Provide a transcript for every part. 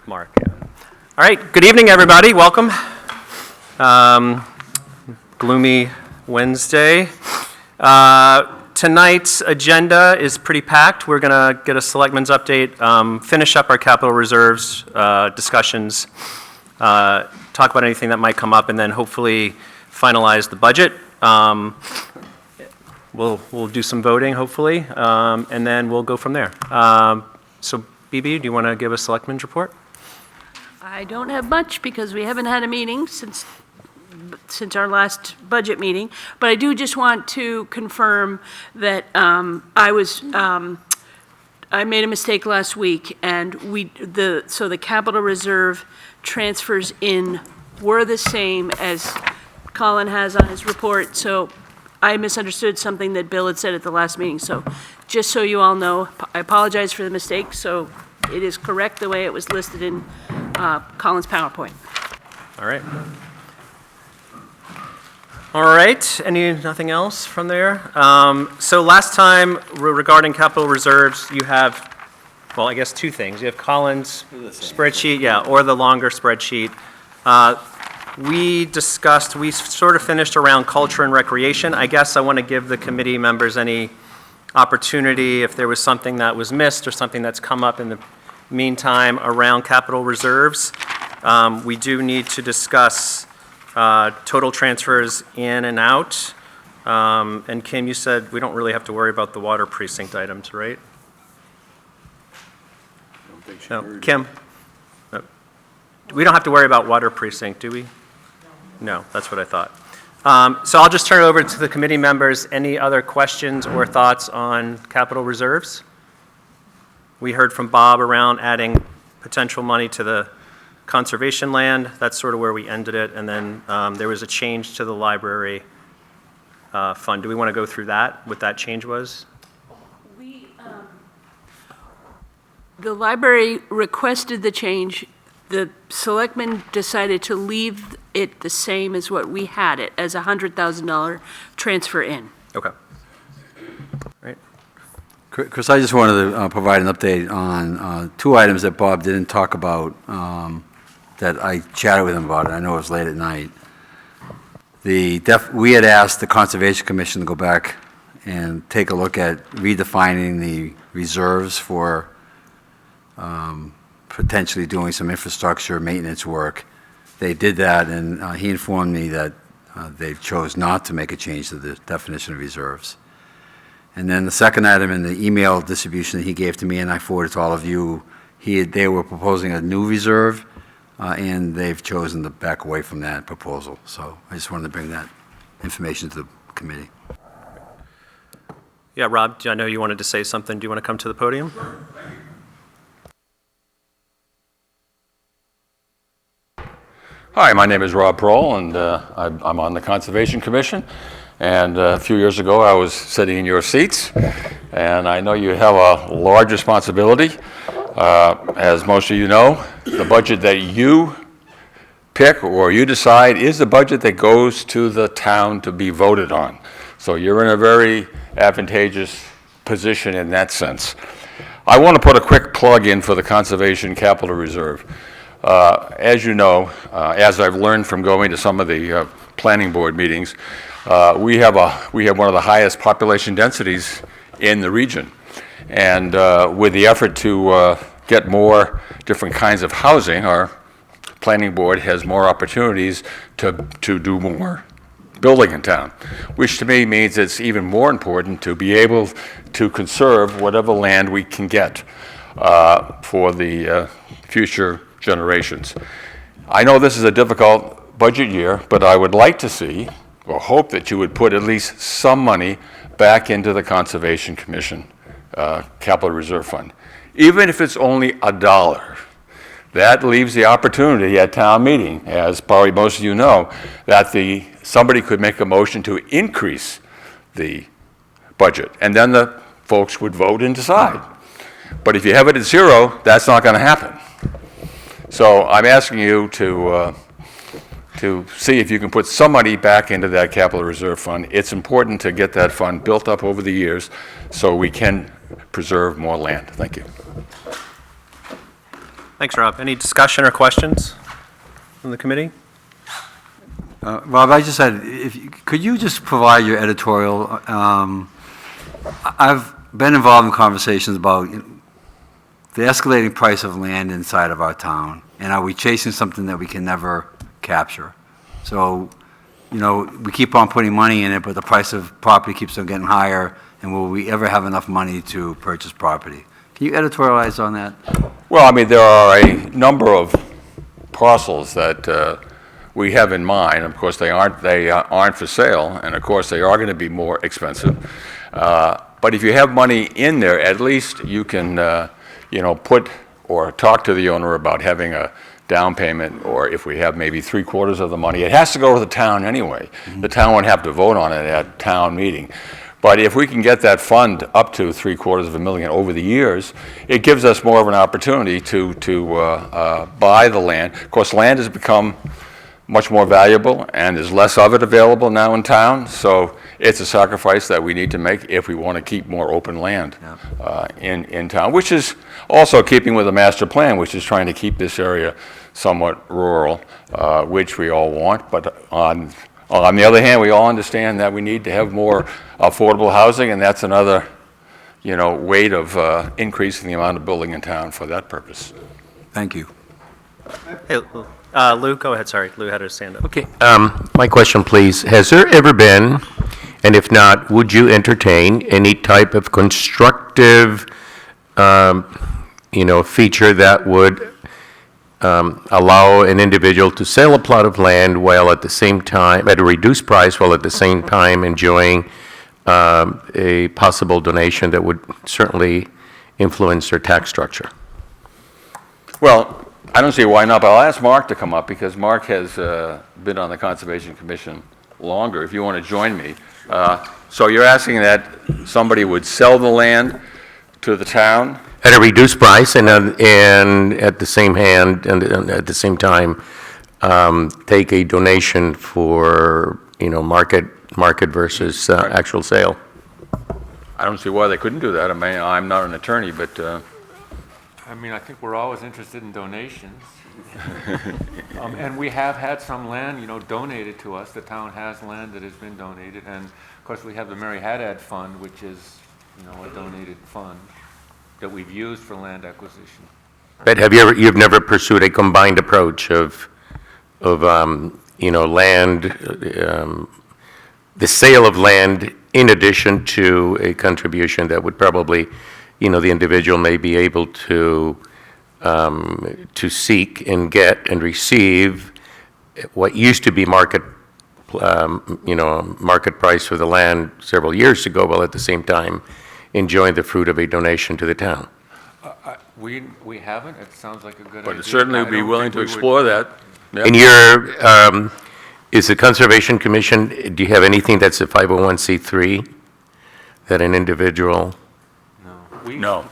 Mark. Yeah. All right. Good evening, everybody. Welcome. Gloomy Wednesday. Tonight's agenda is pretty packed. We're going to get a Selectmen's update, finish up our capital reserves discussions, talk about anything that might come up, and then hopefully finalize the budget. We'll do some voting, hopefully, and then we'll go from there. So, BB, do you want to give a Selectmen's report? I don't have much because we haven't had a meeting since our last budget meeting, but I do just want to confirm that I made a mistake last week, and so the capital reserve transfers in were the same as Colin has on his report, so I misunderstood something that Bill had said at the last meeting. So just so you all know, I apologize for the mistake, so it is correct the way it was listed in Colin's PowerPoint. All right. All right, nothing else from there? So last time, regarding capital reserves, you have, well, I guess two things. You have Colin's spreadsheet, yeah, or the longer spreadsheet. We sort of finished around culture and recreation. I guess I want to give the committee members any opportunity if there was something that was missed or something that's come up in the meantime around capital reserves. We do need to discuss total transfers in and out. And Kim, you said we don't really have to worry about the water precinct items, right? No, Kim? No. We don't have to worry about water precinct, do we? No, that's what I thought. So I'll just turn it over to the committee members. Any other questions or thoughts on capital reserves? We heard from Bob around adding potential money to the conservation land. That's sort of where we ended it. And then there was a change to the library fund. Do we want to go through that, what that change was? The library requested the change. The selectmen decided to leave it the same as what we had it, as a $100,000 transfer in. Okay. Right. Chris, I just wanted to provide an update on two items that Bob didn't talk about that I chatted with him about. I know it was late at night. We had asked the Conservation Commission to go back and take a look at redefining the reserves for potentially doing some infrastructure maintenance work. They did that, and he informed me that they chose not to make a change to the definition of reserves. And then the second item in the email distribution that he gave to me, and I forwarded to all of you, they were proposing a new reserve, and they've chosen to back away from that proposal. So I just wanted to bring that information to the committee. Yeah, Rob, I know you wanted to say something. Do you want to come to the podium? Hi, my name is Rob Prohl, and I'm on the Conservation Commission. And a few years ago, I was sitting in your seats, and I know you have a large responsibility. As most of you know, the budget that you pick or you decide is the budget that goes to the town to be voted on. So you're in a very advantageous position in that sense. I want to put a quick plug in for the Conservation Capital Reserve. As you know, as I've learned from going to some of the planning board meetings, we have one of the highest population densities in the region. And with the effort to get more different kinds of housing, our planning board has more opportunities to do more building in town, which to me means it's even more important to be able to conserve whatever land we can get for the future generations. I know this is a difficult budget year, but I would like to see or hope that you would put at least some money back into the Conservation Commission Capital Reserve Fund. Even if it's only $1, that leaves the opportunity at town meeting, as probably most of you know, that somebody could make a motion to increase the budget, and then the folks would vote and decide. But if you have it at zero, that's not going to happen. So I'm asking you to see if you can put some money back into that capital reserve fund. It's important to get that fund built up over the years so we can preserve more land. Thank you. Thanks, Rob. Any discussion or questions from the committee? Rob, I just had, could you just provide your editorial? I've been involved in conversations about the escalating price of land inside of our town, and are we chasing something that we can never capture? So, we keep on putting money in it, but the price of property keeps on getting higher, and will we ever have enough money to purchase property? Can you editorialize on that? Well, I mean, there are a number of parcels that we have in mind. Of course, they aren't for sale, and of course, they are going to be more expensive. But if you have money in there, at least you can, put or talk to the owner about having a down payment, or if we have maybe 3/4 of the money. It has to go to the town anyway. The town would have to vote on it at town meeting. But if we can get that fund up to $750,000 over the years, it gives us more of an opportunity to buy the land. Of course, land has become much more valuable, and there's less of it available now in town, so it's a sacrifice that we need to make if we want to keep more open land in town, which is also keeping with the master plan, which is trying to keep this area somewhat rural, which we all want. But on the other hand, we all understand that we need to have more affordable housing, and that's another, weight of increasing the amount of building in town for that purpose. Thank you. Hey, Lou, go ahead. Sorry, Lou had his hand up. Okay, my question, please. Has there ever been, and if not, would you entertain any type of constructive, feature that would allow an individual to sell a plot of land while at the same time, at a reduced price, while at the same time enjoying a possible donation that would certainly influence their tax structure? Well, I don't see why not, but I'll ask Mark to come up, because Mark has been on the Conservation Commission longer, if you want to join me. So you're asking that somebody would sell the land to the town? At a reduced price, and at the same hand, and at the same time, take a donation for, market versus actual sale. I don't see why they couldn't do that. I mean, I'm not an attorney, but I think we're always interested in donations. And we have had some land, donated to us. The town has land that has been donated. And of course, we have the Mary Haddad Fund, which is, a donated fund that we've used for land acquisition. But you've never pursued a combined approach of land, the sale of land in addition to a contribution that would probably, the individual may be able to seek and get and receive what used to be market price for the land several years ago, while at the same time enjoying the fruit of a donation to the town. We haven't. It sounds like a good idea. But certainly would be willing to explore that. Yeah. In your, is the Conservation Commission, do you have anything that's a 501c3 that an individual? No.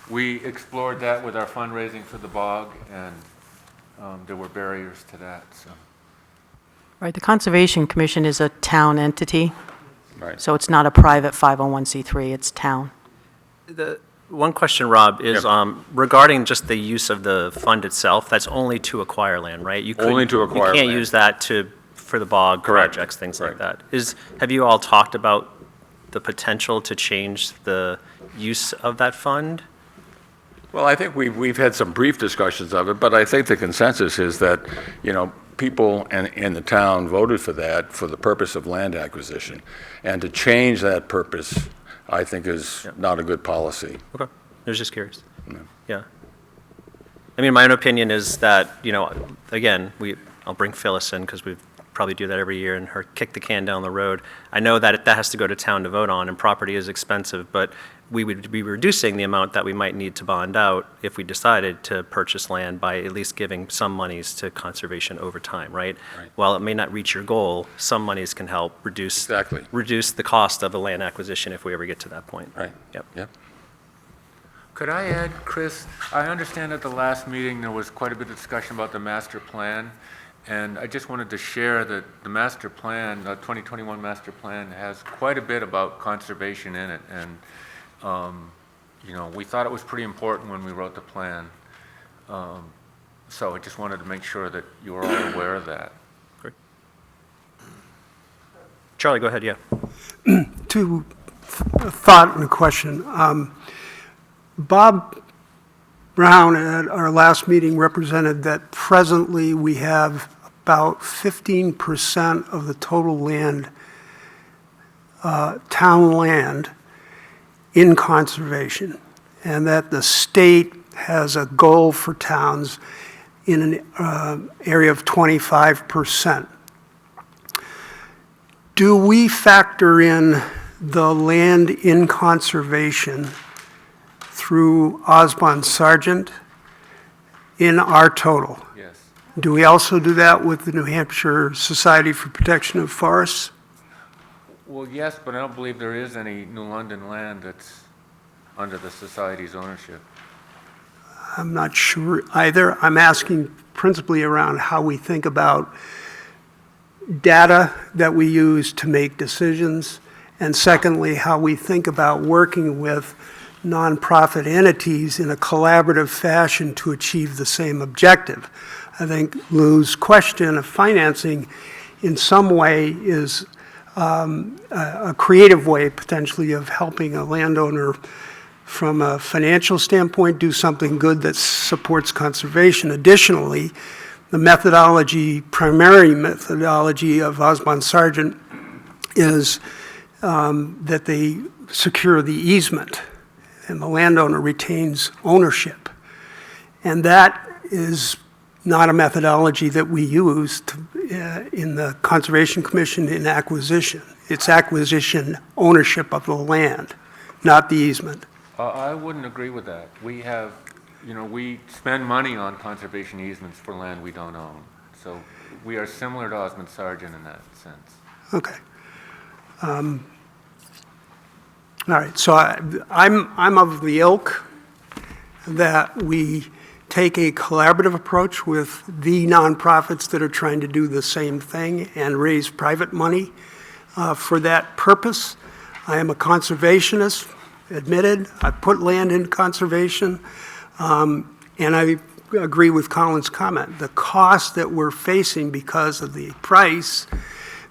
We explored that with our fundraising for the bog, and there were barriers to that. So. Right, the Conservation Commission is a town entity, Right. so it's not a private 501c3, it's town. The one question, Rob, is regarding just the use of the fund itself. That's only to acquire land, right? Only to acquire You can't land. use that for the bog Correct. projects, things like Correct. that. Have you all talked about the potential to change the use of that fund? Well, I think we've had some brief discussions of it, but I think the consensus is that, people in the town voted for that for the purpose of land acquisition. And to change that purpose, I think, is not a good policy. Okay, I was just curious. Yeah. I mean, my own opinion is that, again, I'll bring Phyllis in, because we probably do that every year, and her kick the can down the road. I know that that has to go to town to vote on, and property is expensive, but we would be reducing the amount that we might need to bond out if we decided to purchase land by at least giving some monies to conservation over time, right? Right. While it may not reach your goal, some monies can help reduce the cost of the land acquisition if we ever get to that point. Right. Yep. Could I add, Chris, I understand at the last meeting there was quite a bit of discussion about the master plan, and I just wanted to share that the master plan, the 2021 master plan, has quite a bit about conservation in it, and we thought it was pretty important when we wrote the plan. So I just wanted to make sure that you were all aware of that. Charlie, go ahead, yeah. A thought and a question. Bob Brown at our last meeting represented that presently we have about 15% of the total land, town land, in conservation, and that the state has a goal for towns in an area of 25%. Do we factor in the land in conservation through Osborne Sargent in our total? Yes. Do we also do that with the New Hampshire Society for Protection of Forests? Well, yes, but I don't believe there is any New London land that's under the society's ownership. I'm not sure either. I'm asking principally around how we think about data that we use to make decisions, and secondly, how we think about working with nonprofit entities in a collaborative fashion to achieve the same objective. I think Lou's question of financing in some way is a creative way potentially of helping a landowner from a financial standpoint do something good that supports conservation. Additionally, the methodology, primary methodology of Osborne Sargent is that they secure the easement and the landowner retains ownership. And that is not a methodology that we use in the Conservation Commission in acquisition. It's acquisition ownership of the land, not the easement. I wouldn't agree with that. We have, we spend money on conservation easements for land we don't own. So we are similar to Osmond Sargent in that sense. Okay. All right, so I'm of the ilk that we take a collaborative approach with the nonprofits that are trying to do the same thing and raise private money for that purpose. I am a conservationist, admitted. I put land in conservation, and I agree with Colin's comment. The cost that we're facing because of the price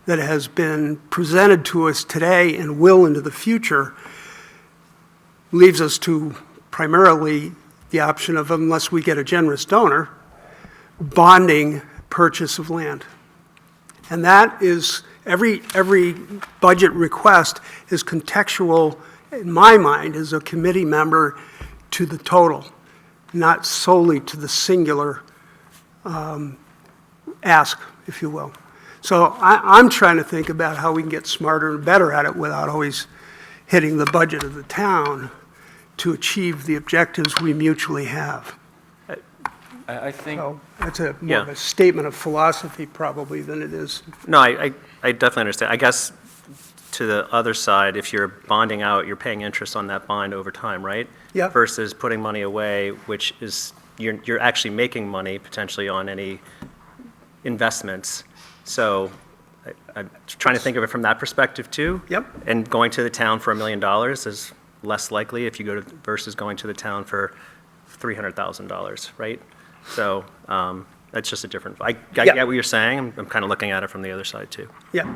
that has been presented to us today and will into the future leaves us to primarily the option of, unless we get a generous donor, bonding purchase of land. And that is, every budget request is contextual, in my mind, as a committee member to the total, not solely to the singular ask, if you will. So I'm trying to think about how we can get smarter and better at it without always hitting the budget of the town to achieve the objectives we mutually have. I think, So that's more of Yeah. a statement of philosophy probably than it is. No, I definitely understand. I guess to the other side, if you're bonding out, you're paying interest on that bond over time, right? Yeah. Versus putting money away, which is, you're actually making money potentially on any investments. So I'm trying to think of it from that perspective too. Yep. And going to the town for $1 million is less likely if you go to, versus going to the town for $300,000, right? So that's just a different, I get what you're saying. I'm kind of looking at it from the other side too. Yeah,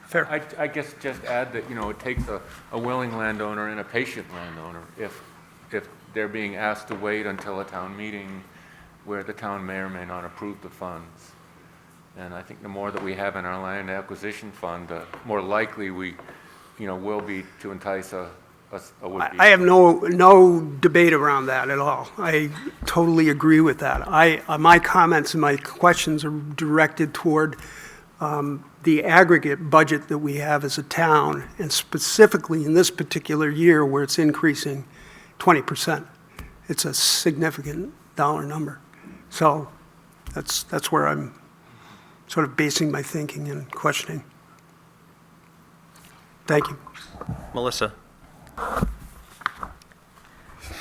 fair. I guess just add that, it takes a willing landowner and a patient landowner if they're being asked to wait until a town meeting where the town may or may not approve the funds. And I think the more that we have in our land acquisition fund, the more likely we, will be to entice a would-be. I have no debate around that at all. I totally agree with that. My comments and my questions are directed toward the aggregate budget that we have as a town, and specifically in this particular year where it's increasing 20%. It's a significant dollar number. So that's where I'm sort of basing my thinking and questioning. Thank you. Melissa?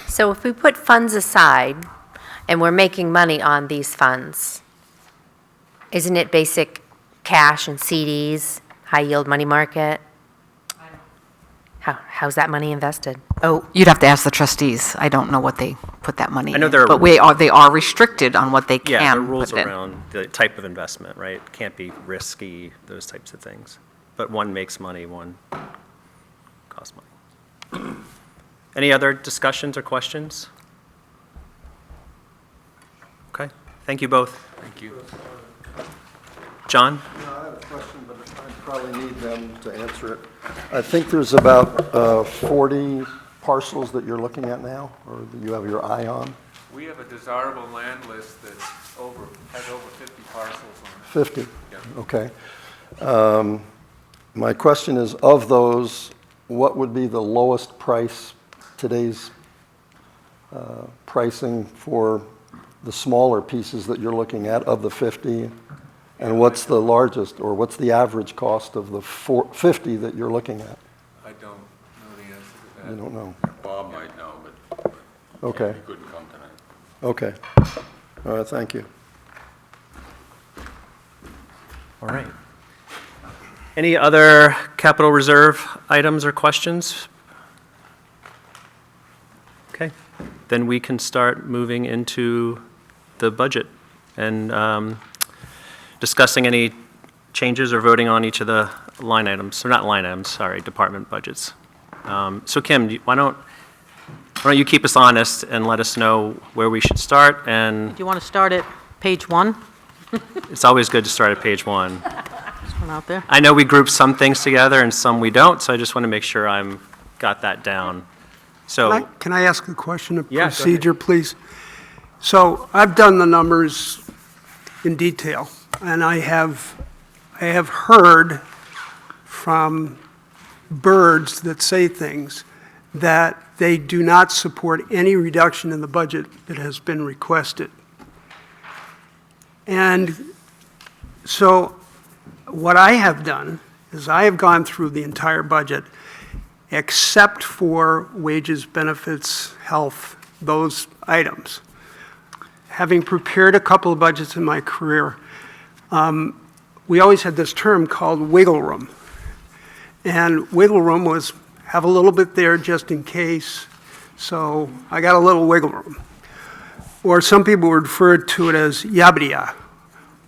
So if we put funds aside and we're making money on these funds, isn't it basic cash and CDs, high yield money market? How's that money invested? Oh, you'd have to ask the trustees. I don't know what they put that money in. I know there are But they are restricted on what they Yeah, can the rules put in. around the type of investment, right? Can't be risky, those types of things. But one makes money, one costs money. Any other discussions or questions? Okay, thank you both. Thank you. John? No, I have a question, but I probably need them to answer it. I think there's about 40 parcels that you're looking at now, or that you have your eye on? We have a desirable land list that has over 50 parcels on it. 50? Yeah. Okay. My question is, of those, what would be the lowest price, today's pricing for the smaller pieces that you're looking at of the 50? And what's the largest, or what's the average cost of the 50 that you're looking at? I don't know the answer to that. You don't know? Bob might know, but Okay, he couldn't come tonight. okay. All right, thank you. All right. Any other capital reserve items or questions? Okay, then we can start moving into the budget and discussing any changes or voting on each of the line items, or not line items, sorry, department budgets. So Kim, why don't you keep us honest and let us know where we should start, and Do you want to start at page 1? it's always good to start at page 1. This one out there? I know we group some things together and some we don't, so I just want to make sure I'm got that down. So, Can I ask a question of Yeah, go ahead. procedure, please? So I've done the numbers in detail, and I have heard from birds that say things that they do not support any reduction in the budget that has been requested. And so what I have done is I have gone through the entire budget except for wages, benefits, health, those items. Having prepared a couple of budgets in my career, we always had this term called wiggle room. And wiggle room was have a little bit there just in case, so I got a little wiggle room. Or some people would refer to it as yabba,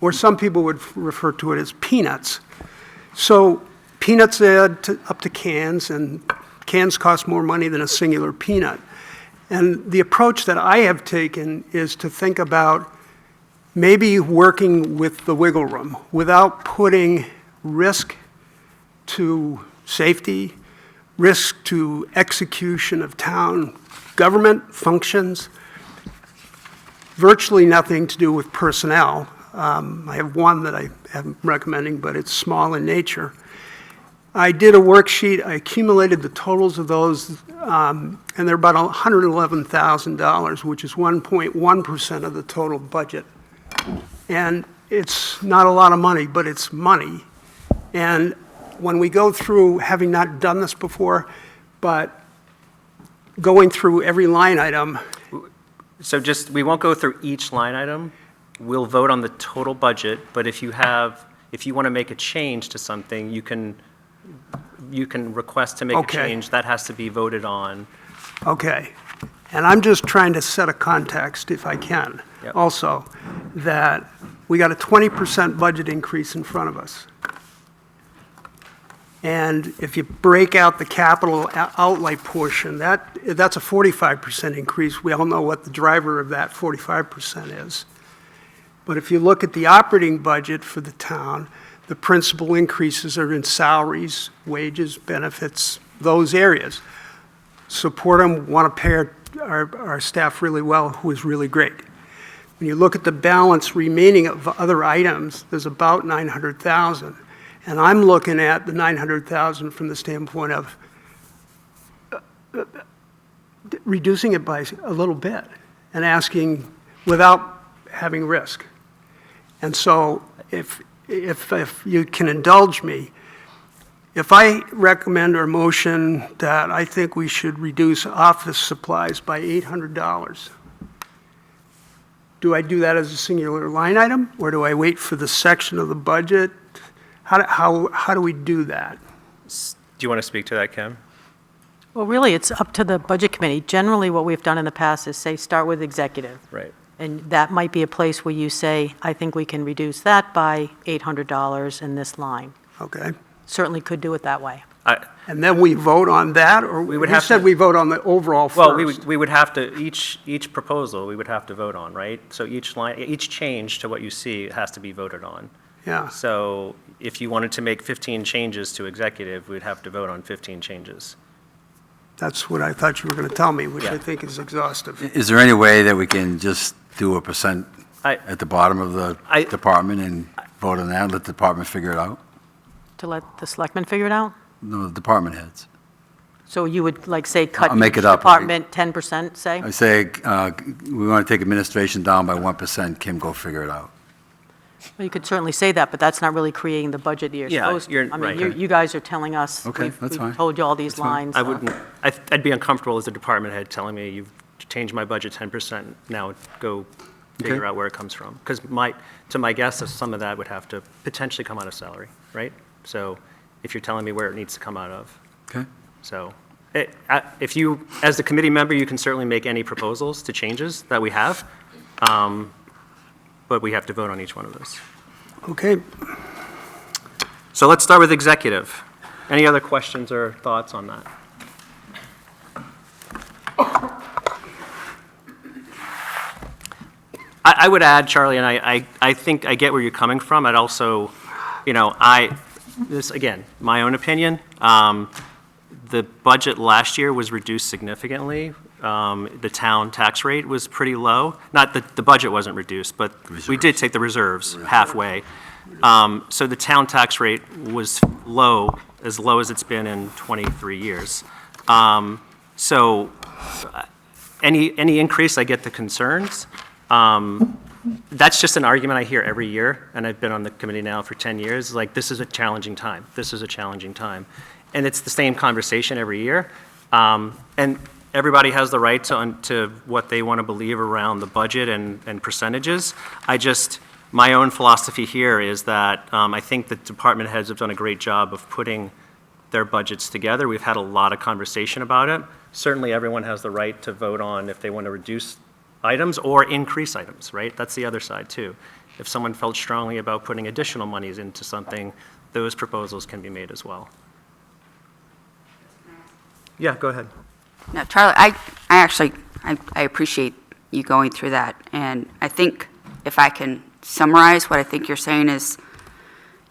or some people would refer to it as peanuts. So peanuts add up to cans, and cans cost more money than a singular peanut. And the approach that I have taken is to think about maybe working with the wiggle room without putting risk to safety, risk to execution of town government functions, virtually nothing to do with personnel. I have one that I am recommending, but it's small in nature. I did a worksheet, I accumulated the totals of those, and they're about $111,000, which is 1.1% of the total budget. And it's not a lot of money, but it's money. And when we go through, having not done this before, but going through every line item. So we won't go through each line item. We'll vote on the total budget, but if you want to make a change to something, you can request to make a Okay. change. That has to be voted on. Okay. And I'm just trying to set a context, if I can, Yep. also, that we got a 20% budget increase in front of us. And if you break out the capital outlay portion, that's a 45% increase. We all know what the driver of that 45% is. But if you look at the operating budget for the town, the principal increases are in salaries, wages, benefits, those areas. Support them, want to pay our staff really well, who is really great. When you look at the balance remaining of other items, there's about 900,000. And I'm looking at the 900,000 from the standpoint of reducing it by a little bit and asking without having risk. And so if you can indulge me, if I recommend or motion that I think we should reduce office supplies by $800, do I do that as a singular line item, or do I wait for the section of the budget? How do we do that? Do you want to speak to that, Kim? Well, really, it's up to the Budget Committee. Generally, what we've done in the past is say, start with executive. Right. And that might be a place where you say, I think we can reduce that by $800 in this line. Okay. Certainly could do it that way. And then we vote on that, or We would you have said to- we vote on the overall first? Well, we would have to, each proposal, we would have to vote on, right? So each line, each change to what you see has to be voted on. Yeah. So if you wanted to make 15 changes to executive, we'd have to vote on 15 changes. That's what I thought you were going to tell me, which I Yeah. think is exhaustive. Is there any way that we can just do a percent I- at the bottom of the I- department and vote on that, and let the department figure it out? To let the selectmen figure it out? No, the department heads. So you would, like, say, cut I'll make each it up. department 10%, say? I say, we want to take administration down by 1%, Kim, go figure it out. Well, you could certainly say that, but that's not really creating the budget that you're Yeah, supposed to. you're I mean, right. you guys are telling us. Okay, we've- that's fine. We've told you all these That's fine. lines. I wouldn't, I'd be uncomfortable as a department head telling me, you've changed my budget 10%, now go figure Okay. out where it comes from. Because to my guess, some of that would have to potentially come out of salary, right? So if you're telling me where it needs to come out of. Okay? So if you, as the committee member, you can certainly make any proposals to changes that we have, but we have to vote on each one of those. Okay. So let's start with executive. Any other questions or thoughts on that? I would add, Charlie, and I think I get where you're coming from. I'd also, this, again, my own opinion, the budget last year was reduced significantly. The town tax rate was pretty low. Not that the budget wasn't reduced, but we did take the reserves halfway. So the town tax rate was low as it's been in 23 years. So any increase, I get the concerns. That's just an argument I hear every year, and I've been on the committee now for 10 years, like, this is a challenging time. This is a challenging time. And it's the same conversation every year. And everybody has the right to what they want to believe around the budget and percentages. My own philosophy here is that I think the department heads have done a great job of putting their budgets together. We've had a lot of conversation about it. Certainly, everyone has the right to vote on if they want to reduce items or increase items, right? That's the other side, too. If someone felt strongly about putting additional monies into something, those proposals can be made as well. Yeah, go ahead. No, Charlie, I appreciate you going through that. And I think if I can summarize what I think you're saying is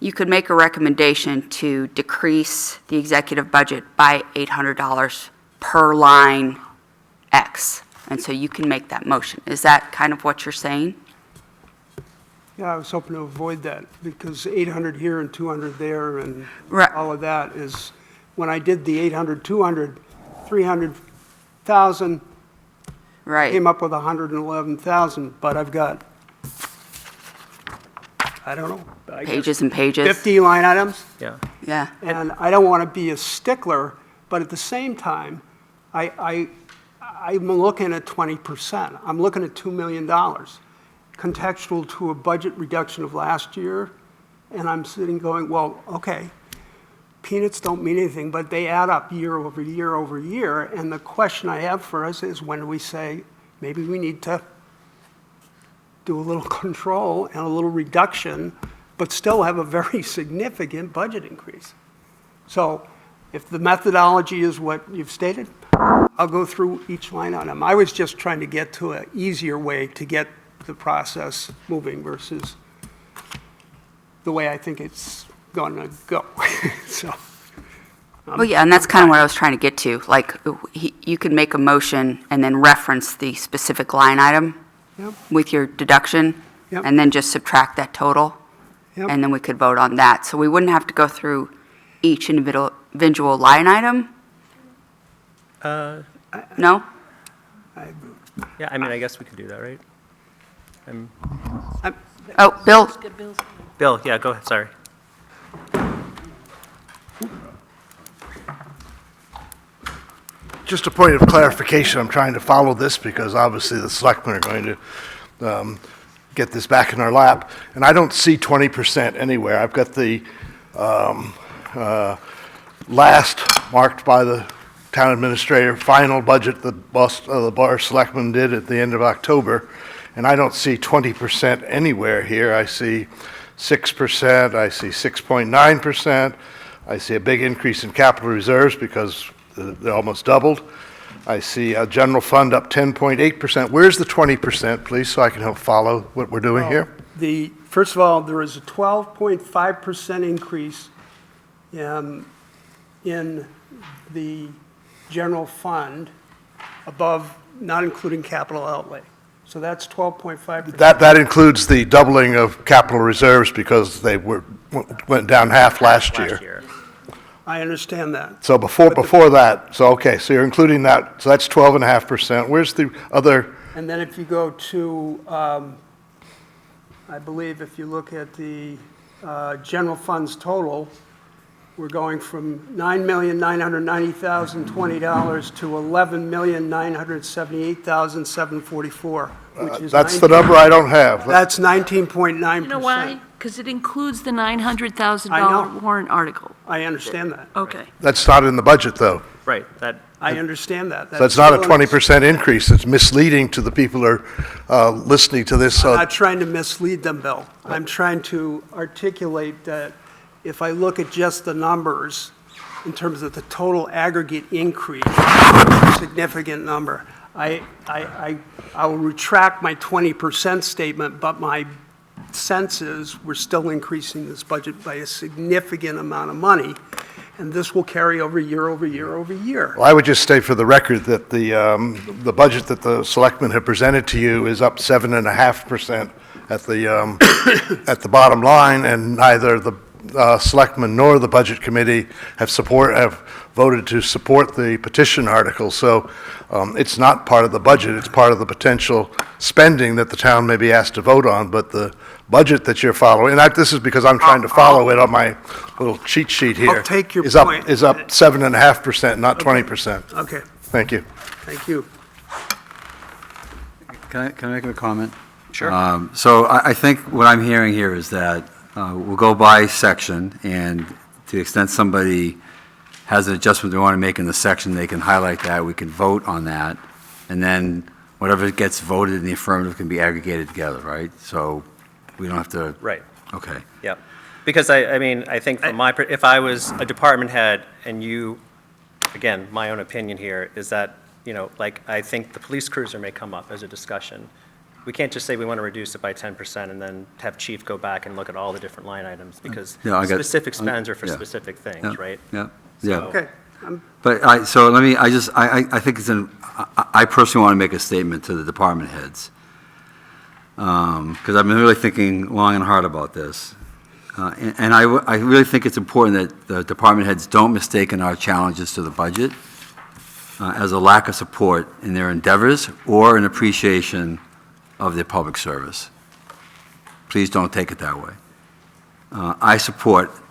you could make a recommendation to decrease the executive budget by $800 per line X. And so you can make that motion. Is that kind of what you're saying? Yeah, I was hoping to avoid that, because 800 here and 200 there and Right. all of that is, when I did the 800, 200, 300,000, Right. came up with 111,000, but I've got, I don't know. I guess Pages and pages. 50 line items, Yeah. Yeah. and I don't want to be a stickler, but at the same time, I'm looking at 20%. I'm looking at $2 million, contextual to a budget reduction of last year, and I'm sitting going, well, okay, peanuts don't mean anything, but they add up year over year over year, and the question I have for us is, when do we say, maybe we need to do a little control and a little reduction, but still have a very significant budget increase? So if the methodology is what you've stated, I'll go through each line item. I was just trying to get to an easier way to get the process moving versus the way I think it's going to go. So, Well, yeah, and that's kind of what I was trying to get to. Like, you could make a motion and then reference the specific line item Yep. with your deduction, Yep. and then just subtract that total, Yep. and then we could vote on that. So we wouldn't have to go through each individual line item? No? Yeah, I mean, I guess we could do that, right? Oh, Bill, Bill, yeah, go ahead, sorry. Just a point of clarification, I'm trying to follow this because obviously the selectmen are going to get this back in our lap. And I don't see 20% anywhere. I've got the last marked by the town administrator final budget that the Board of Selectmen did at the end of October, and I don't see 20% anywhere here. I see 6%, I see 6.9%, I see a big increase in capital reserves because they're almost doubled. I see a general fund up 10.8%. Where's the 20%, please, so I can help follow what we're doing here? First of all, there is a 12.5% increase in the general fund above, not including capital outlay. So that's 12.5%. That includes the doubling of capital reserves because they went down half last year. I understand that. So before that, so okay, so you're including that, so that's 12.5%. Where's the other? And then if you go to, I believe if you look at the general funds total, we're going from $9,990,020 to $11,978,744, which is That's the number I don't have. That's 19.9%. You know why? Because it includes the I $900,000 know. warrant article. I understand that. Okay. That's not in the budget, though. Right, that, I understand that. That's not a 20% increase. It's misleading to the people who are listening to this. I'm not trying to mislead them, Bill. I'm trying to articulate that if I look at just the numbers in terms of the total aggregate increase, it's a significant number. I will retract my 20% statement, but my sense is we're still increasing this budget by a significant amount of money, and this will carry over year over year over year. Well, I would just state for the record that the budget that the selectmen have presented to you is up 7.5% at the bottom line, and neither the selectmen nor the budget committee have voted to support the petition article. So it's not part of the budget. It's part of the potential spending that the town may be asked to vote on. But the budget that you're following, and this is because I'm trying to follow it on my little cheat sheet here. I'll take your is point. Is up 7.5%, not 20%. Okay, Thank you. thank you. Can I make a comment? Sure. So I think what I'm hearing here is that we'll go by section, and to the extent somebody has an adjustment they want to make in the section, they can highlight that, we can vote on that, and then whatever gets voted in the affirmative can be aggregated together, right? So we don't have to... right. Okay. Yep. Because I mean, I think from if I was a department head and you, again, my own opinion here is that, you know, like, I think the police cruiser may come up as a discussion. We can't just say we want to reduce it by 10% and then have chief go back and look at all the different line items because specific spends are for specific things, right? Yeah, yeah. Okay. But I think I personally want to make a statement to the department heads. Because I've been really thinking long and hard about this. And I really think it's important that the department heads don't mistake our challenges to the budget as a lack of support in their endeavors or an appreciation of their public service. Please don't take it that way.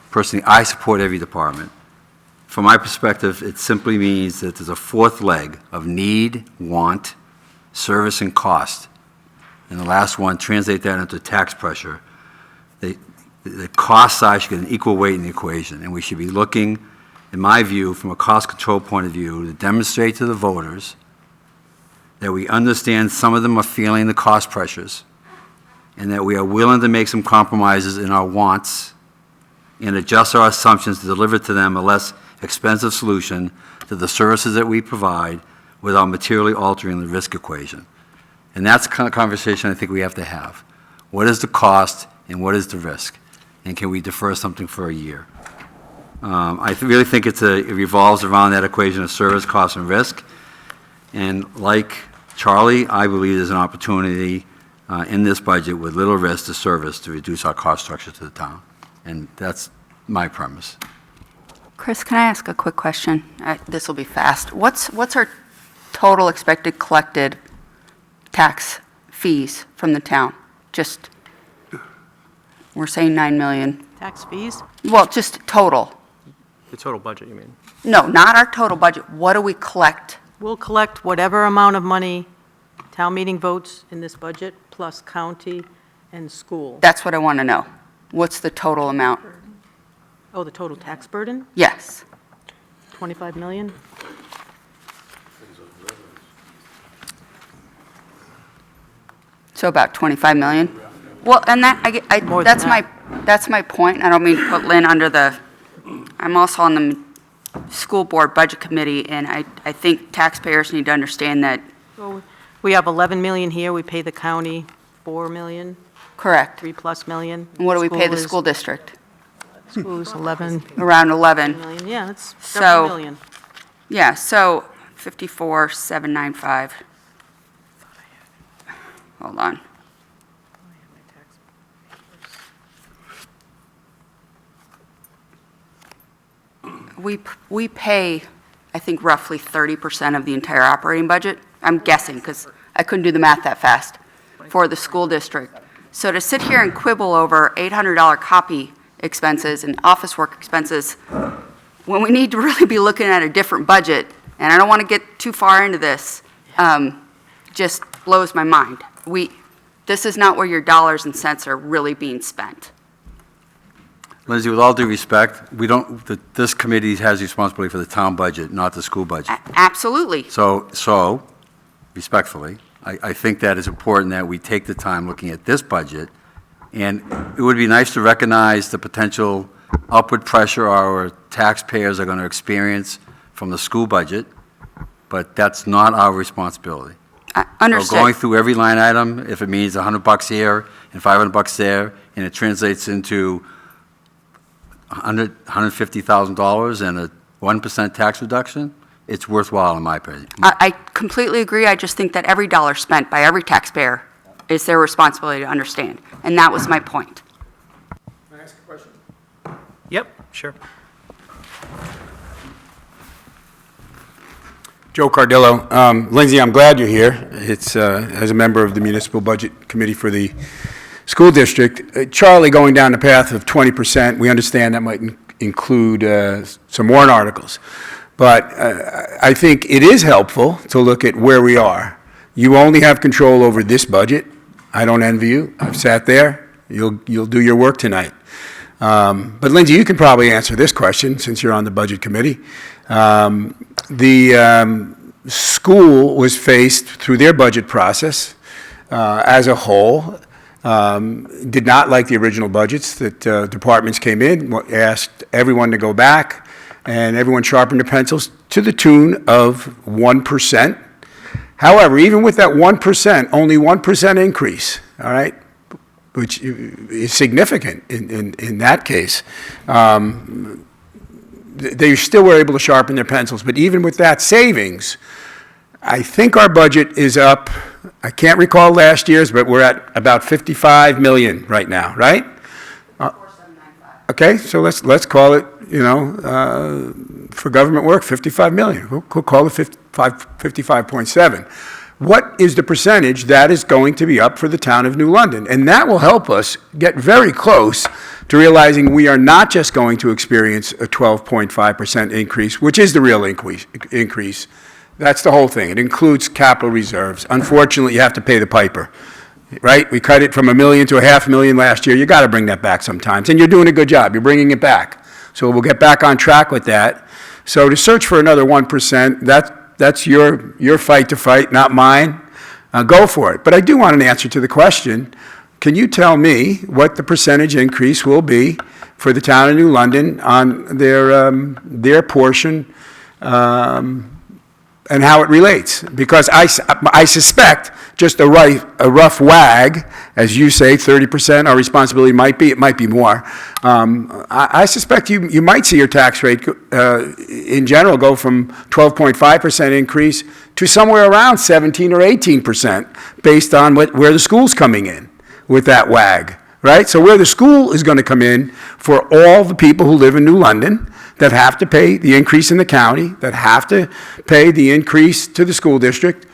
Personally, I support every department. From my perspective, it simply means that there's a fourth leg of need, want, service, and cost. And the last one, translate that into tax pressure. The cost side should get an equal weight in the equation, and we should be looking, in my view, from a cost control point of view, to demonstrate to the voters that we understand some of them are feeling the cost pressures, and that we are willing to make some compromises in our wants and adjust our assumptions to deliver to them a less expensive solution to the services that we provide without materially altering the risk equation. And that's the kind of conversation I think we have to have. What is the cost and what is the risk? And can we defer something for a year? I really think it revolves around that equation of service, cost, and risk. And like Charlie, I believe there's an opportunity in this budget with little risk to service to reduce our cost structure to the town. And that's my premise. Chris, can I ask a quick question? This will be fast. What's our total expected collected tax fees from the town? Just, we're saying 9 million. Tax fees? Well, just total. The total budget, you mean? No, not our total budget. What do we collect? We'll collect whatever amount of money town meeting votes in this budget, plus county and school. That's what I want to know. What's the total amount? Oh, the total tax burden? Yes. 25 million? So about 25 million? Well, and that, More than that's my point. I don't mean to put Lynn under the, I'm also on the school board budget committee, and I think taxpayers need to understand that. We have 11 million here, we pay the county 4 million, Correct. 3+ million. And what do we pay the is- school district? School is 11 Around 11. million, yeah, that's So- several million. Yeah, so 54,795. Hold on. We pay, I think, roughly 30% of the entire operating budget. I'm guessing, because I couldn't do the math that fast, for the school district. So to sit here and quibble over $800 copy expenses and office work expenses, when we need to really be looking at a different budget, and I don't want to get too far into this, just blows my mind. This is not where your dollars and cents are really being spent. Lindsay, with all due respect, this committee has responsibility for the town budget, not the school budget. Absolutely. So, respectfully, I think that it's important that we take the time looking at this budget, and it would be nice to recognize the potential upward pressure our taxpayers are going to experience from the school budget, but that's not our responsibility. Understood. So going through every line item, if it means $100 here and $500 there, and it translates into $150,000 and a 1% tax reduction, it's worthwhile in my opinion. I completely agree. I just think that every dollar spent by every taxpayer is their responsibility to understand, and that was my point. Can I ask a question? Yep, sure. Joe Cardillo. Lindsay, I'm glad you're here. It's as a member of the Municipal Budget Committee for the school district. Charlie, going down the path of 20%, we understand that might include some warrant articles. But I think it is helpful to look at where we are. You only have control over this budget. I don't envy you. I've sat there. You'll do your work tonight. But Lindsay, you can probably answer this question since you're on the Budget Committee. The school was faced through their budget process as a whole, did not like the original budgets that departments came in, asked everyone to go back, and everyone sharpened their pencils to the tune of 1%. However, even with that 1%, only 1% increase, all right, which is significant in that case, they still were able to sharpen their pencils. But even with that savings, I think our budget is up, I can't recall last year's, but we're at about 55 million right now, right? 4795. Okay, so let's call it, for government work, 55 million. We'll call it 55.7. What is the percentage that is going to be up for the town of New London? And that will help us get very close to realizing we are not just going to experience a 12.5% increase, which is the real increase. That's the whole thing. It includes capital reserves. Unfortunately, you have to pay the piper, right? We cut it from $1 million to $500,000 last year. You got to bring that back sometimes, and you're doing a good job. You're bringing it back. So we'll get back on track with that. So to search for another 1%, that's your fight to fight, not mine. Go for it. But I do want an answer to the question. Can you tell me what the percentage increase will be for the town of New London on their portion and how it relates? Because I suspect just a rough wag, as you say, 30% our responsibility might be, it might be more. I suspect you might see your tax rate in general go from 12.5% increase to somewhere around 17 or 18% based on where the school's coming in with that wag, right? So where the school is going to come in for all the people who live in New London that have to pay the increase in the county, that have to pay the increase to the school district,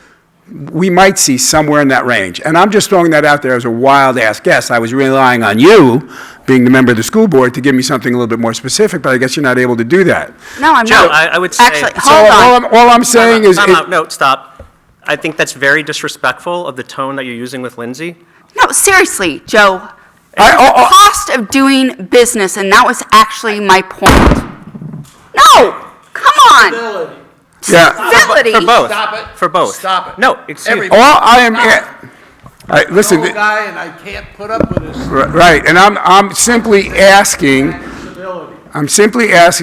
we might see somewhere in that range. And I'm just throwing that out there as a wild-ass guess. I was relying on you, being the member of the school board, to give me something a little bit more specific, but I guess you're not able to do that. No, I'm Joe, not. I would say. Actually, So hold on. All I'm saying is... Time out. No, stop. I think that's very disrespectful of the tone that you're using with Lindsay. No, seriously, Joe. I- The cost of doing business, and that was actually my point. No, come on. Yeah. Civility. For both. Stop it. For both. Stop it. No, excuse me. All I am... Listen, guy, and I can't put up with this. right, and I'm simply asking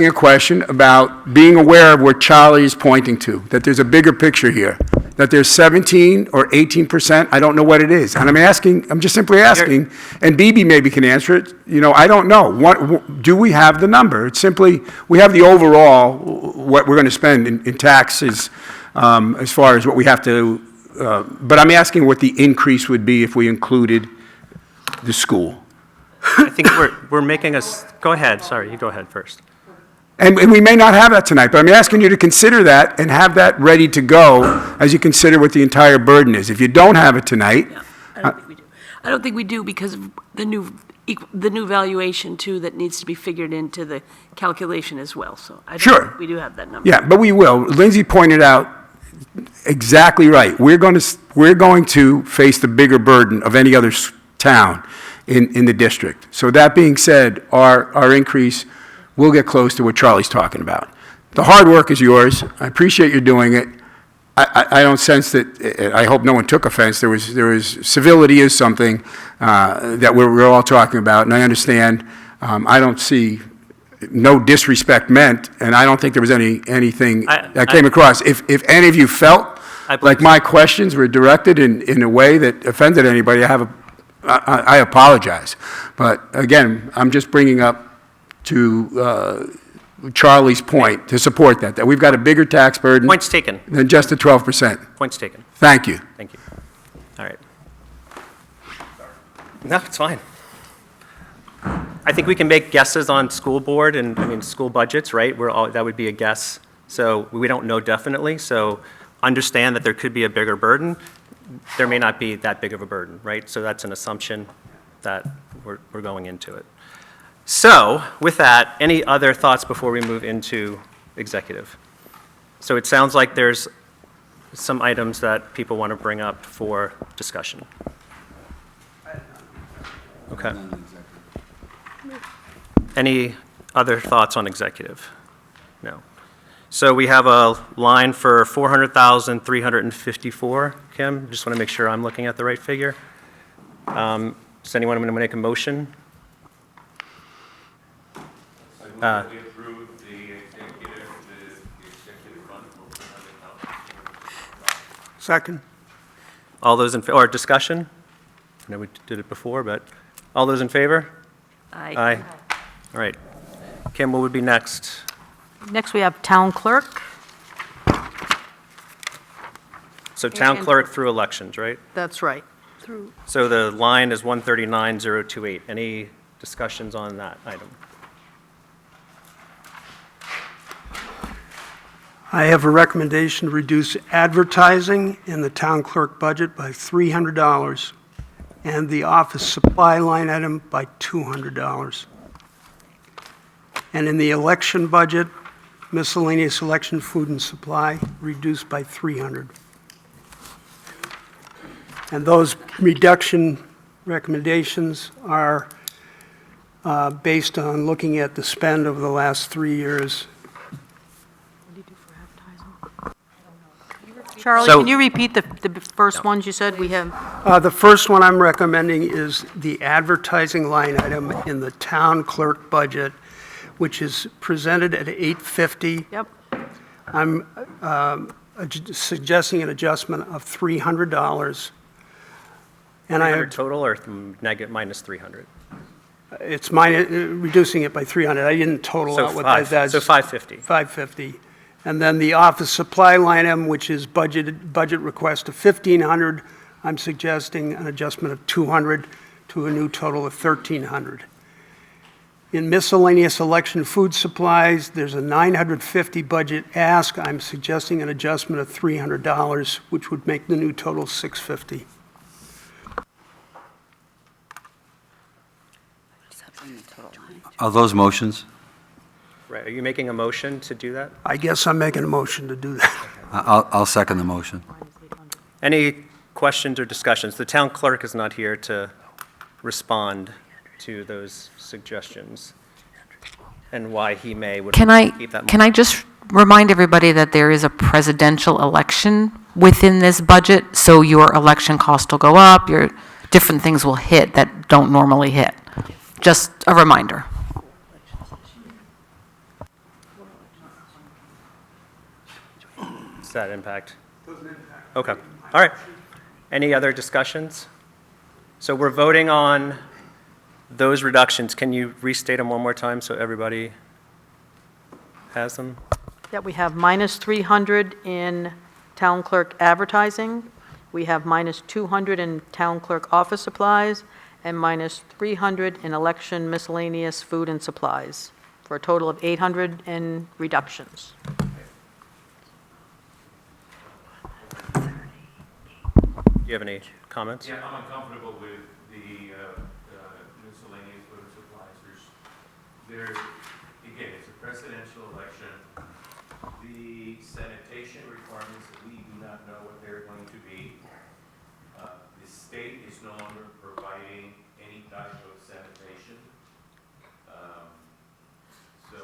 a question about being aware of what Charlie is pointing to, that there's a bigger picture here, that there's 17 or 18%, I don't know what it is. And I'm just simply asking, and BB maybe can answer it, I don't know. Do we have the number? It's simply, we have the overall, what we're going to spend in taxes as far as what we have to, but I'm asking what the increase would be if we included the school. I think we're making go ahead, sorry, you go ahead first. And we may not have that tonight, but I'm asking you to consider that and have that ready to go as you consider what the entire burden is. If you don't have it tonight, I don't think we do. I don't think we do because of the new valuation too that needs to be figured into the calculation as well. So I don't think we do have that number. yeah, but we will. Lindsay pointed out exactly right. We're going to face the bigger burden of any other town in the district. So that being said, our increase will get close to what Charlie's talking about. The hard work is yours. I appreciate you doing it. I don't sense that, I hope no one took offense. There was civility is something that we're all talking about, and I understand. I don't see no disrespect meant, and I don't think there was anything that came across. If any of you felt like my questions were directed in a way that offended anybody, I apologize. But again, I'm just bringing up to Charlie's point to support that we've got a bigger tax burden. Point's taken. Than just the 12%. Point's taken. Thank you. Thank you. All right. No, it's fine. I think we can make guesses on school board and, school budgets, right? That would be a guess. So we don't know definitely. So understand that there could be a bigger burden. There may not be that big of a burden, right? So that's an assumption that we're going into it. So with that, any other thoughts before we move into executive? So it sounds like there's some items that people want to bring up for discussion. Okay. Any other thoughts on executive? No. So we have a line for 400,354. Kim, just want to make sure I'm looking at the right figure. Does anyone want to make a motion? Second. All those in, or discussion? I know we did it before, but all those in favor? Aye. Aye. All right. Kim, what would be next? Next, we have town clerk. So town clerk through elections, right? That's right. So the line is 139,028. Any discussions on that item? I have a recommendation to reduce advertising in the town clerk budget by $300 and the office supply line item by $200. And in the election budget, miscellaneous election food and supply reduced by $300. And those reduction recommendations are based on looking at the spend over the last 3 years. Charlie, So- can you repeat the first ones you said? We have, The first one I'm recommending is the advertising line item in the town clerk budget, which is presented at $850. yep, I'm suggesting an adjustment of $300. And 300 total or minus 300? it's reducing it by 300. I didn't total So out what that is. So 550. 550. And then the office supply line item, which is budget request of $1,500, I'm suggesting an adjustment of $200 to a new total of $1,300. In miscellaneous election food supplies, there's a $950 budget ask. I'm suggesting an adjustment of $300, which would make the new total $650. Are those motions? Right, are you making a motion to do that? I guess I'm making a motion to do that. I'll second the motion. Any questions or discussions? The town clerk is not here to respond to those suggestions and why would Can keep that. I just remind everybody that there is a presidential election within this budget, so your election cost will go up, your different things will hit that don't normally hit. Just a reminder. Does that impact? Okay, all right. Any other discussions? So we're voting on those reductions. Can you restate them one more time so everybody has them? Yeah, we have minus 300 in town clerk advertising. We have minus 200 in town clerk office supplies, and minus 300 in election miscellaneous food and supplies, for a total of 800 in reductions. Do you have any comments? Yeah, I'm uncomfortable with the miscellaneous food and supplies. Again, it's a presidential election. The sanitation requirements that we do not know what they're going to be. The state is no longer providing any type of sanitation. So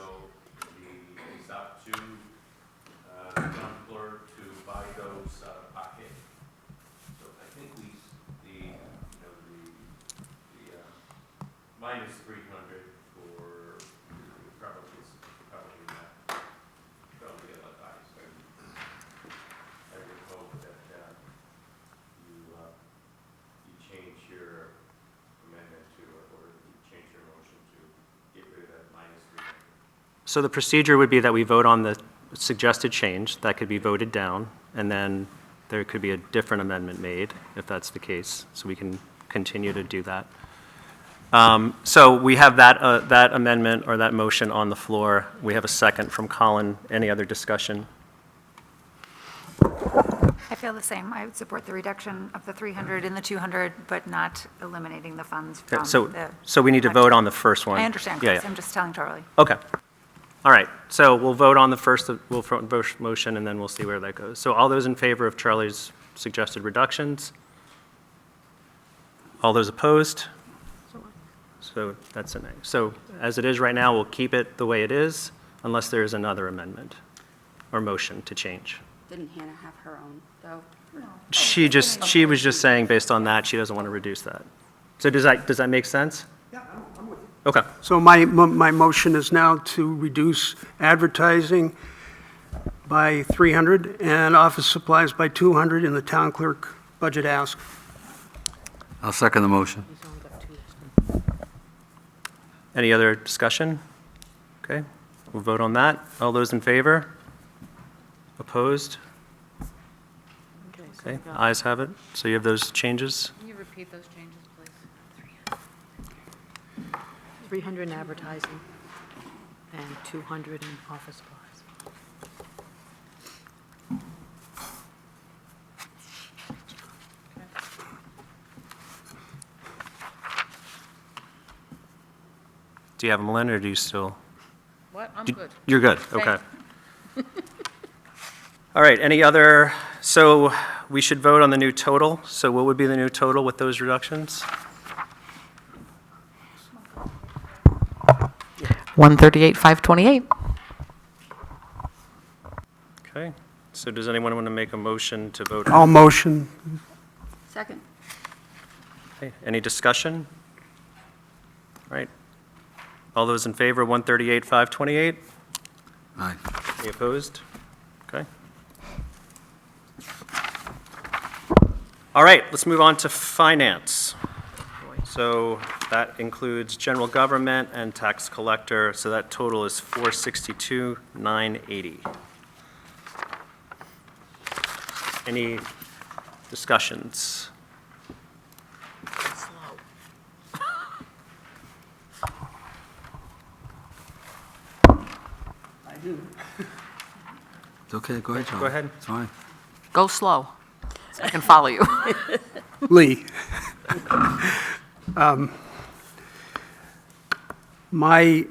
it's up to the town clerk to buy those out of pocket. So I think minus 300 for probably not, probably ill-advised. I would hope that you change your amendment to, or you change your motion to get rid of that minus 300. So the procedure would be that we vote on the suggested change, that could be voted down, and then there could be a different amendment made, if that's the case, so we can continue to do that. So we have that amendment or that motion on the floor. We have a second from Colin. Any other discussion? I feel the same. I would support the reduction of the 300 and the 200, but not eliminating the funds from the... So we need to vote on the first one. I understand, Yeah, Chris. yeah. I'm just telling Charlie. Okay. All right. So we'll vote on the first, we'll vote motion, and then we'll see where that goes. So all those in favor of Charlie's suggested reductions? All those opposed? So that's a nay. So as it is right now, we'll keep it the way it is unless there is another amendment or motion to change. Didn't Hannah have her own, though? She was just saying based on that, she doesn't want to reduce that. So does that make sense? Yeah, I'm with you. Okay. So my motion is now to reduce advertising by 300 and office supplies by 200 in the town clerk budget ask. I'll second the motion. Any other discussion? Okay, we'll vote on that. All those in favor? Opposed? Okay, ayes have it. So you have those changes? Can you repeat those changes, please? 300 in advertising and 200 in office supplies. Do you have them, Lynn, or do you still? What? I'm good. You're good, okay. All right, any other, so we should vote on the new total. So what would be the new total with those reductions? 138,528. Okay, so does anyone want to make a motion to vote? All motion. Second. Okay, any discussion? All right. All those in favor, 138,528? Aye. Any opposed? Okay. All right, let's move on to finance. So that includes general government and tax collector, so that total is 462,980. Any discussions? It's okay, go ahead, Charlie. Go ahead. It's fine. Go slow, so I can follow you. Lee. My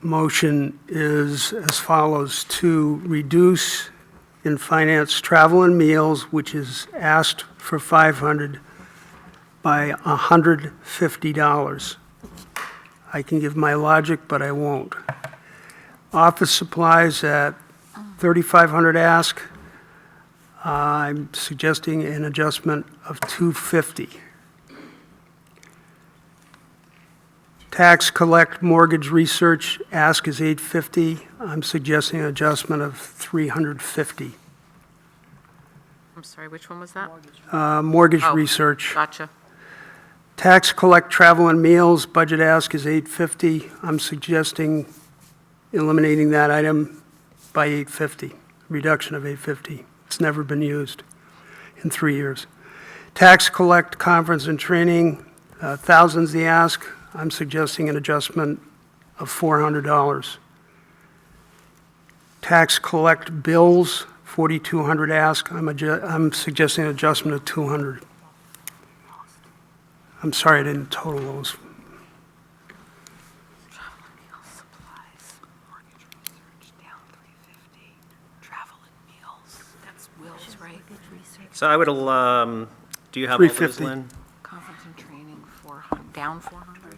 motion is as follows: to reduce in finance travel and meals, which is asked for 500, by $150. I can give my logic, but I won't. Office supplies at 3,500 ask, I'm suggesting an adjustment of $250. Tax collect mortgage research, ask is $850. I'm suggesting an adjustment of $350. I'm sorry, which one was that? Mortgage Oh, research. Gotcha. Tax collect travel and meals, budget ask is $850. I'm suggesting eliminating that item by $850, reduction of $850. It's never been used in 3 years. Tax collect conference and training, thousands the ask. I'm suggesting an adjustment of $400. Tax collect bills, 4,200 ask. I'm suggesting an adjustment of 200. I'm sorry I didn't total those. So I would, do you have all those, 350. Lynn? Conference and training, down 400.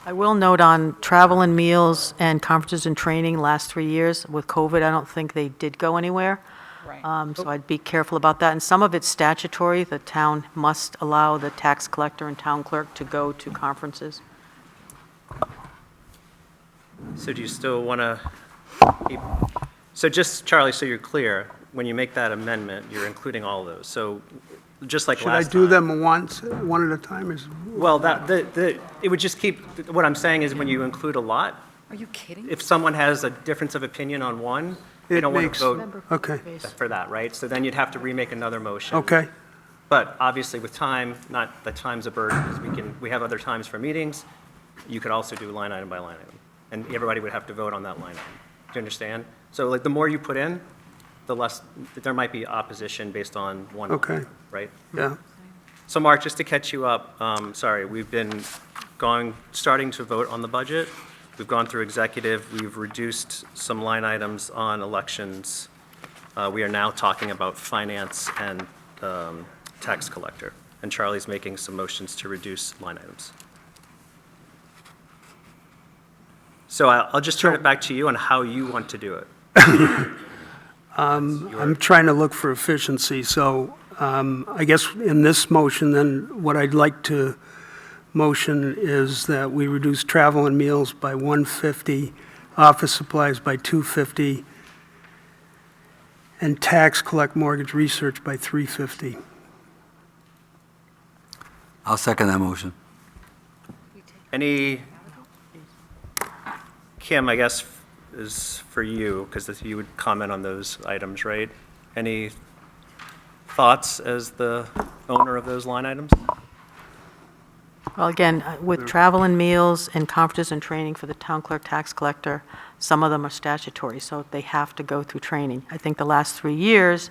I will note on travel and meals and conferences and training, last 3 years, with COVID, I don't think they did go anywhere. Right. So I'd be careful about that. And some of it's statutory. The town must allow the tax collector and town clerk to go to conferences. So do you still want to keep, so just, Charlie, so you're clear, when you make that amendment, you're including all those. So just like Should I last do time. them once, one at a time? Well, it would just keep, what I'm saying is when you include a lot, Are you kidding? if someone has a difference of opinion on one, they It don't want makes- to vote Okay, for that, right? So then you'd have to remake another motion. okay. But obviously with time, not that time's a burden, because we have other times for meetings, you could also do line item by line item. And everybody would have to vote on that line item. Do you understand? So like the more you put in, the less, there might be opposition based on one, line, Okay. right? Yeah. So Mark, just to catch you up, sorry, we've been starting to vote on the budget. We've gone through executive, we've reduced some line items on elections. We are now talking about finance and tax collector. And Charlie's making some motions to reduce line items. So I'll just turn it back to you on how you want to do it. I'm trying to look for efficiency, so I guess in this motion, then, what I'd like to motion is that we reduce travel and meals by $150, office supplies by $250, and tax collect mortgage research by $350. I'll second that motion. Any, Kim, I guess is for you, because you would comment on those items, right? Any thoughts as the owner of those line items? Well, again, with travel and meals and conferences and training for the town clerk, tax collector, some of them are statutory, so they have to go through training. I think the last 3 years,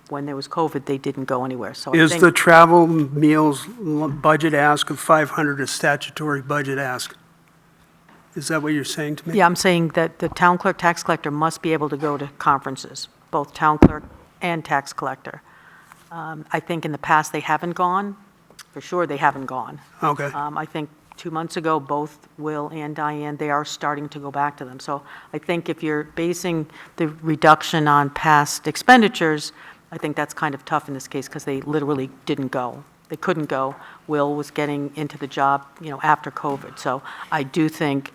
when there was COVID, they didn't go anywhere, so I Is think... the travel meals budget ask of $500 a statutory budget ask? Is that what you're saying to me? Yeah, I'm saying that the town clerk, tax collector must be able to go to conferences, both town clerk and tax collector. I think in the past, they haven't gone. For sure, they haven't gone. Okay. I think 2 months ago, both Will and Diane, they are starting to go back to them. So I think if you're basing the reduction on past expenditures, I think that's kind of tough in this case because they literally didn't go. They couldn't go. Will was getting into the job, after COVID. So I do think,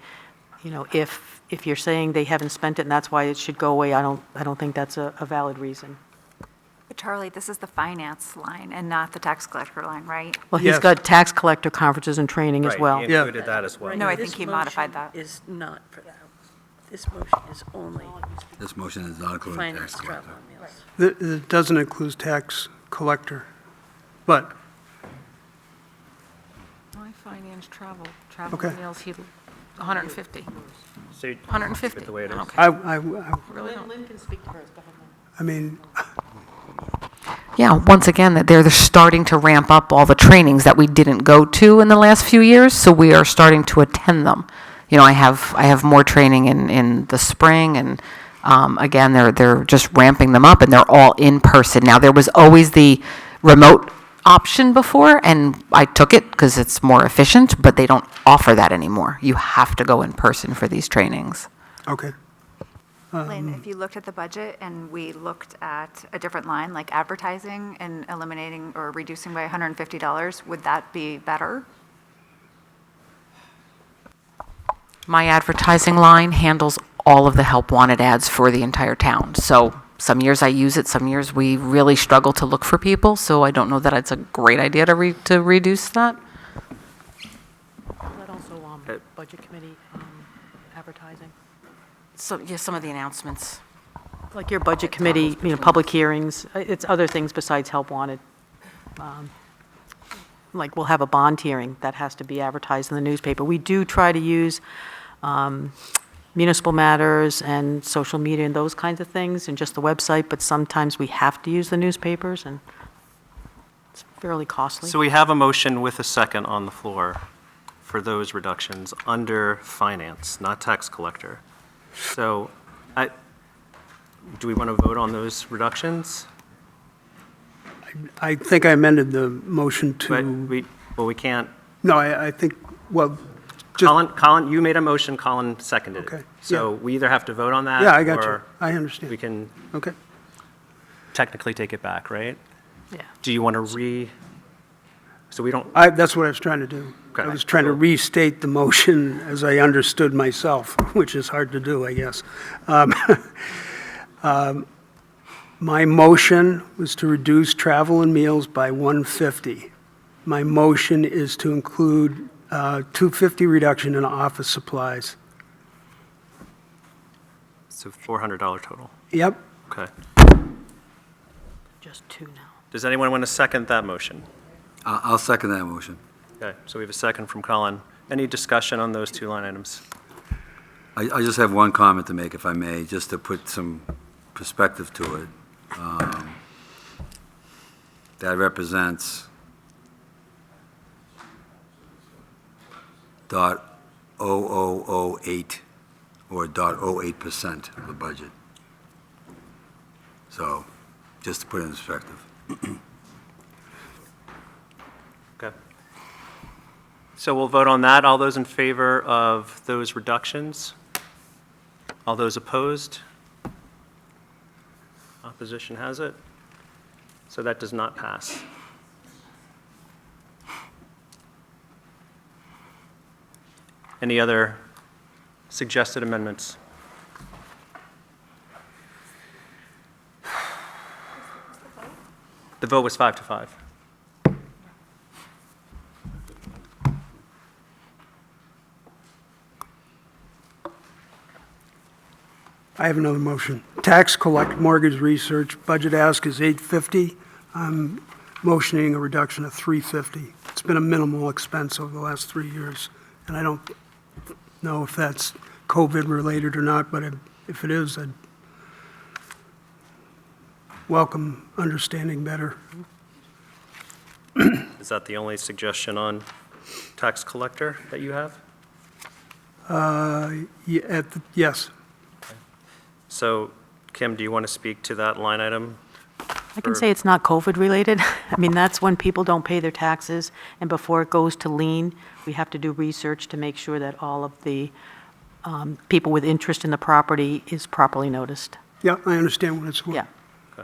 if you're saying they haven't spent it and that's why it should go away, I don't think that's a valid reason. But Charlie, this is the finance line and not the tax collector line, right? Well, he's Yes. got tax collector conferences and training as Right, well. he Yeah. included that as well. No, I think he modified that. This motion is not for that. This motion is only This motion is not including finance, tax travel, collector. and meals. It doesn't include tax collector, but, My finance, travel Okay. and meals, 150. So you- 150. Keep it the way it is. Okay. Really don't- Lynn can speak to hers, go ahead. I mean, Yeah, once again, that they're starting to ramp up all the trainings that we didn't go to in the last few years, so we are starting to attend them. I have more training in the spring, and again, they're just ramping them up, and they're all in person. Now, there was always the remote option before, and I took it because it's more efficient, but they don't offer that anymore. You have to go in person for these trainings. okay. Lynn, if you looked at the budget and we looked at a different line, like advertising, and eliminating or reducing by $150, would that be better? My advertising line handles all of the help wanted ads for the entire town. So some years I use it, some years we really struggle to look for people, so I don't know that it's a great idea to reduce that. Is that also Budget Committee advertising? So, yeah, some of the announcements. Like your Budget Committee, public hearings, it's other things besides help wanted. Like we'll have a bond hearing that has to be advertised in the newspaper. We do try to use municipal matters and social media and those kinds of things and just the website, but sometimes we have to use the newspapers and it's fairly costly. So we have a motion with a second on the floor for those reductions under finance, not tax collector. So do we want to vote on those reductions? I think I amended the motion But to, we can't. no, I think, well, just, Colin, you made a motion, Colin seconded it. Okay, So we either have to vote on that. yeah, I got you. or I We understand. can Okay. technically take it back, right? Yeah. Do you want to so we don't, That's what I was trying to do. I Okay. was trying to restate the motion as I understood myself, which is hard to do, I guess. My motion was to reduce travel and meals by $150. My motion is to include $250 reduction in office supplies. so $400 total. Yep. Okay. Just two now. Does anyone want to second that motion? I'll second that motion. Okay, so we have a second from Colin. Any discussion on those two line items? I just have one comment to make, if I may, just to put some perspective to it. That represents .0008 or 0.08% of the budget. So, just to put it in perspective. Okay. So we'll vote on that. All those in favor of those reductions? All those opposed? Opposition has it. So that does not pass. Any other suggested amendments? The vote was 5-5. I have another motion. Tax collect mortgage research, budget ask is $850. I'm motioning a reduction of $350. It's been a minimal expense over the last 3 years, and I don't know if that's COVID-related or not, but if it is, I'd welcome understanding better. Is that the only suggestion on tax collector that you have? Yes. So, Kim, do you want to speak to that line item? I can say it's not COVID-related. I mean, that's when people don't pay their taxes, and before it goes to lien, we have to do research to make sure that all of the people with interest in the property is properly noticed. Yeah, I understand what it's for. Yeah.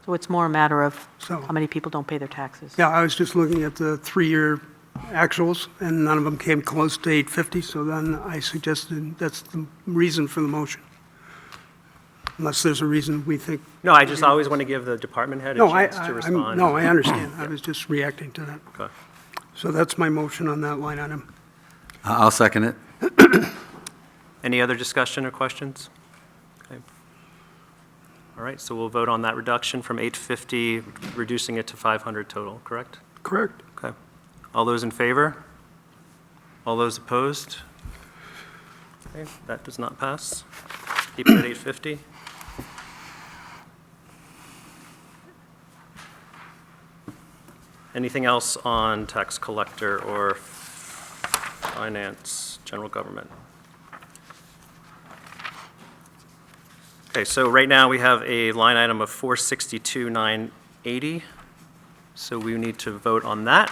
So it's more a matter of So- how many people don't pay their taxes. Yeah, I was just looking at the 3-year actuals, and none of them came close to $850, so then I suggested that's the reason for the motion. Unless there's a reason we think. No, I just always want to give the department head a No, chance to respond. No, I understand. I was just reacting to that. Okay. So that's my motion on that line item. I'll second it. Any other discussion or questions? Okay. All right, so we'll vote on that reduction from 850, reducing it to 500 total, correct? Correct. Okay. All those in favor? All those opposed? Okay, that does not pass. Keep it at 850. Anything else on tax collector or finance, general government? Okay, so right now we have a line item of 462,980. So we need to vote on that.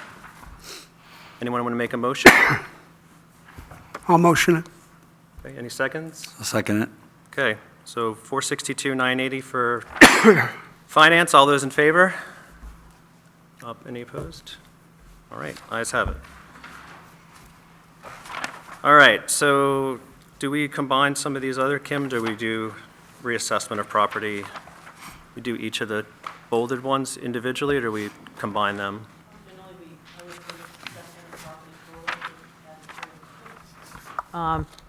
Anyone want to make a motion? I'll motion it. Okay, any seconds? I'll second it. Okay, So 462,980 for finance. All those in favor? Any opposed? All right, ayes have it. All right, so do we combine some of these other, Kim? Do we do reassessment of property? We do each of the bolded ones individually, or do we combine them?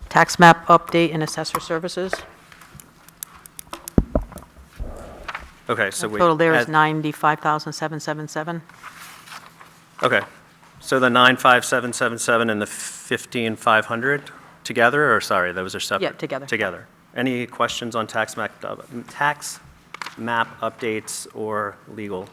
Tax map update and assessor services. Okay, so we. Total there is add- 95,777. Okay, so the 95777 and the 15,500 together, or sorry, those are separate? Yeah, together. Together. Any questions on tax map updates or legal?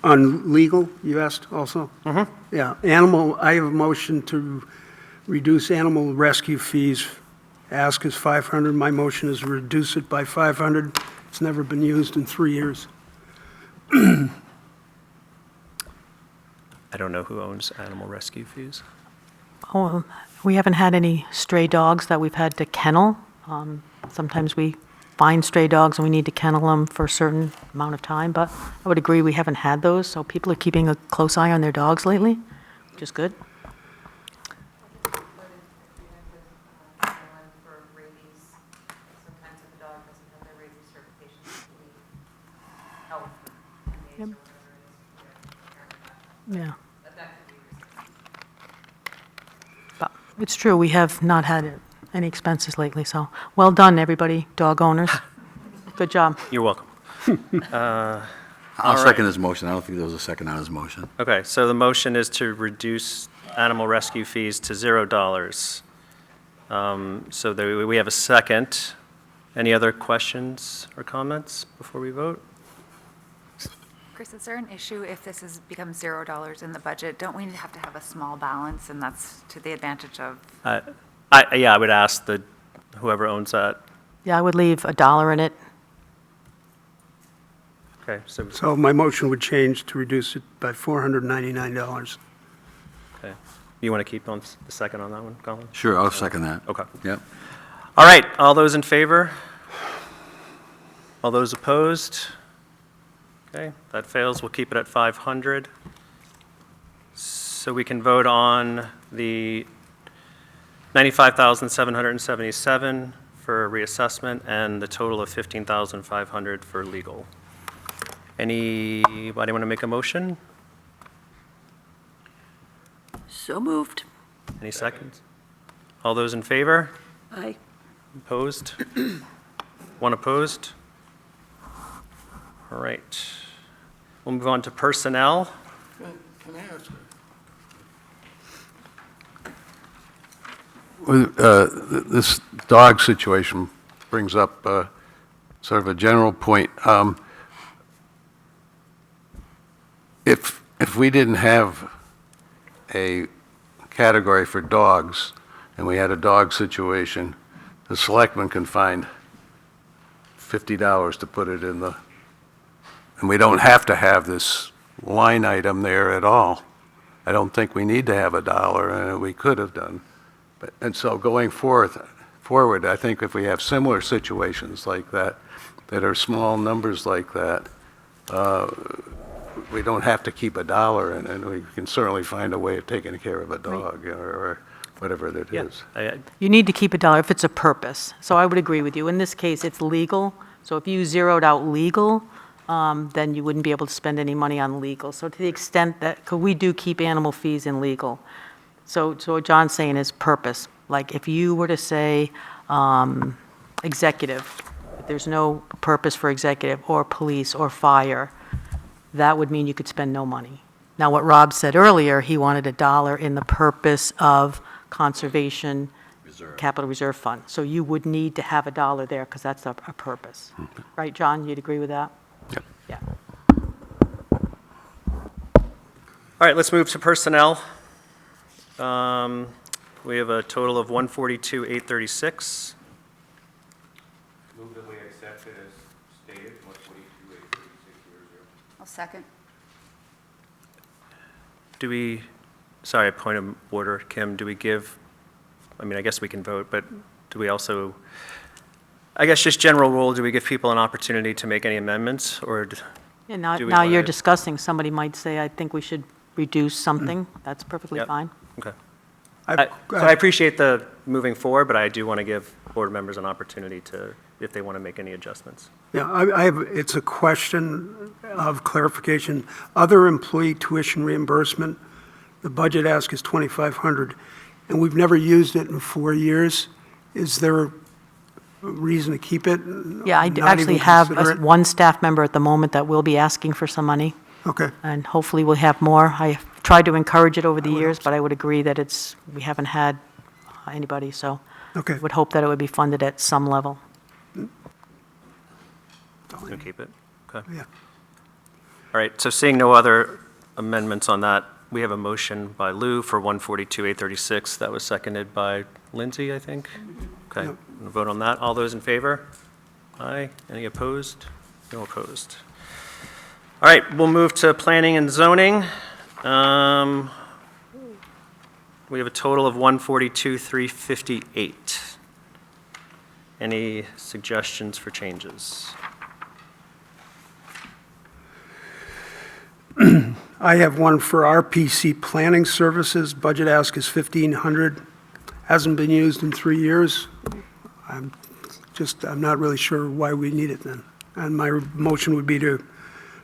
On legal, you asked also? Mm-hmm. Yeah, animal, I have a motion to reduce animal rescue fees. Ask is 500, my motion is to reduce it by 500. It's never been used in 3 years. I don't know who owns animal rescue fees. Oh, we haven't had any stray dogs that we've had to kennel. Sometimes we find stray dogs and we need to kennel them for a certain amount of time, but I would agree we haven't had those, so people are keeping a close eye on their dogs lately, which is good. Yeah. But it's true, we have not had any expenses lately, so well done, everybody, dog owners. Good job. You're welcome. I'll second his motion. I don't think there was a second on his motion. Okay, so the motion is to reduce animal rescue fees to $0. So we have a second. Any other questions or comments before we vote? Chris, is there an issue if this becomes $0 in the budget? Don't we have to have a small balance, and that's to the advantage of? I would ask whoever owns that. Yeah, I would leave $1 in it. Okay, So my motion would change to reduce it by $499. okay. You want to keep on the second on that one, Colin? Sure, I'll second that. Okay. Yep. All right, all those in favor? All those opposed? Okay, that fails. We'll keep it at 500. So we can vote on the 95,777 for reassessment and the total of 15,500 for legal. Anybody want to make a motion? So moved. Any seconds? All those in favor? Aye. Opposed? One opposed? All right. We'll move on to personnel. Can I ask? This dog situation brings up sort of a general point. If we didn't have a category for dogs and we had a dog situation, the selectmen can find $50 to put it in and we don't have to have this line item there at all. I don't think we need to have $1, and we could have done. And so going forward, I think if we have similar situations like that are small numbers like that, we don't have to keep $1, and we can certainly find a way of taking care of a dog or whatever it is. You need to keep $1 if it's a purpose. So I would agree with you. In this case, it's legal. So if you zeroed out legal, then you wouldn't be able to spend any money on legal. So to the extent that, because we do keep animal fees in legal. So what John's saying is purpose. Like if you were to say executive, if there's no purpose for executive or police or fire, that would mean you could spend no money. Now, what Rob said earlier, he wanted $1 in the purpose of conservation, capital reserve fund. So you would need to have $1 there because that's a purpose. Right, John? You'd agree with that? Yep. Yeah. All right, let's move to personnel. We have a total of 142,836. Move that we accept it as stated, 142,836. I'll second. Do we sorry, point of order, Kim, do we give, I mean, I guess we can vote, but do we also, I guess just general rule, do we give people an opportunity to make any amendments, or? And now, Do we now you're wanna- discussing, somebody might say, I think we should reduce something. That's perfectly Yep. fine. Okay. So I appreciate the moving forward, but I do want to give board members an opportunity to, if they want to make any adjustments. Yeah, I have, it's a question of clarification. Other employee tuition reimbursement, the budget ask is 2,500, and we've never used it in 4 years. Is there a reason to keep it? Yeah, I Not actually even have consider it? one staff member at the moment that will be asking for some money, Okay, and hopefully we'll have more. I tried to encourage it over the years, but I would agree that we haven't had anybody, so okay. I would hope that it would be funded at some level. You'll keep it? Okay. Yeah. All right, so seeing no other amendments on that, we have a motion by Lou for 142,836. That was seconded by Lindsay, I think? Okay, Yep. we'll vote on that. All those in favor? Aye. Any opposed? No opposed. All right, we'll move to planning and zoning. We have a total of 142,358. Any suggestions for changes? I have one for RPC Planning Services. Budget ask is 1,500. Hasn't been used in 3 years. I'm not really sure why we need it then. And my motion would be to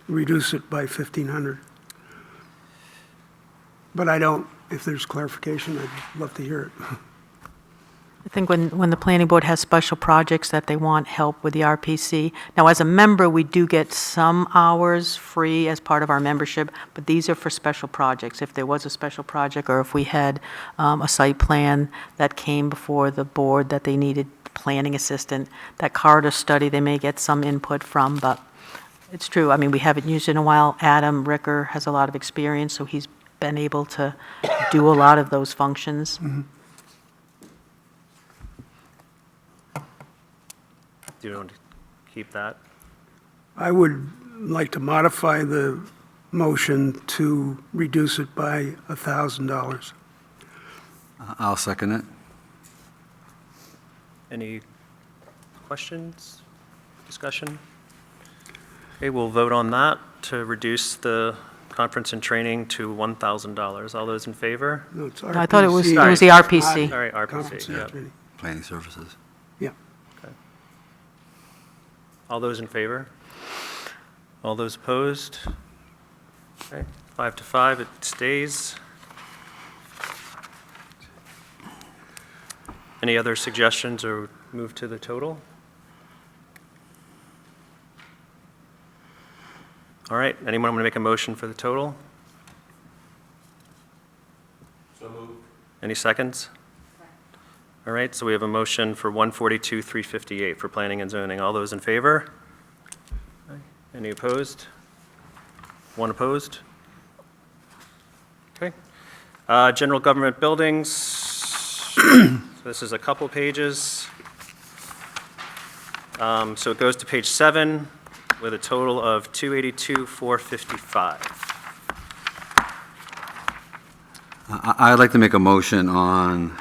reduce it by 1,500. But I don't, if there's clarification, I'd love to hear it. I think when the planning board has special projects that they want help with the RPC. Now, as a member, we do get some hours free as part of our membership, but these are for special projects. If there was a special project, or if we had a site plan that came before the board that they needed planning assistant, that corridor study, they may get some input from, but it's true. I mean, we haven't used it in a while. Adam Ricker has a lot of experience, so he's been able to do a lot of those functions. Do you want to keep that? I would like to modify the motion to reduce it by $1,000. I'll second it. Any questions, discussion? Okay, we'll vote on that to reduce the conference and training to $1,000. All those in favor? No, it's I thought it was RPC. the RPC. Sorry, Conference RPC, and yeah. training. Planning services. Yeah. All those in favor? All those opposed? Okay, 5 to 5, it stays. Any other suggestions or move to the total? All right, anyone want to make a motion for the total? So moved. Any seconds? All right, so we have a motion for 142,358 for planning and zoning. All those in favor? Any opposed? One opposed? Okay. General government buildings. So this is a couple pages. So it goes to page 7 with a total of 282,455. I'd like to make a motion on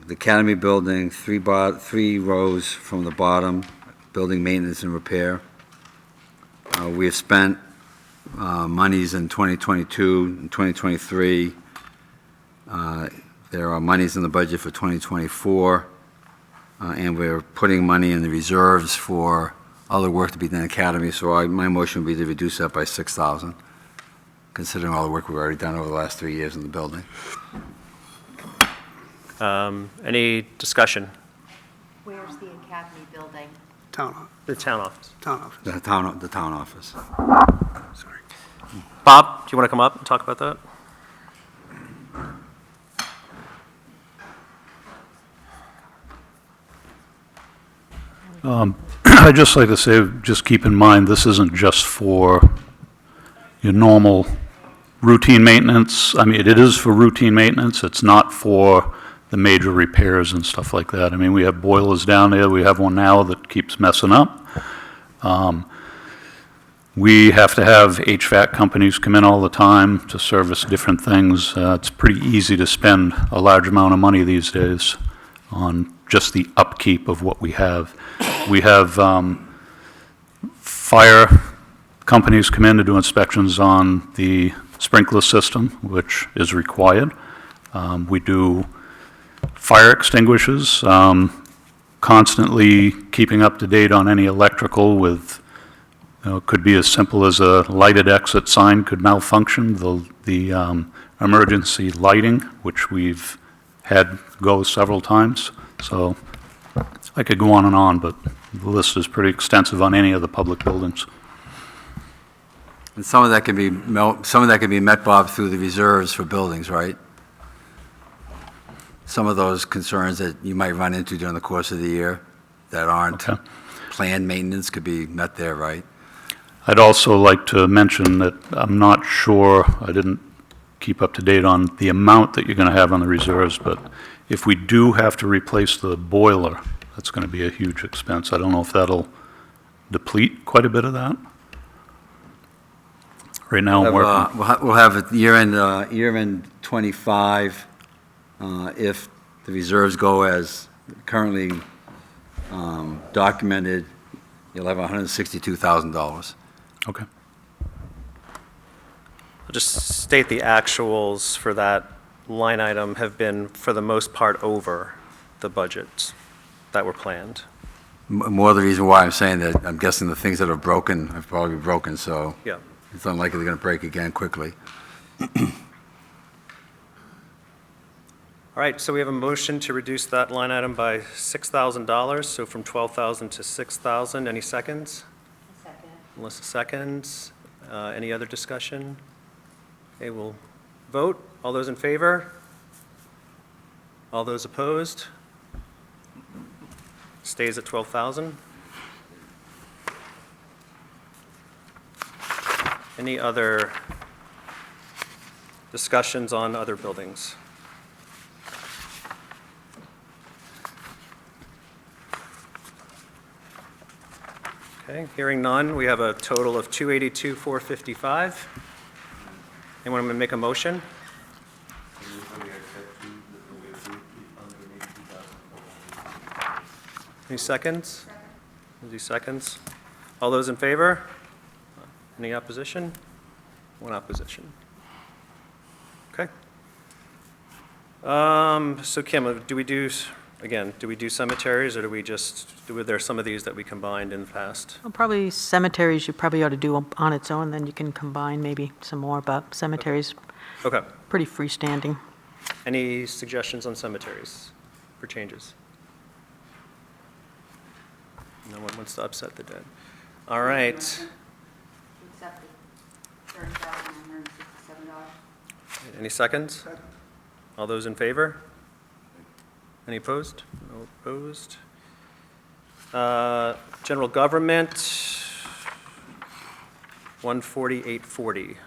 the Academy Building, three rows from the bottom, building maintenance and repair. We have spent monies in 2022 and 2023. There are monies in the budget for 2024, and we're putting money in the reserves for other work to be done in Academy, so my motion would be to reduce that by $6,000, considering all the work we've already done over the last 3 years in the building. Any discussion? Where's the Academy building? Town, The town office. town office. The town office. Sorry. Bob, do you want to come up and talk about that? I'd just like to say, just keep in mind, this isn't just for your normal routine maintenance. I mean, it is for routine maintenance. It's not for the major repairs and stuff like that. I mean, we have boilers down there. We have one now that keeps messing up. We have to have HVAC companies come in all the time to service different things. It's pretty easy to spend a large amount of money these days on just the upkeep of what we have. We have fire companies come in to do inspections on the sprinkler system, which is required. We do fire extinguishers, constantly keeping up to date on any electrical with, could be as simple as a lighted exit sign could malfunction, the emergency lighting, which we've had go several times. So I could go on, but the list is pretty extensive on any of the public buildings. And some of that can be met, Bob, through the reserves for buildings, right? Some of those concerns that you might run into during the course of the year that aren't planned maintenance could be met there, right? I'd also like to mention that I'm not sure, I didn't keep up to date on the amount that you're going to have on the reserves, but if we do have to replace the boiler, that's going to be a huge expense. I don't know if that'll deplete quite a bit of that. Right now, I'm working. We'll have a year-end 25, if the reserves go as currently documented, you'll have $162,000. Okay. I'll just state the actuals for that line item have been, for the most part, over the budgets that were planned. More the reason why I'm saying that, I'm guessing the things that are broken have probably broken, so Yeah. it's unlikely they're going to break again quickly. All right, so we have a motion to reduce that line item by $6,000, so from $12,000 to $6,000. Any seconds? Second. Melissa seconds. Any other discussion? Okay, we'll vote. All those in favor? All those opposed? Stays at 12,000. Any other discussions on other buildings? Okay, hearing none, we have a total of $282,455. Anyone want to make a motion? Any seconds? Any seconds? All those in favor? Any opposition? One opposition. Okay. So Kim, do we do cemeteries, or were there some of these that we combined in the past? Well, probably cemeteries you probably ought to do on its own, then you can combine maybe some more, but cemeteries, Okay. pretty freestanding. Any suggestions on cemeteries for changes? No one wants to upset the dead. All right. Any seconds? All those in favor? Any opposed? No opposed. General government, 14840.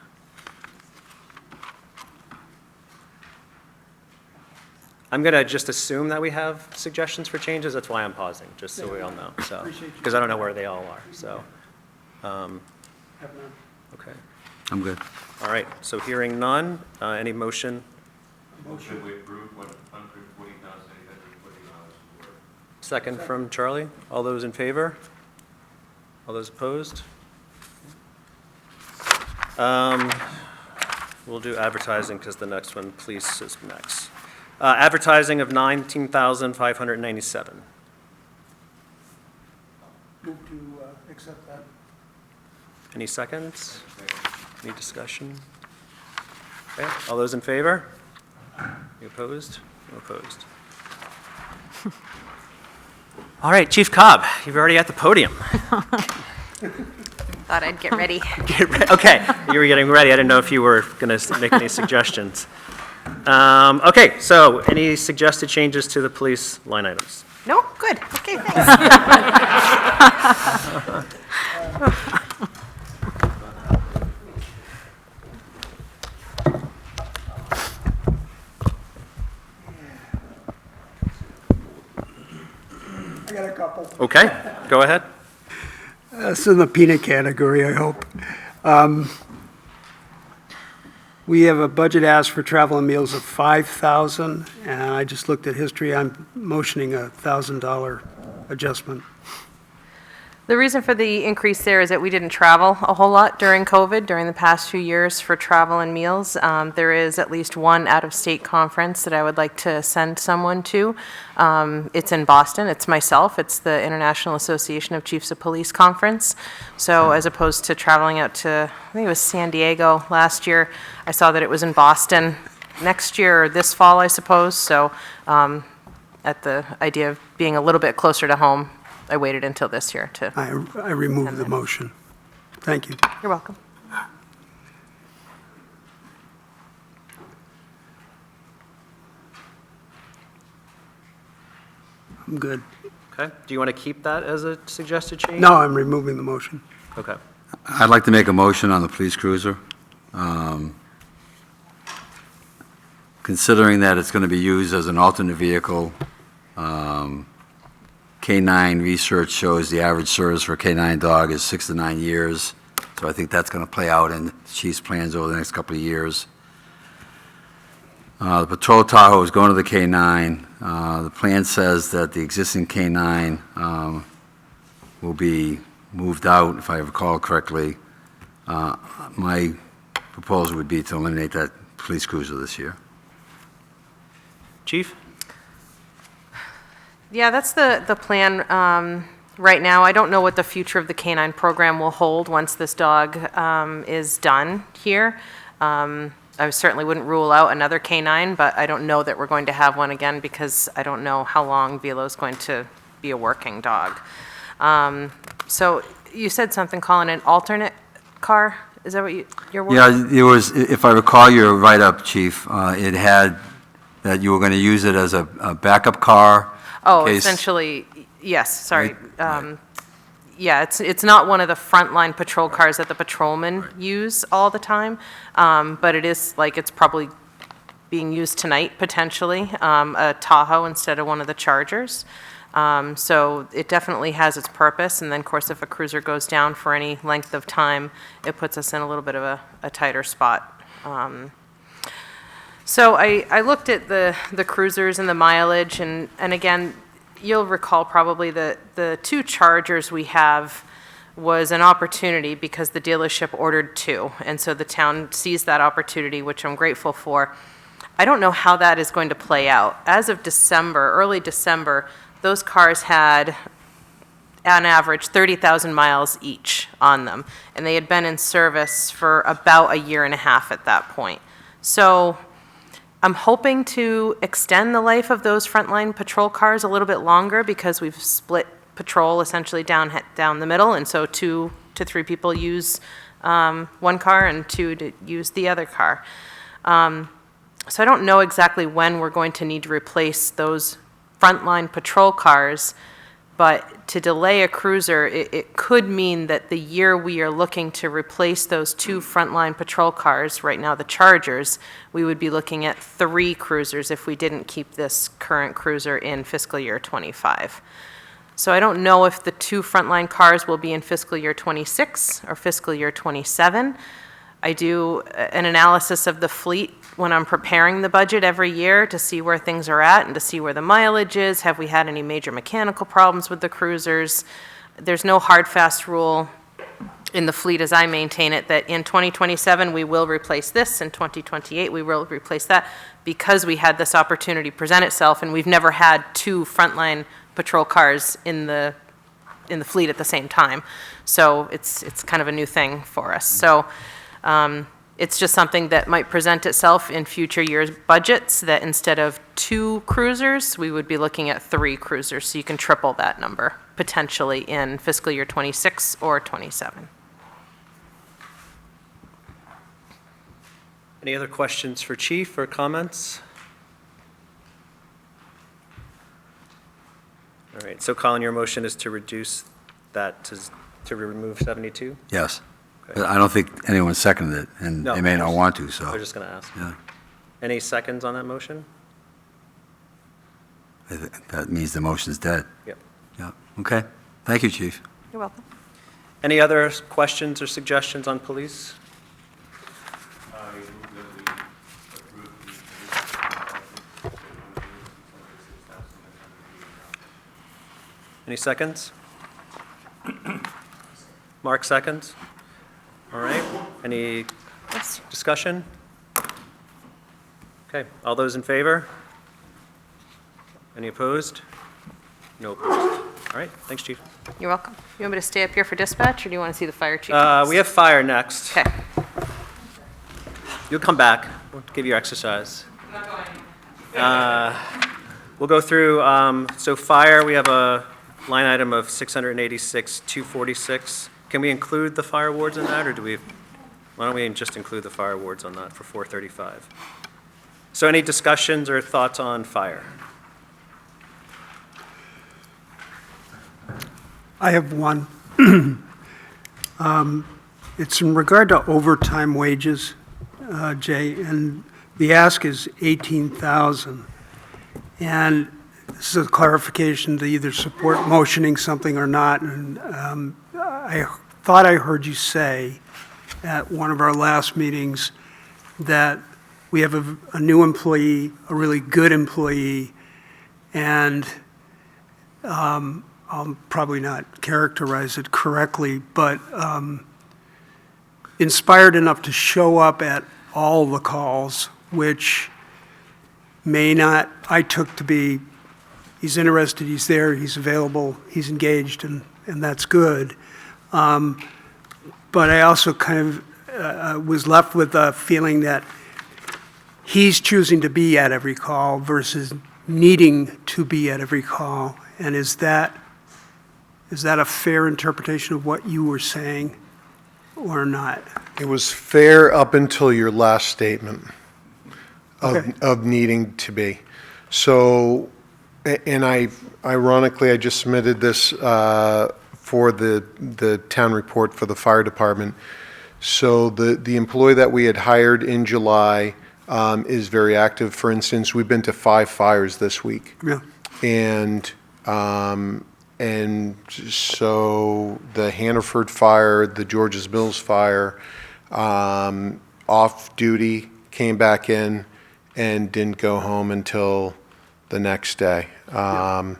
I'm going to just assume that we have suggestions for changes. That's why I'm pausing, just so we all know. So, because I don't know where they all are. So, okay. I'm good. All right. So, hearing none. Any motion? Motion we approve $140,840. Second from Charlie. All those in favor? All those opposed? We'll do advertising because the next one, police, is next. Advertising of $19,597. Move to accept that. Any seconds? Any discussion? Okay, all those in favor? Any opposed? No opposed. All right, Chief Cobb, you're already at the podium. Thought I'd get ready. Okay, you were getting ready. I didn't know if you were going to make any suggestions. Okay, so any suggested changes to the police line items? No? Good. Okay, thanks. I got a couple. Okay, go ahead. That's in the peanut category, I hope. We have a budget ask for travel and meals of $5,000, and I just looked at history. I'm motioning a $1,000 adjustment. The reason for the increase there is that we didn't travel a whole lot during COVID, during the past few years for travel and meals. There is at least one out-of-state conference that I would like to send someone to. It's in Boston. It's myself. It's the International Association of Chiefs of Police Conference. So as opposed to traveling out to, I think it was San Diego last year, I saw that it was in Boston next year or this fall, I suppose. So at the idea of being a little bit closer to home, I waited until this year to. I remove the motion. Thank you. You're welcome. I'm good. Okay, do you want to keep that as a suggested change? No, I'm removing the motion. Okay. I'd like to make a motion on the police cruiser. Considering that it's going to be used as an alternate vehicle, K9 research shows the average service for a K9 dog is 6 to 9 years. So I think that's going to play out in the chief's plans over the next couple of years. The patrol Tahoe is going to the K9. The plan says that the existing K9 will be moved out, if I recall correctly. My proposal would be to eliminate that police cruiser this year. Chief? Yeah, that's the plan right now. I don't know what the future of the canine program will hold once this dog is done here. I certainly wouldn't rule out another canine, but I don't know that we're going to have one again because I don't know how long Velo's going to be a working dog. So you said something, Colin, an alternate car? Is that what you're working? Yeah, it was, if I recall your write-up, Chief, it had that you were going to use it as a backup car. Oh, essentially, yes, sorry. Yeah, it's not one of the frontline patrol cars that the patrolmen use all the time, but it is like it's probably being used tonight, potentially, a Tahoe instead of one of the Chargers. So it definitely has its purpose, and then, of course, if a cruiser goes down for any length of time, it puts us in a little bit of a tighter spot. So I looked at the cruisers and the mileage, and again, you'll recall probably that the two Chargers we have was an opportunity because the dealership ordered two, and so the town sees that opportunity, which I'm grateful for. I don't know how that is going to play out. As of December, early December, those cars had, on average, 30,000 miles each on them, and they had been in service for about a year and a half at that point. So I'm hoping to extend the life of those frontline patrol cars a little bit longer because we've split patrol essentially down the middle, and so 2 to 3 people use one car and 2 to use the other car. So I don't know exactly when we're going to need to replace those frontline patrol cars, but to delay a cruiser, it could mean that the year we are looking to replace those 2 frontline patrol cars, right now the Chargers, we would be looking at 3 cruisers if we didn't keep this current cruiser in fiscal year 25. So I don't know if the 2 frontline cars will be in fiscal year 26 or fiscal year 27. I do an analysis of the fleet when I'm preparing the budget every year to see where things are at and to see where the mileage is. Have we had any major mechanical problems with the cruisers? There's no hard, fast rule in the fleet as I maintain it that in 2027 we will replace this, in 2028 we will replace that, because we had this opportunity present itself, and we've never had 2 frontline patrol cars in the fleet at the same time. So it's kind of a new thing for us. So it's just something that might present itself in future years' budgets, that instead of 2 cruisers, we would be looking at 3 cruisers, so you can triple that number, potentially in fiscal year 26 or 27. Any other questions for Chief or comments? All right, so Colin, your motion is to reduce that to remove 72? Yes. Okay. I don't think anyone seconded it, and No, they may not want to, I so. was just going to ask. Yeah. Any seconds on that motion? That means the motion's dead. Yep. Yeah, okay. Thank you, Chief. You're welcome. Any other questions or suggestions on police? Any seconds? Mark seconds? All right. Any discussion? Okay. All those in favor? Any opposed? No opposed. All right. Thanks, Chief. You're welcome. You want me to stay up here for dispatch, or do you want to see the fire chief? We have fire next. Okay. You'll come back. We'll give you exercise. We'll go through, so fire, we have a line item of 686,246. Can we include the fire awards in that, or why don't we just include the fire awards on that for 435? So any discussions or thoughts on fire? I have one. It's in regard to overtime wages, Jay, and the ask is $18,000. And this is a clarification to either support motioning something or not. And I thought I heard you say at one of our last meetings that we have a new employee, a really good employee, and I'll probably not characterize it correctly, but inspired enough to show up at all the calls, which may not, I took to be, he's interested, he's there, he's available, he's engaged, and that's good. But I also kind of was left with a feeling that he's choosing to be at every call versus needing to be at every call. And is that a fair interpretation of what you were saying or not? It was fair up until your last statement of needing to be. So, and ironically, I just submitted this for the town report for the fire department. So the employee that we had hired in July is very active. For instance, we've been to 5 fires this week. Yeah. And so the Hannaford fire, the Georges Mills fire, off duty, came back in and didn't go home until the next day. And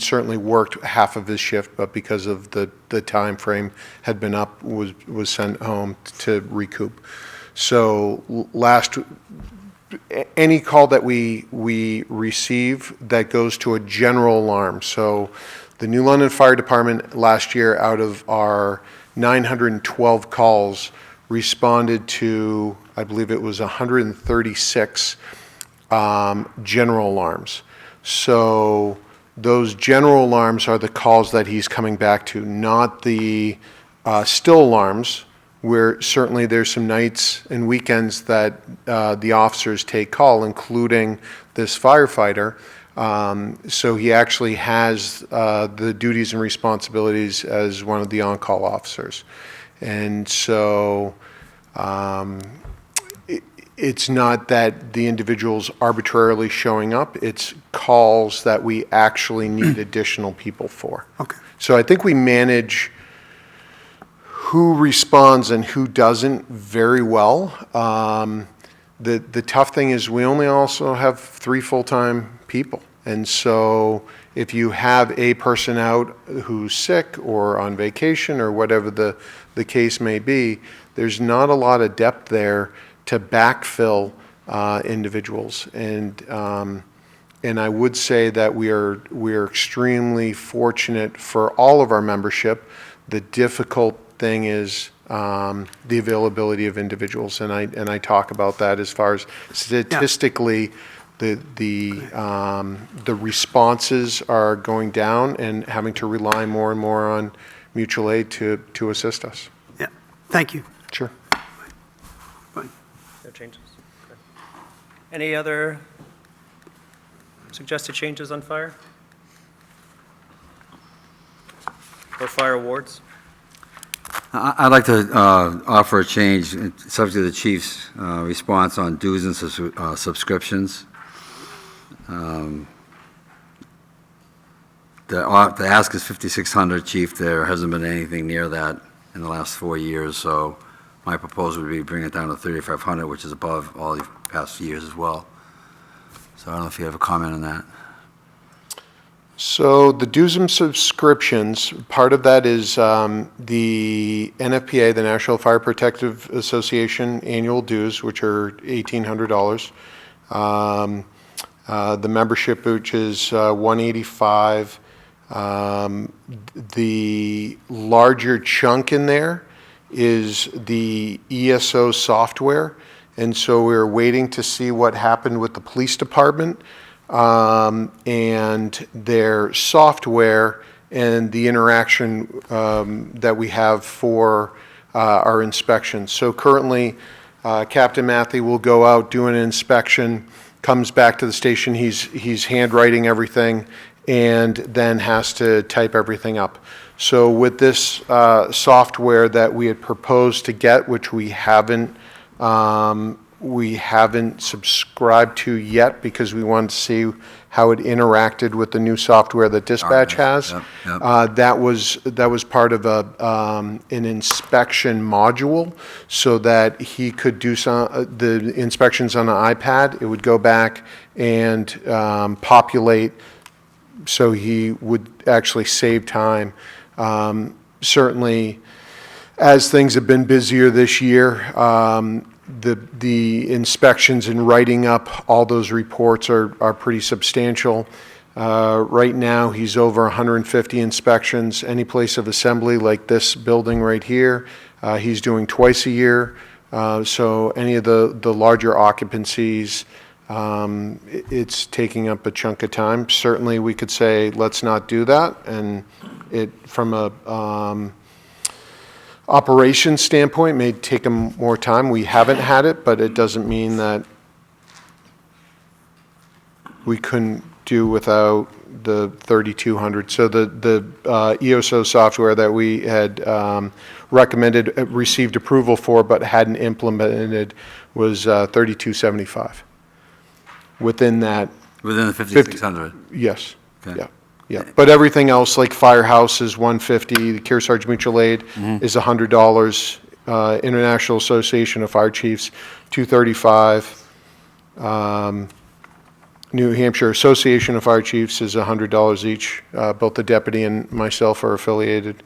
certainly worked half of his shift, but because of the time frame had been up, was sent home to recoup. So any call that we receive that goes to a general alarm. So the New London Fire Department last year, out of our 912 calls, responded to, I believe it was 136 general alarms. So those general alarms are the calls that he's coming back to, not the still alarms, where certainly there's some nights and weekends that the officers take call, including this firefighter. So he actually has the duties and responsibilities as one of the on-call officers. And so it's not that the individual's arbitrarily showing up, it's calls that we actually need additional people for. Okay. So I think we manage who responds and who doesn't very well. The tough thing is we only also have 3 full-time people. And so if you have a person out who's sick or on vacation or whatever the case may be, there's not a lot of depth there to backfill individuals. And I would say that we are extremely fortunate for all of our membership. The difficult thing is the availability of individuals, and I talk about that as far as statistically, the responses are going down and having to rely more and more on mutual aid to assist us. Yeah. Thank you. Sure. Fine. No changes? Okay. Any other suggested changes on fire? Or fire awards? I'd like to offer a change, subject to the chief's response on dues and subscriptions. the ask is 5,600, Chief. There hasn't been anything near that in the last 4 years, so my proposal would be bring it down to 3,500, which is above all the past years as well. So I don't know if you have a comment on that. So the dues and subscriptions, part of that is the NFPA, the National Fire Protective Association annual dues, which are $1,800. The membership, which is $185. The larger chunk in there is the ESO software, and so we're waiting to see what happened with the police department and their software and the interaction that we have for our inspections. So currently, Captain Matthew will go out, do an inspection, comes back to the station, he's handwriting everything, and then has to type everything up. So with this software that we had proposed to get, which we haven't subscribed to yet because we wanted to see how it interacted with the new software that Dispatch has. That was part of an inspection module so that he could do the inspections on an iPad. It would go back and populate, so he would actually save time. Certainly, as things have been busier this year, the inspections and writing up all those reports are pretty substantial. Right now, he's over 150 inspections. Any place of assembly like this building right here, he's doing twice a year. So any of the larger occupancies, it's taking up a chunk of time. Certainly, we could say, let's not do that. And it, from a operations standpoint, may take them more time. We haven't had it, but it doesn't mean that we couldn't do without the 3,200. So the ESO software that we had recommended, received approval for, but hadn't implemented was 3,275. Within that. Within the 5,600? Yes. Okay. Yeah. Yeah, but everything else, like Firehouse is $150, the Kearsarge Mutual Aid is $100, International Association of Fire Chiefs, $235, New Hampshire Association of Fire Chiefs is $100 each. Both the deputy and myself are affiliated.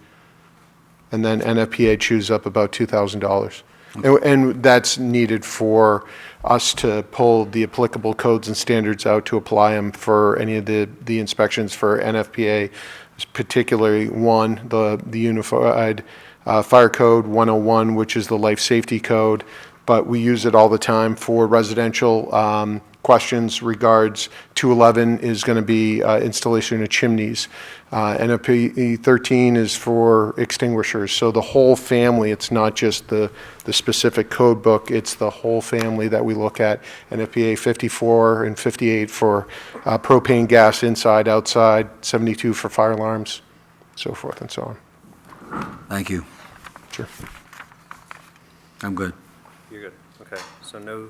And then NFPA chews up about $2,000. And that's needed for us to pull the applicable codes and standards out to apply them for any of the inspections for NFPA, particularly one, the Unified Fire Code 101, which is the life safety code, but we use it all the time for residential questions. Regards 211 is going to be installation of chimneys. NFP 13 is for extinguishers. So the whole family, it's not just the specific code book, it's the whole family that we look at. NFPA 54 and 58 for propane gas inside, outside, 72 for fire alarms, so forth and so on. Thank you. Sure. I'm good. You're good. Okay. So no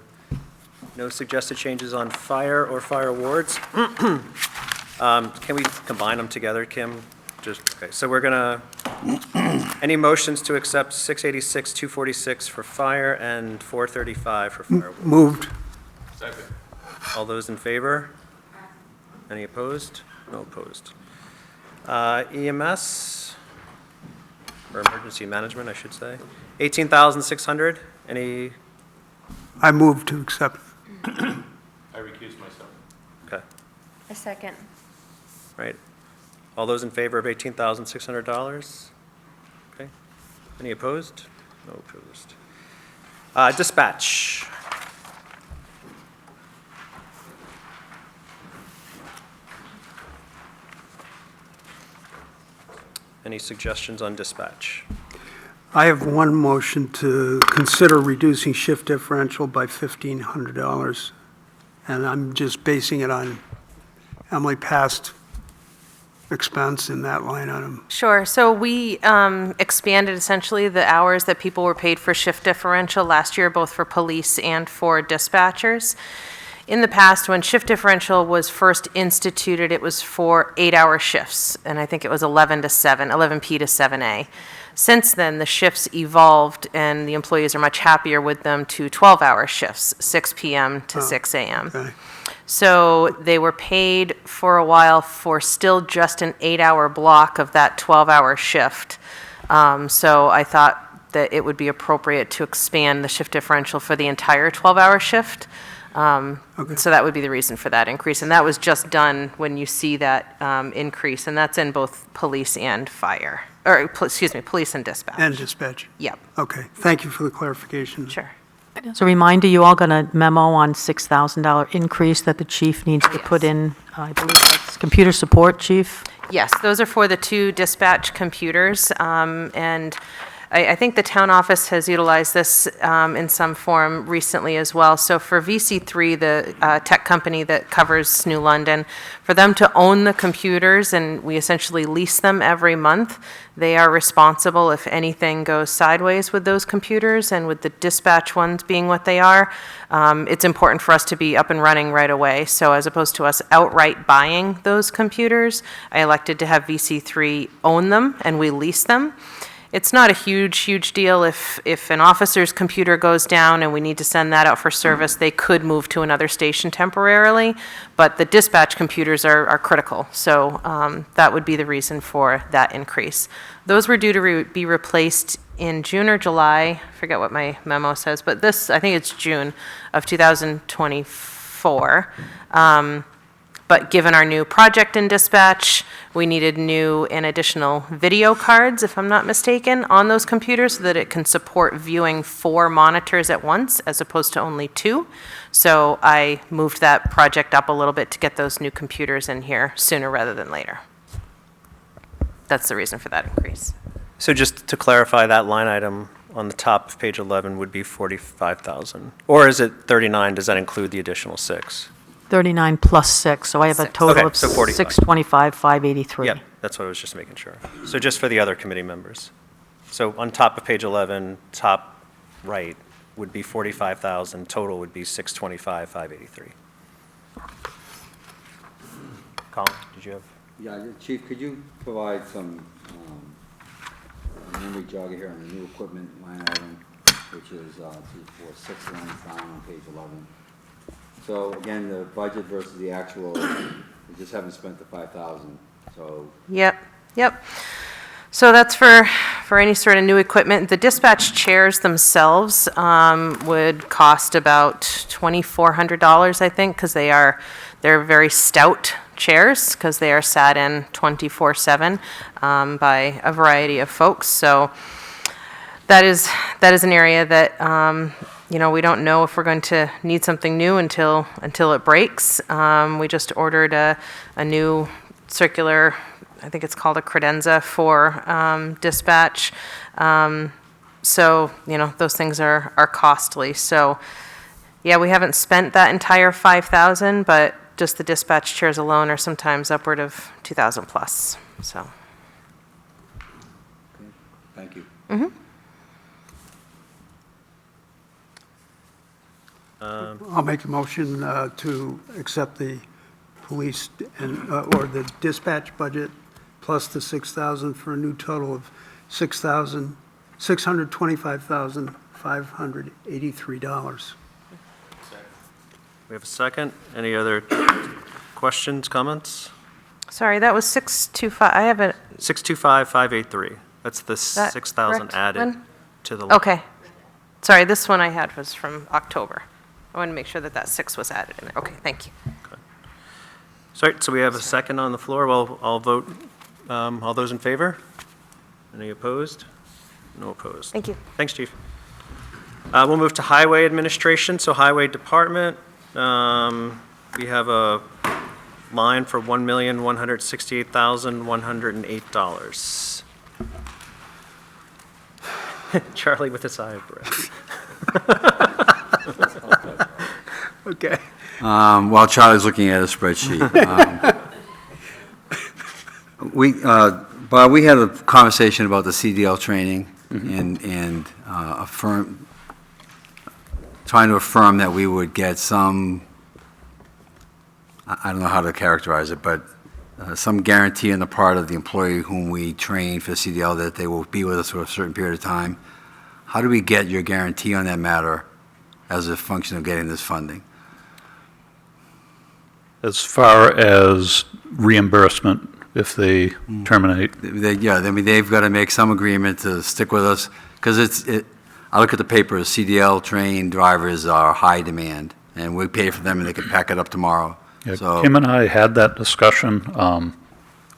suggested changes on fire or fire awards. Can we combine them together, Kim? Okay, so we're gonna, any motions to accept 686, 246 for fire and 435 for fire awards? Moved. Second. All those in favor? Any opposed? No opposed. EMS, or emergency management, I should say. 18,600, any? I move to accept. I recuse myself. Okay, A second. right. All those in favor of $18,600? Okay. Any opposed? No opposed. Dispatch. Any suggestions on dispatch? I have one motion to consider reducing shift differential by $1,500, and I'm just basing it on Emily past expense in that line item. Sure. So we expanded essentially the hours that people were paid for shift differential last year, both for police and for dispatchers. In the past, when shift differential was first instituted, it was for 8-hour shifts, and I think it was 11 to 7, 11P to 7A. Since then, the shifts evolved, and the employees are much happier with them to 12-hour shifts, 6 p.m. to 6 a.m. Okay. So they were paid for a while for still just an 8-hour block of that 12-hour shift. So I thought that it would be appropriate to expand the shift differential for the entire 12-hour shift. So that would be the reason for that increase. And that was just done when you see that increase, and that's in both police and fire, or excuse me, police and dispatch. And dispatch? Yep. Okay, thank you for the clarification. Sure. As a reminder, you all got a memo on $6,000 increase that the chief needs to put in, I believe that's computer support, chief? Yes, those are for the 2 dispatch computers, and I think the town office has utilized this in some form recently as well. So for VC3, the tech company that covers New London, for them to own the computers, and we essentially lease them every month, they are responsible if anything goes sideways with those computers, and with the dispatch ones being what they are, it's important for us to be up and running right away. So as opposed to us outright buying those computers, I elected to have VC3 own them, and we lease them. It's not a huge deal. If an officer's computer goes down and we need to send that out for service, they could move to another station temporarily, but the dispatch computers are critical. So that would be the reason for that increase. Those were due to be replaced in June or July, I forget what my memo says, but this, I think it's June of 2024. But given our new project in dispatch, we needed new and additional video cards, if I'm not mistaken, on those computers so that it can support viewing 4 monitors at once as opposed to only 2. So I moved that project up a little bit to get those new computers in here sooner rather than later. That's the reason for that increase. So just to clarify, that line item on the top of page 11 would be 45,000? Or is it 39? Does that include the additional 6? 39 plus 6, so I have a total Okay, of so 45. 625, 583. Yep, that's what I was just making sure of. So just for the other committee members. So on top of page 11, top right would be 45,000, total would be 625, 583. Colin, did you have? Yeah, Chief, could you provide some memory jogger here on the new equipment line item, which is 6 lines down on page 11. So again, the budget versus the actual, we just haven't spent the 5,000, so. Yep. So that's for any sort of new equipment. The dispatch chairs themselves would cost about $2,400, I think, because they're very stout chairs, because they are sat in 24/7 by a variety of folks. So that is an area that we don't know if we're going to need something new until it breaks. We just ordered a new circular, I think it's called a credenza for dispatch. So, those things are costly. So, yeah, we haven't spent that entire 5,000, but just the dispatch chairs alone are sometimes upward of 2,000 plus, so. Thank you. Mm-hmm. I'll make a motion to accept the police and, or the dispatch budget plus the 6,000 for a new total of $625,583. We have a second. Any other questions, comments? Sorry, that was 625, I have it. 625, 583. That's the 6,000 correct, added Lynn? to the. Okay. Sorry, this one I had was from October. I wanted to make sure that 6 was added in there. Okay, thank you. Sorry, so we have a second on the floor. Well, I'll vote. All those in favor? Any opposed? No opposed. Thank you. Thanks, Chief. We'll move to Highway Administration. So Highway Department, we have a line for $1,168,108. Charlie with a sigh of breath. Okay. While Charlie's looking at a spreadsheet, Bob, we had a conversation about the CDL training and trying to affirm that we would get some I don't know how to characterize it, but some guarantee on the part of the employee whom we train for CDL that they will be with us for a certain period of time. How do we get your guarantee on that matter as a function of getting this funding? As far as reimbursement, if they terminate, Yeah, I mean, they've got to make some agreement to stick with us, because I look at the paper, CDL trained drivers are high demand, and we pay for them and they can pack it up tomorrow. yeah, So, Kim and I had that discussion.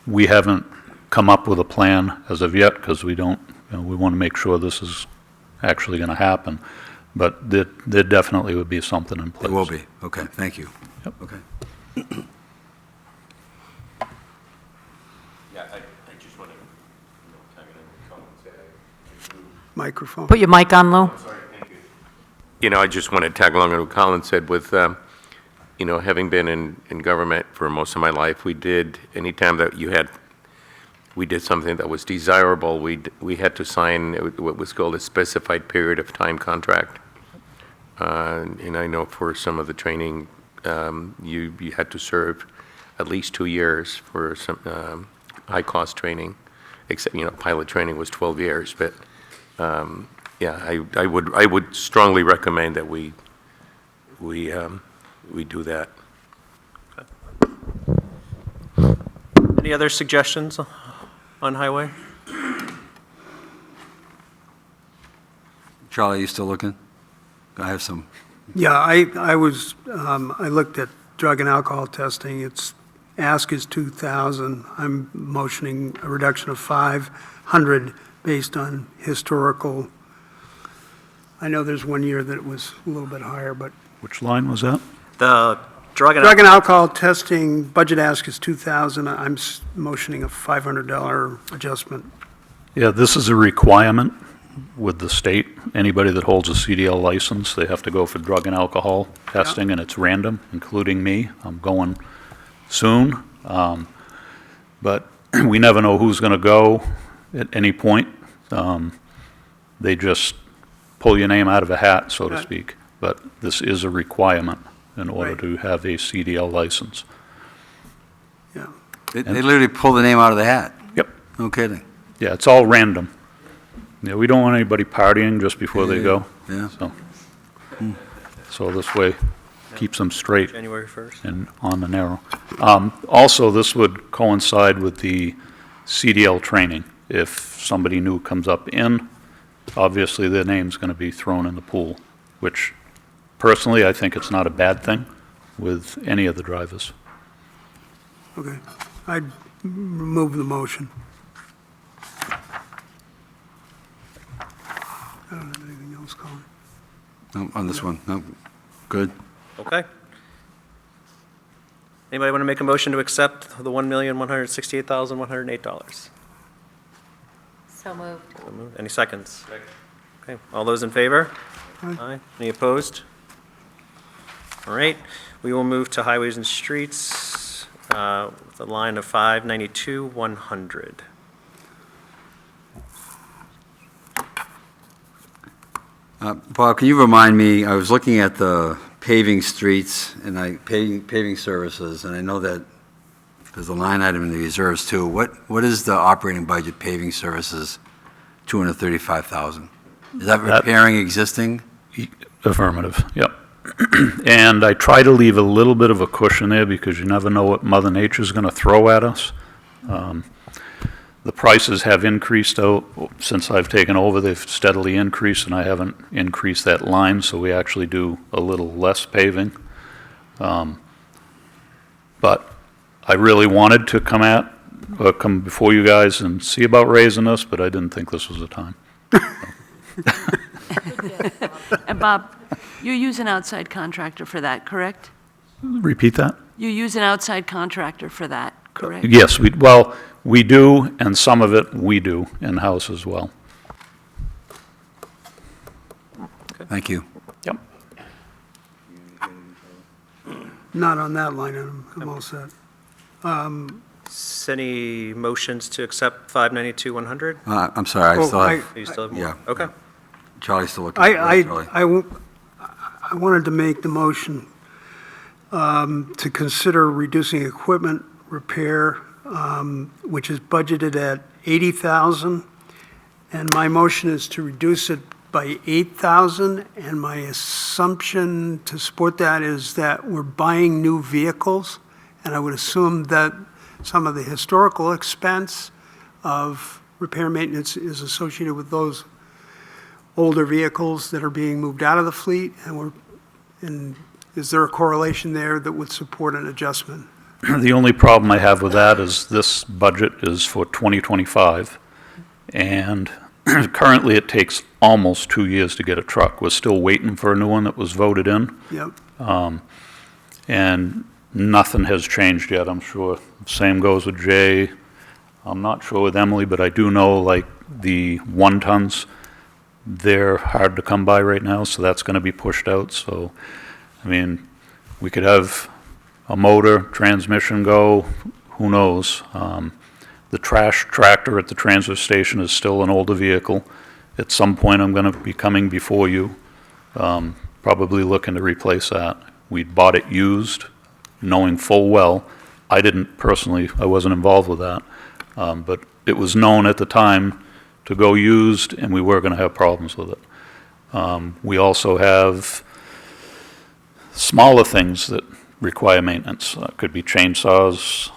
We haven't come up with a plan as of yet, because we don't, we want to make sure this is actually going to happen. But there definitely would be something in place. it will be, okay, thank you. Yep. Okay. Microphone. Put your mic on, Lou. You know, I just want to tag along on what Colin said with, having been in government for most of my life, anytime that we did something that was desirable, we had to sign what was called a specified period of time contract. And I know for some of the training, you had to serve at least 2 years for some high-cost training, except, pilot training was 12 years, but yeah, I would strongly recommend that we do that. Any other suggestions on highway? Charlie, you still looking? I have some. Yeah, I looked at drug and alcohol testing. Ask is 2,000. I'm motioning a reduction of 500 based on historical. I know there's one year that it was a little bit higher, but. Which line was that? The drug and Drug and alcohol testing, budget ask is 2,000. I'm motioning a $500 adjustment. Yeah, this is a requirement with the state. Anybody that holds a CDL license, they have to go for drug and alcohol testing, and it's random, including me. I'm going soon. But we never know who's going to go at any point. They just pull your name out of a hat, so to Right. speak. But this is a requirement in order Right. to have a CDL license. Yeah. They literally pull the name out of the hat? Yep. No kidding? Yeah, it's all random. Yeah, we don't want anybody partying just before they go. Yeah. So this way, keeps them straight January 1st. and on the narrow. Also, this would coincide with the CDL training. If somebody new comes up in, obviously their name's going to be thrown in the pool, which personally, I think it's not a bad thing with any of the drivers. Okay. I'd remove the motion. I don't have anything else, Colin. No, on this one, no, good. Okay. Anybody want to make a motion to accept the $1,168,108? So moved. So moved. Any seconds? Okay, all those in favor? Aye. Any opposed? All right, we will move to highways and streets with a line of 592,100. Bob, can you remind me, I was looking at the paving streets and paving services, and I know that there's a line item in the reserves too. What is the operating budget paving services, $235,000? Is that repairing existing? Affirmative, yep. And I try to leave a little bit of a cushion there because you never know what Mother Nature's going to throw at us. The prices have increased since I've taken over. They've steadily increased, and I haven't increased that line, so we actually do a little less paving. But I really wanted to come before you guys and see about raising this, but I didn't think this was the time. And Bob, you use an outside contractor for that, correct? Repeat that? You use an outside contractor for that, correct? Yes, we do, and some of it we do in-house as well. Thank you. Yep. Not on that line item. I'm all set. Any motions to accept 592,100? I'm sorry, I still have. You still have more? Yeah. Okay. Charlie's still looking. I Charlie. wanted to make the motion to consider reducing equipment repair, which is budgeted at $80,000. And my motion is to reduce it by $8,000. And my assumption to support that is that we're buying new vehicles. And I would assume that some of the historical expense of repair maintenance is associated with those older vehicles that are being moved out of the fleet. And is there a correlation there that would support an adjustment? The only problem I have with that is this budget is for 2025, and currently it takes almost 2 years to get a truck. We're still waiting for a new one that was voted in. Yep. And nothing has changed yet, I'm sure. Same goes with Jay. I'm not sure with Emily, but I do know, like, the 1 tons, they're hard to come by right now, so that's going to be pushed out. So, I mean, we could have a motor, transmission go, who knows? The trash tractor at the transfer station is still an older vehicle. At some point, I'm going to be coming before you, probably looking to replace that. We bought it used, knowing full well. I didn't personally, I wasn't involved with that, but it was known at the time to go used, and we were going to have problems with it. We also have smaller things that require maintenance. Could be chainsaws.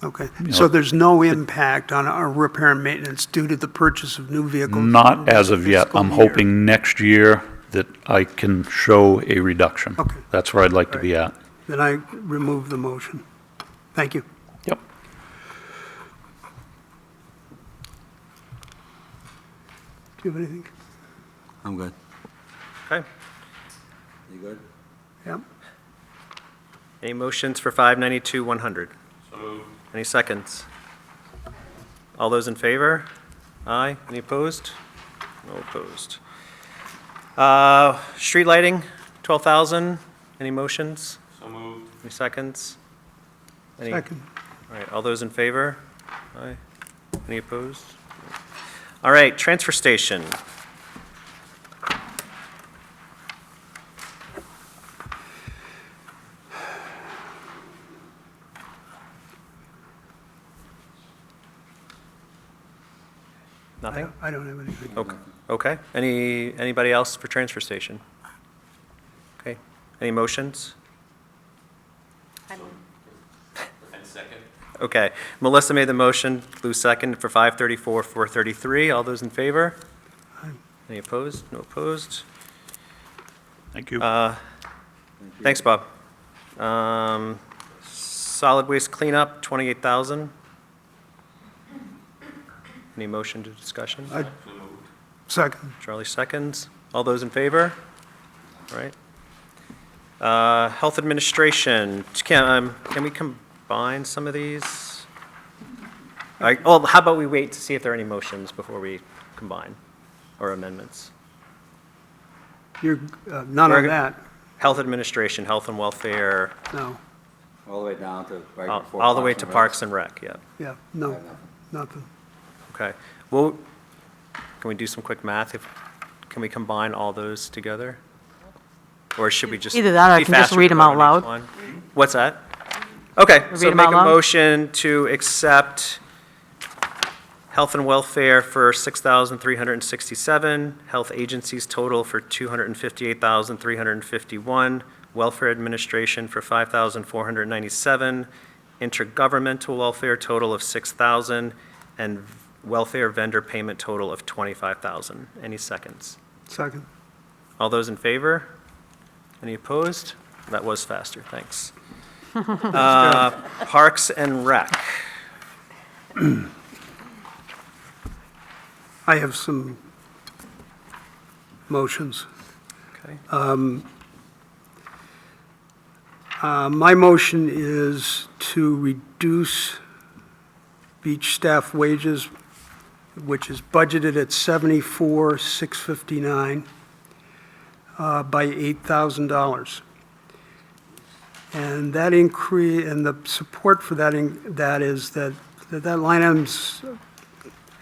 Okay, so there's no impact on our repair and maintenance due to the purchase of new vehicles? Not as of yet. Fiscal I'm year. hoping next year that I can show a reduction. Okay. That's where I'd like to be at. Then I remove the motion. Thank you. Yep. Do you have anything? I'm good. Okay. You good? Yep. Any motions for 592-100? Any seconds? All those in favor? Aye. Any opposed? No opposed. Street lighting, 12,000. Any motions? So moved. Any seconds? Any? Second. All right, all those in favor? Aye. Any opposed? All right, transfer station. Nothing? I don't have anything. Okay. Anybody else for transfer station? Okay. Any motions? And second. Okay. Melissa made the motion, Lou second for 534, 433. All those in favor? Any opposed? No opposed? Thank you. Thanks, Bob. Solid waste cleanup, 28,000. Any motion to discussion? Second. Charlie seconds. All those in favor? All right. Health administration, can we combine some of these? All right, well, how about we wait to see if there are any motions before we combine, or amendments? You're, none of that, Health administration, health and welfare, no. All the way down to right before. all the way to Parks and Rec, yeah. Yeah, no, nothing. Okay. Well, can we do some quick math? Can we combine all those together? Or should we just? Either that or I be can just faster read them voting out each loud. one? What's that? Okay, Read so them make out a loud? motion to accept health and welfare for $6,367, health agencies total for $258,351, welfare administration for $5,497, intergovernmental welfare total of $6,000, and welfare vendor payment total of $25,000. Any seconds? Second. All those in favor? Any opposed? That was faster, thanks. Parks and Rec. I have some motions. Okay. My motion is to reduce beach staff wages, which is budgeted at $74,659, by $8,000. And that increase, and the support for that, that is that line item's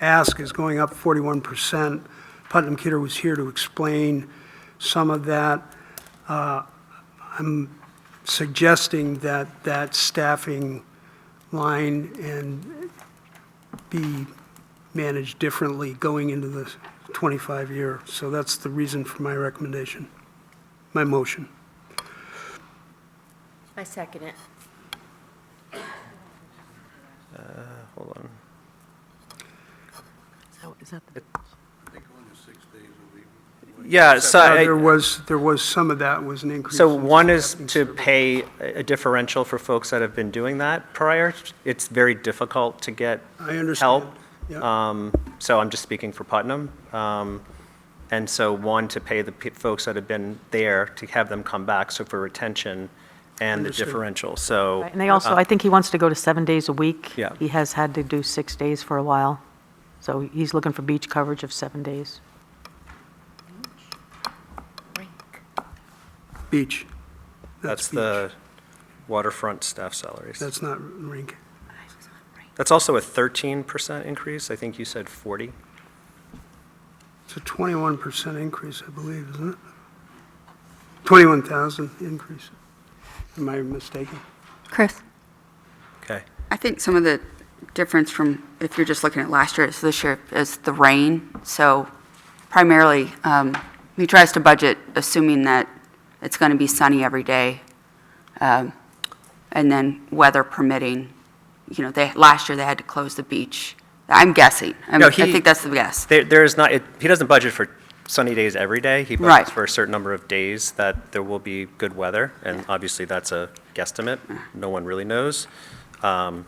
ask is going up 41%. Putnam Kidder was here to explain some of that. I'm suggesting that that staffing line and be managed differently going into the 25 year. So that's the reason for my recommendation, my motion. I second it. Hold on. Is that Yeah, so There was some of that was an increase. So in one is staffing to service. pay a differential for folks that have been doing that prior. It's very difficult to get I understand. help. Yeah. So I'm just speaking for Putnam. And so one, to pay the folks that have been there, to have them come back, so for retention and the Understood. differential, so. Right, and they also, I think he wants to go to 7 days a week. Yeah. He has had to do 6 days for a while. So he's looking for beach coverage of 7 days. Beach. That's beach. the waterfront staff salaries. That's not rink. That's also a 13% increase. I think you said 40. It's a 21% increase, I believe, isn't it? 21,000 increase. Am I mistaken? Chris? Okay. I think some of the difference from, if you're just looking at last year to this year, is the rain. So primarily, he tries to budget assuming that it's going to be sunny every day. And then weather permitting, you know, last year they had to close the beach. I'm guessing. I think that's the guess. There is not, he doesn't budget for sunny days every day. He Right. budgets for a certain number of days that there will be good weather, and obviously that's a guesstimate. No one really knows. But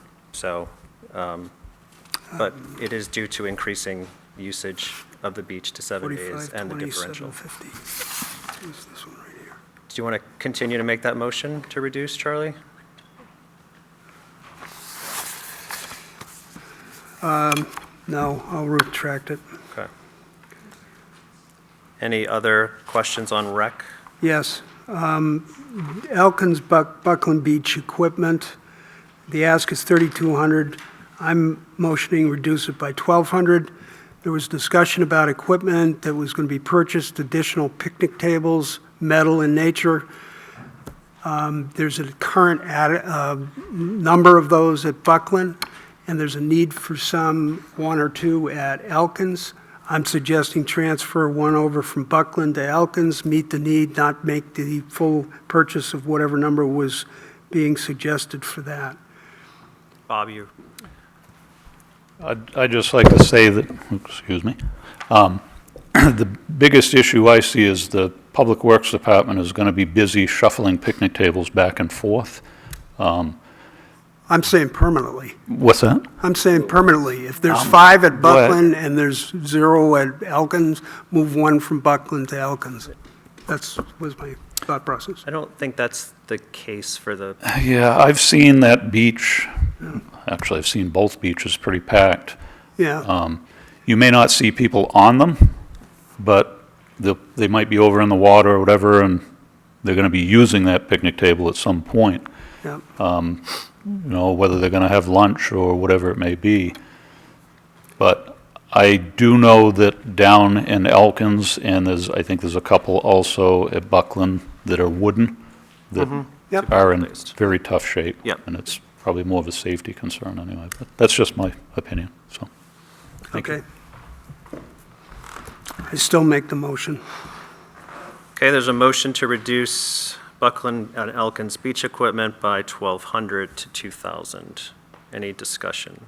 it is due to increasing usage of the beach to 7 days 45, and the differential. 27.50. Who's this one right here? Do you want to continue to make that motion to reduce, Charlie? No, I'll retract it. Okay. Any other questions on rec? Yes. Elkins Buckland Beach equipment, the ask is $3,200. I'm motioning reduce it by $1,200. There was discussion about equipment that was going to be purchased, additional picnic tables, metal in nature. There's a current number of those at Buckland, and there's a need for one or two at Elkins. I'm suggesting transfer one over from Buckland to Elkins, meet the need, not make the full purchase of whatever number was being suggested for that. Bob, you. I'd just like to say that, excuse me, the biggest issue I see is the Public Works Department is going to be busy shuffling picnic tables back and forth. I'm saying permanently. What's that? I'm saying permanently. If there's 5 at Buckland and there's 0 at Elkins, move one from Buckland to Elkins. Was my thought process. I don't think that's the case for the, Yeah, I've seen that beach, actually, I've seen both beaches pretty packed. Yeah. You may not see people on them, but they might be over in the water or whatever, and they're going to be using that picnic table at some point. Yeah. You know, whether they're going to have lunch or whatever it may be. But I do know that down in Elkins, and I think there's a couple also at Buckland that are wooden, that Yep. are in very tough shape. Yep. And it's probably more of a safety concern anyway, but that's just my opinion, so. Thank you. Okay. I still make the motion. okay, there's a motion to reduce Buckland and Elkins beach equipment by $1,200 to $2,000. Any discussion?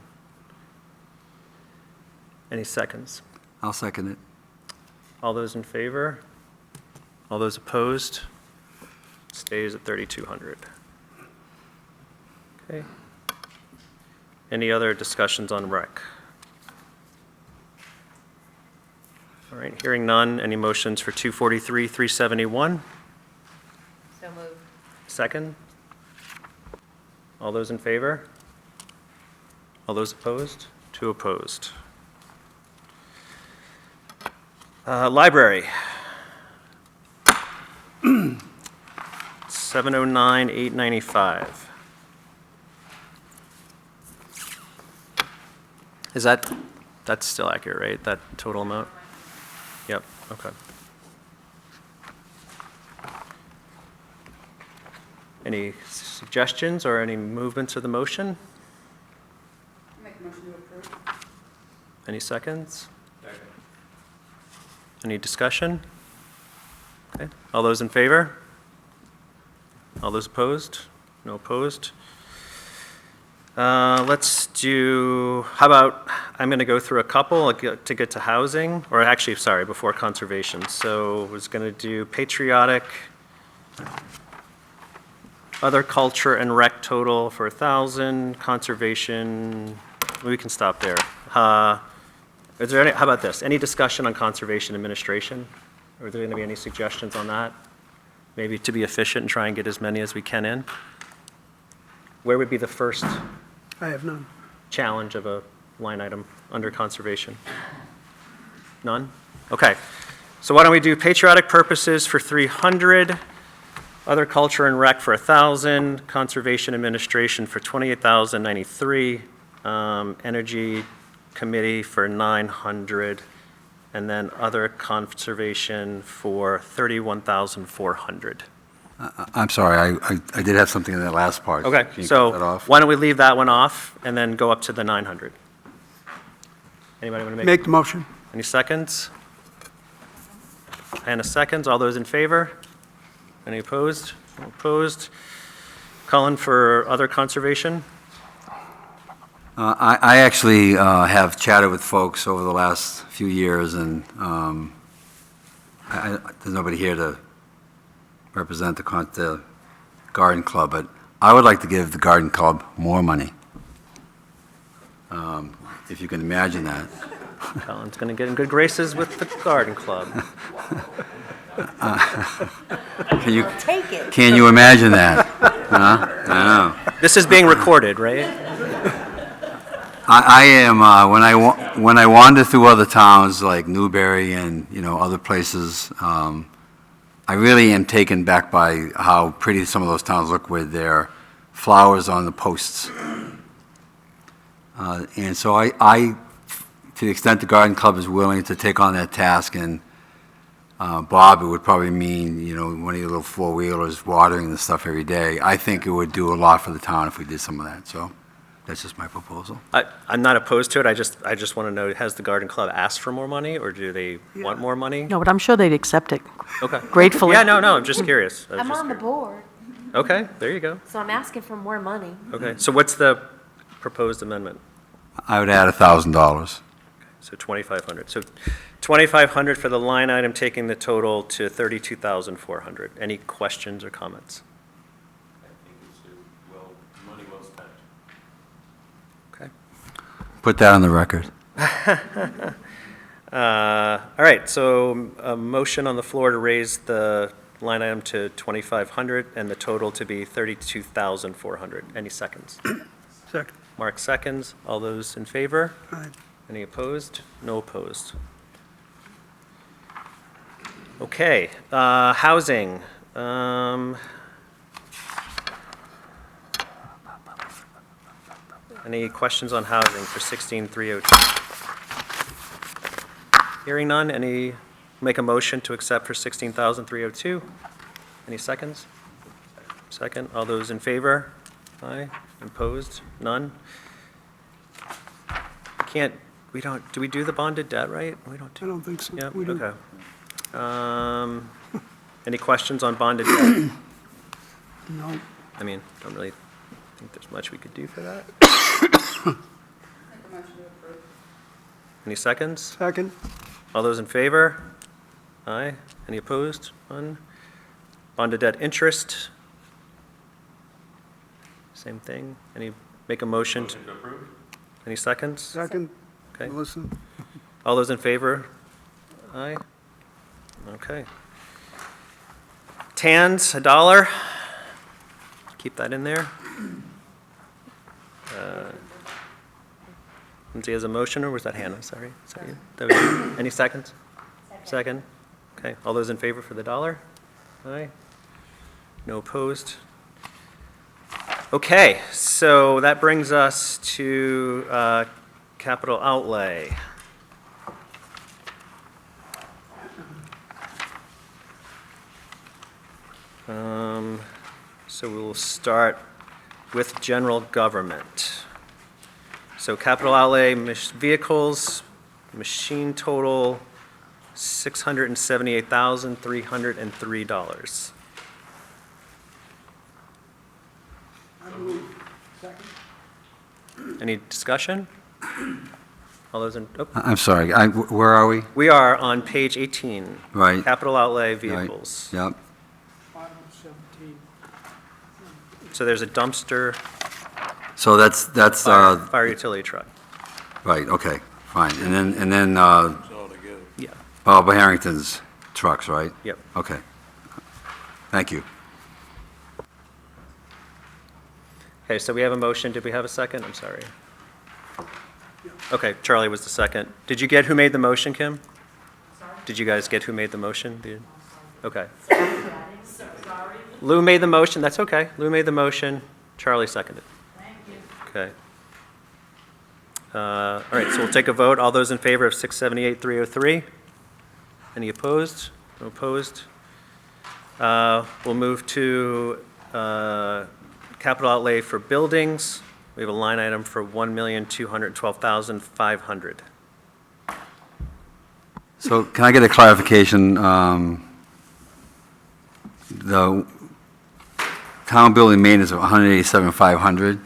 Any seconds? I'll second it. All those in favor? All those opposed? Stays at $3,200. Okay. Any other discussions on rec? All right, hearing none. Any motions for 243, 371? So moved. Second? All those in favor? All those opposed? 2 opposed. Library. 709, 895. That's still accurate, right? That total amount? Yep, okay. Any suggestions or any movements of the motion? Make a motion to approve. Any seconds? Any discussion? Okay, all those in favor? All those opposed? No opposed? Let's do, how about, I'm going to go through a couple to get to housing, or actually, sorry, before conservation. So I was going to do patriotic, other culture and rec total for 1,000, conservation, we can stop there. Is there any, how about this? Any discussion on conservation administration? Are there going to be any suggestions on that? Maybe to be efficient and try and get as many as we can in? Where would be the first I have none. challenge of a line item under conservation? None? Okay. So why don't we do patriotic purposes for 300, other culture and rec for 1,000, conservation administration for 28,093, energy committee for 900, and then other conservation for 31,400. I'm sorry, I did have something in that last part. Okay, Can you cut that so off? why don't we leave that one off and then go up to the 900? Anybody want to Make the motion. Any seconds? Hannah seconds. All those in favor? Any opposed? No opposed. Colin for other conservation? I actually have chatted with folks over the last few years, and there's nobody here to represent the garden club, but I would like to give the garden club more money, if you can imagine that. Colin's going to get in good graces with the garden club. Can you imagine that? Huh? I know. This is being recorded, right? I am, when I wander through other towns like Newbury and, other places, I really am taken back by how pretty some of those towns look with their flowers on the posts. And so I, to the extent the garden club is willing to take on that task, and Bob, it would probably mean, one of your little four-wheelers watering the stuff every day. I think it would do a lot for the town if we did some of that, so that's just my proposal. I'm not opposed to it. I just want to know, has the garden club asked for more money, or do they want more money? No, but I'm sure they'd accept it. Okay. Gratefully. Yeah, no, I'm just curious. I'm on the board, Okay, there you go. so I'm asking for more money. Okay, so what's the proposed amendment? I would add $1,000. So 2,500. So 2,500 for the line item, taking the total to 32,400. Any questions or comments? Money well spent. Okay. Put that on the record. All right, so a motion on the floor to raise the line item to 2,500 and the total to be 32,400. Any seconds? Second. Mark seconds. All those in favor? Aye. Any opposed? No opposed. Okay, housing. Any questions on housing for 16,302? Hearing none, make a motion to accept for 16,302? Any seconds? Second, all those in favor? Aye, opposed? None? Do we do the bonded debt, right? We don't do. I don't think so. Yeah, We do. okay. Any questions on bonded debt? No. I mean, don't really think there's much we could do for that. Any seconds? Second. All those in favor? Aye. Any opposed? None. Bonded debt interest? Same thing. Make a motion to approve? Any seconds? Second. Okay. Listen. All those in favor? Aye. Okay. TANs, $1. Keep that in there. Lindsay has a motion, or was that Hannah? Sorry. Is that you? That was you? Any seconds? Second. Okay. All those in favor for the $1? Aye. No opposed? Okay, so that brings us to capital outlay. So we will start with general government. So capital outlay, vehicles, machine total, $678,303. Any discussion? All those in, oh, I'm sorry, where are we? we are on page 18. Right. Capital outlay vehicles. Yep. So there's a dumpster, So that's, fire utility truck. right, okay, fine. And then, Yeah. Bob Harrington's trucks, right? Yep. Okay. Thank you. Okay, so we have a motion. Did we have a second? I'm sorry. Okay, Charlie was the second. Did you get who made the motion, Kim? Did you guys get who made the motion? Okay. Lou made the motion. That's okay. Lou made the motion. Charlie seconded. Thank you. Okay. All right, so we'll take a vote. All those in favor of 678-303? Any opposed? No opposed? We'll move to capital outlay for buildings. We have a line item for $1,212,500. So can I get a clarification? The town building maintenance of $187,500.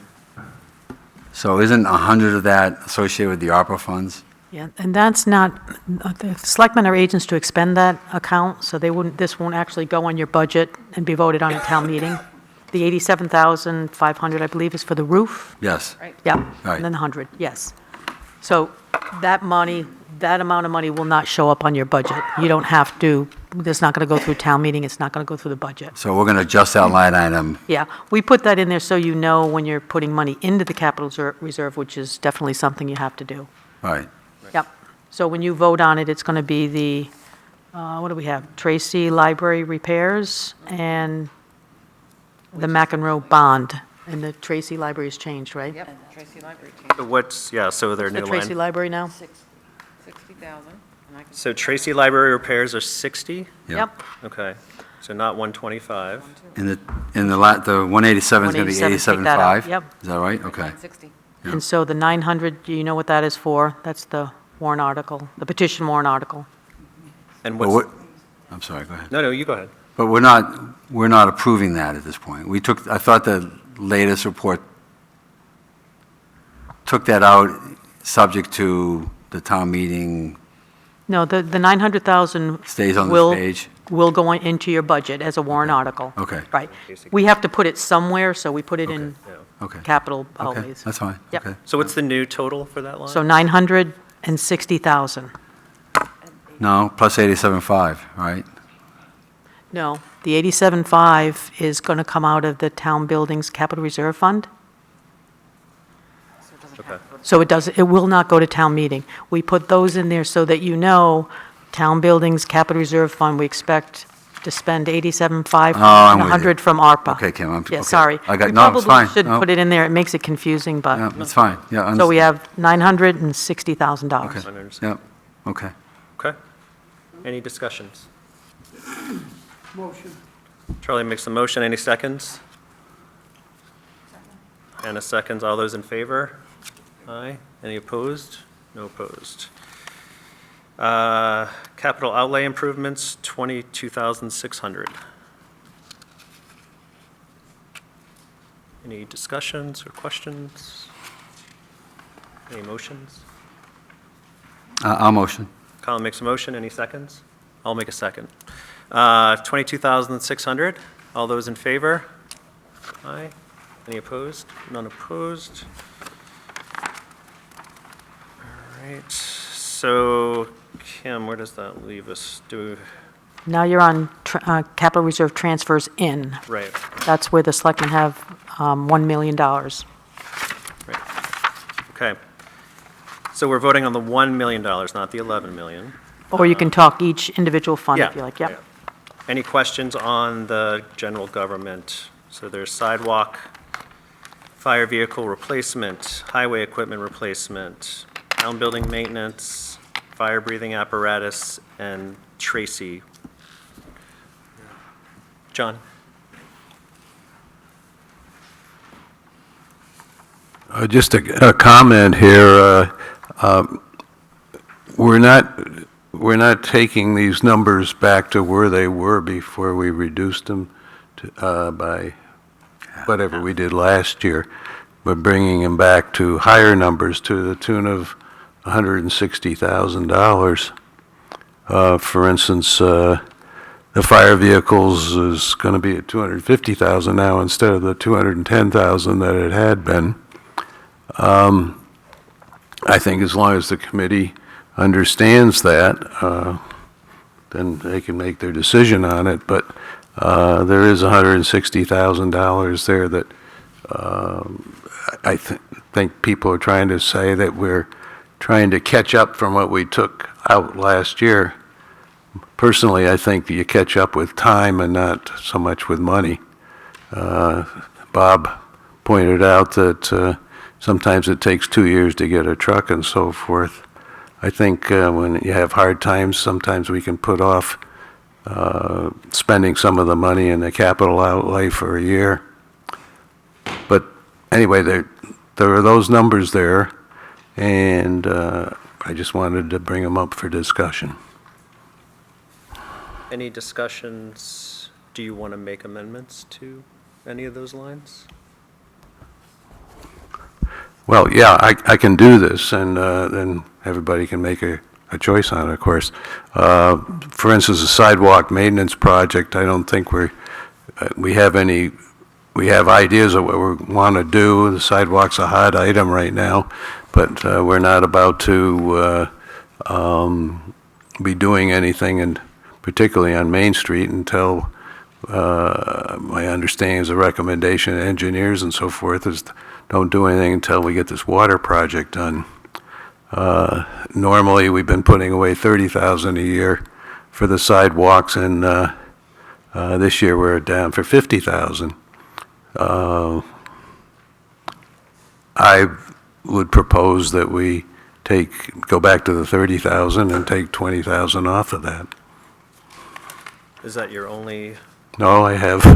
So isn't 100 of that associated with the ARPA funds? Yeah, and that's not, the selectmen are agents to expend that account, so they wouldn't, this won't actually go on your budget and be voted on at town meeting. The 87,500, I believe, is for the roof? Yes. Yeah, Right. and then the 100, yes. So that money, that amount of money will not show up on your budget. You don't have to, it's not going to go through town meeting, it's not going to go through the budget. So we're going to adjust that line item. Yeah, we put that in there so you know when you're putting money into the capital reserve, which is definitely something you have to do. Right. Yep. So when you vote on it, it's going to be the, what do we have? Tracy Library repairs and the McEnroe bond. And the Tracy Library has changed, right? Yep, Tracy Library So what's, yeah, so their new The Tracy line. Library now? 60,000. So Tracy Library repairs are 60? Yep. Okay, so not 125. And the 187 is going to be 187, take that out, 87.5? yep. Is that right? Okay. 60. Yeah. And so the 900, do you know what that is for? That's the warrant article, the petition warrant article. And But what's, I'm sorry, go ahead. no, you go ahead. But we're not approving that at this point. I thought the latest report took that out, subject to the town meeting No, the 900,000 stays on this will, page. will go into your budget as a warrant article. Okay. Right. We have to put it somewhere, so we put it in Okay. capital Okay, outlays. that's fine. Yep. Okay. So what's the new total for that line? So 960,000. No, plus 87.5, right? No, the 87.5 is going to come out of the town buildings capital reserve fund. Okay. So it will not go to town meeting. We put those in there so that you know, town buildings capital reserve fund, we expect to spend 87.5 Oh, I'm and with you. 100 from ARPA. Okay, Kim, I'm, Yeah, okay. sorry. I got, We no, it's fine. probably should No. put it in there. It makes it confusing, but. Yeah, it's fine, yeah. So we have $960,000. Okay, yep, okay. Okay. Any discussions? Motion. Charlie makes the motion. Any seconds? Anna seconds. All those in favor? Aye. Any opposed? No opposed. Capital outlay improvements, $22,600. Any discussions or questions? Any motions? I'll motion. Colin makes a motion. Any seconds? I'll make a second. 22,600. All those in favor? Aye. Any opposed? None opposed. All right. So, Kim, where does that leave us? Now you're on capital reserve transfers in. Right. That's where the selectmen have $1 million. Right. Okay. So we're voting on the $1 million, not the $11 million. Or you can talk each individual fund if you like, yep. Yeah. Any questions on the general government? So there's sidewalk, fire vehicle replacement, highway equipment replacement, town building maintenance, fire breathing apparatus, and Tracy. John? Just a comment here. We're not taking these numbers back to where they were before we reduced them by whatever we did last year. We're bringing them back to higher numbers to the tune of $160,000. For instance, the fire vehicles is going to be at $250,000 now instead of the $210,000 that it had been. I think as long as the committee understands that, then they can make their decision on it. But there is $160,000 there that I think people are trying to say that we're trying to catch up from what we took out last year. Personally, I think you catch up with time and not so much with money. Bob pointed out that sometimes it takes 2 years to get a truck and so forth. I think when you have hard times, sometimes we can put off spending some of the money in the capital outlay for a year. But anyway, there are those numbers there, and I just wanted to bring them up for discussion. Any discussions? Do you want to make amendments to any of those lines? Well, yeah, I can do this, and then everybody can make a choice on it, of course. For instance, the sidewalk maintenance project, I don't think we have ideas of what we want to do. The sidewalk's a hot item right now, but we're not about to be doing anything, and particularly on Main Street, until my understanding is a recommendation of engineers and so forth is don't do anything until we get this water project done. Normally, we've been putting away $30,000 a year for the sidewalks, and this year we're down for $50,000. I would propose that we go back to the $30,000 and take $20,000 off of that. Is that your only? No, I have. Do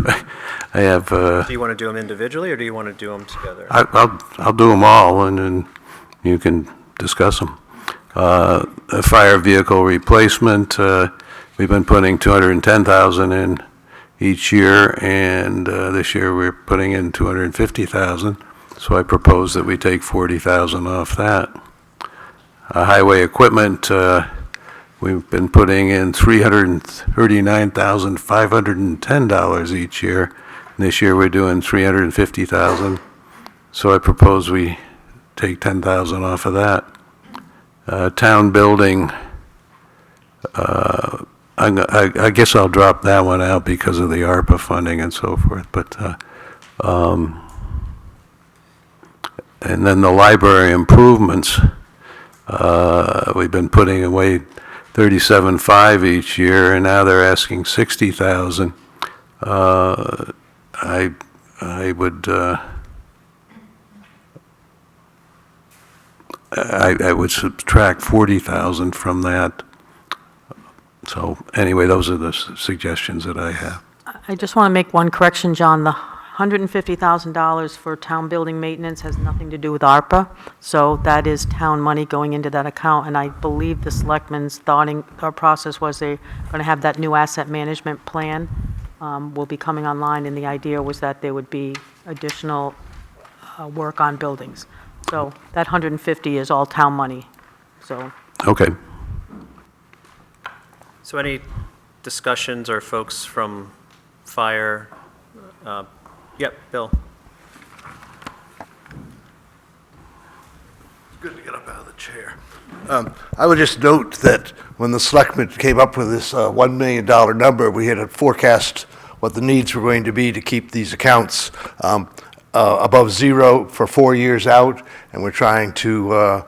you want to do them individually, or do you want to do them together? I'll do them all, and then you can discuss them. A fire vehicle replacement, we've been putting $210,000 in each year, and this year we're putting in $250,000. So I propose that we take $40,000 off that. Highway equipment, we've been putting in $339,510 each year. This year we're doing $350,000. So I propose we take $10,000 off of that. Town building, I guess I'll drop that one out because of the ARPA funding and so forth. But and then the library improvements, we've been putting away $37,500 each year, and now they're asking $60,000. I would subtract $40,000 from that. So anyway, those are the suggestions that I have. I just want to make one correction, John. The $150,000 for town building maintenance has nothing to do with ARPA, so that is town money going into that account, and I believe the selectmen's process was they're going to have that new asset management plan will be coming online, and the idea was that there would be additional work on buildings. So that 150 is all town money, so. Okay. So any discussions or folks from fire? Yep, Bill. It's good to get up out of the chair. I would just note that when the selectmen came up with this $1 million number, we had to forecast what the needs were going to be to keep these accounts above zero for 4 years out, and we're trying to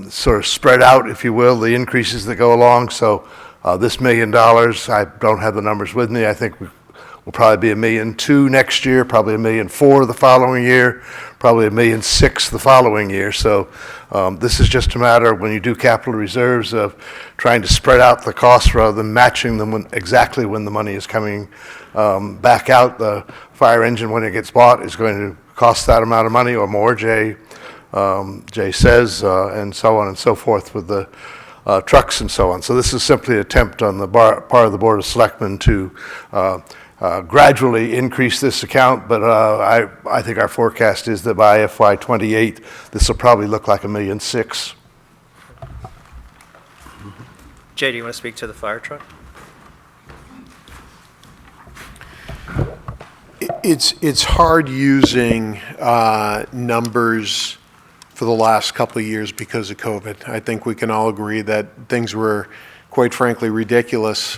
sort of spread out, if you will, the increases that go along. So this $1 million, I don't have the numbers with me. I think will probably be $1.2 million next year, probably $1.4 million the following year, probably $1.6 million the following year. So this is just a matter, when you do capital reserves, of trying to spread out the costs rather than matching them exactly when the money is coming back out. The fire engine, when it gets bought, is going to cost that amount of money or more. Jay Jay says, and so on and so forth with the trucks and so on. So this is simply an attempt on the part of the Board of Selectmen to gradually increase this account, but I think our forecast is that by FY '28, this will probably look like $1.6 million. Jay, do you want to speak to the fire truck? It's hard using numbers for the last couple of years because of COVID. I think we can all agree that things were, quite frankly, ridiculous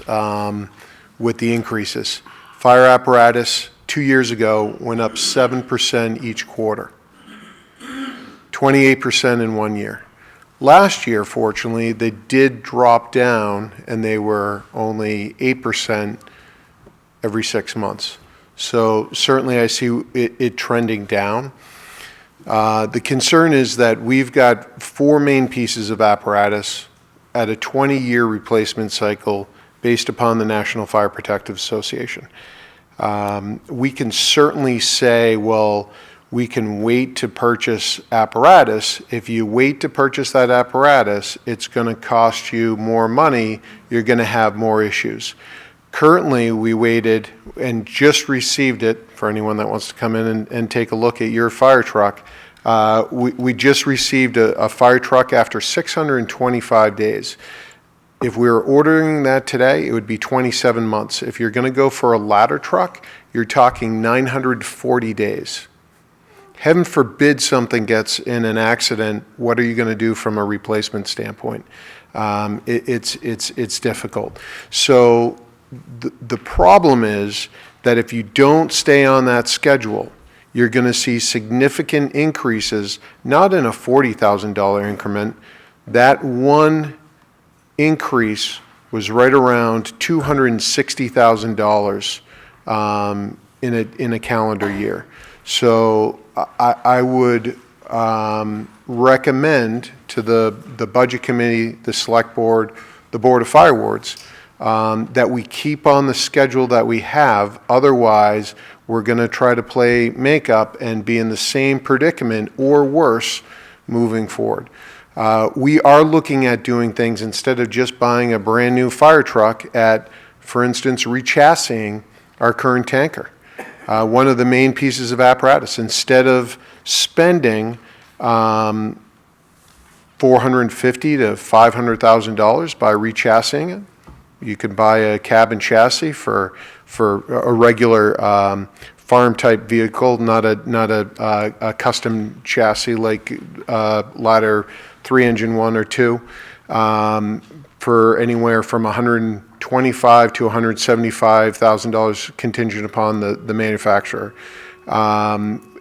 with the increases. Fire apparatus 2 years ago went up 7% each quarter, 28% in 1 year. Last year, fortunately, they did drop down, and they were only 8% every 6 months. So certainly I see it trending down. The concern is that we've got 4 main pieces of apparatus at a 20-year replacement cycle based upon the National Fire Protective Association. We can certainly say, well, we can wait to purchase apparatus. If you wait to purchase that apparatus, it's going to cost you more money. You're going to have more issues. Currently, we waited and just received it, for anyone that wants to come in and take a look at your fire truck. We just received a fire truck after 625 days. If we were ordering that today, it would be 27 months. If you're going to go for a ladder truck, you're talking 940 days. Heaven forbid something gets in an accident, what are you going to do from a replacement standpoint? It's difficult. So the problem is that if you don't stay on that schedule, you're going to see significant increases, not in a $40,000 increment. That one increase was right around $260,000 in a calendar year. So I would recommend to the Budget Committee, the Select Board, the Board of Fire Wards, that we keep on the schedule that we have. Otherwise, we're going to try to play makeup and be in the same predicament or worse moving forward. We are looking at doing things instead of just buying a brand new fire truck at, for instance, rechassing our current tanker. One of the main pieces of apparatus, instead of spending $450,000 to $500,000 by rechassing it, you can buy a cabin chassis for a regular farm-type vehicle, not a custom chassis like ladder 3-engine 1 or 2, for anywhere from $125,000 to $175,000 contingent upon the manufacturer.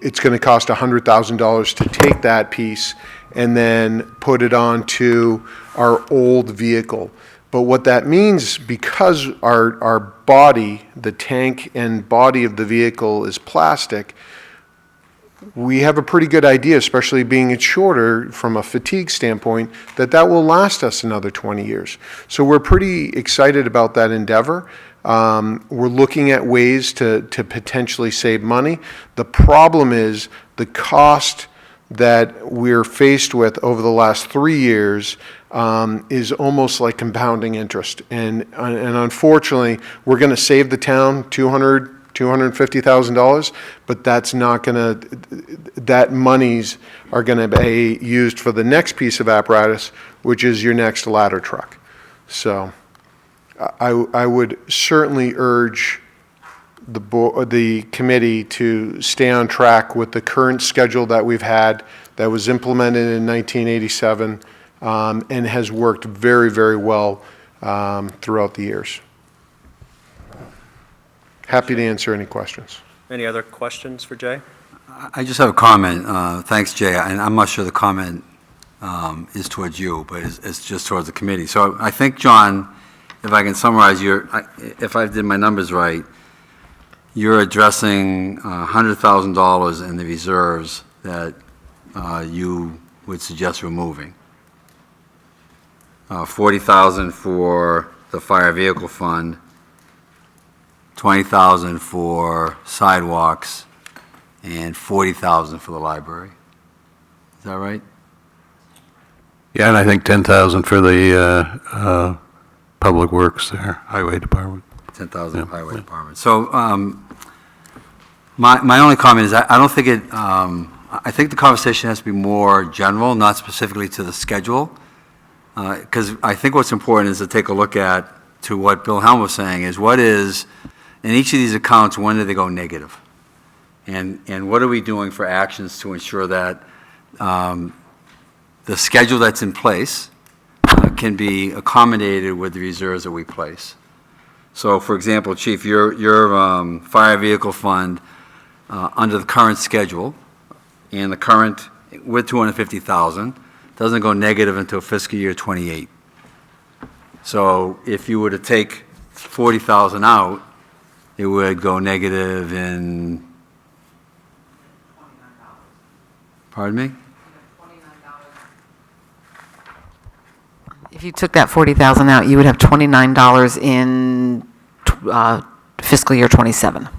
It's going to cost $100,000 to take that piece and then put it onto our old vehicle. But what that means, because our body, the tank and body of the vehicle is plastic, we have a pretty good idea, especially being it shorter from a fatigue standpoint, that will last us another 20 years. So we're pretty excited about that endeavor. We're looking at ways to potentially save money. The problem is the cost that we're faced with over the last 3 years is almost like compounding interest. And unfortunately, we're going to save the town $250,000, but that's not going to, that monies are going to be used for the next piece of apparatus, which is your next ladder truck. So I would certainly urge the committee to stay on track with the current schedule that we've had, that was implemented in 1987, and has worked very, very well throughout the years. Happy to answer any questions. Any other questions for Jay? I just have a comment. Thanks, Jay. And I'm not sure the comment is towards you, but it's just towards the committee. So I think, John, if I can summarize if I did my numbers right, you're addressing $100,000 in the reserves that you would suggest removing. $40,000 for the fire vehicle fund, $20,000 for sidewalks, and $40,000 for the library. Is that right? Yeah, and I think 10,000 for the Public Works there, Highway Department. 10,000 Yeah. Highway Department. So my only comment is I don't think it, I think the conversation has to be more general, not specifically to the schedule. Because I think what's important is to take a look at, to what Bill Helm was saying, is what is, in each of these accounts, when do they go negative? And what are we doing for actions to ensure that the schedule that's in place can be accommodated with the reserves that we place? So, for example, Chief, your fire vehicle fund, under the current schedule, and the current, with 250,000, doesn't go negative until fiscal year '28. So if you were to take 40,000 out, it would go negative in, pardon me? If you took that 40,000 out, you would have $29 in fiscal year '27.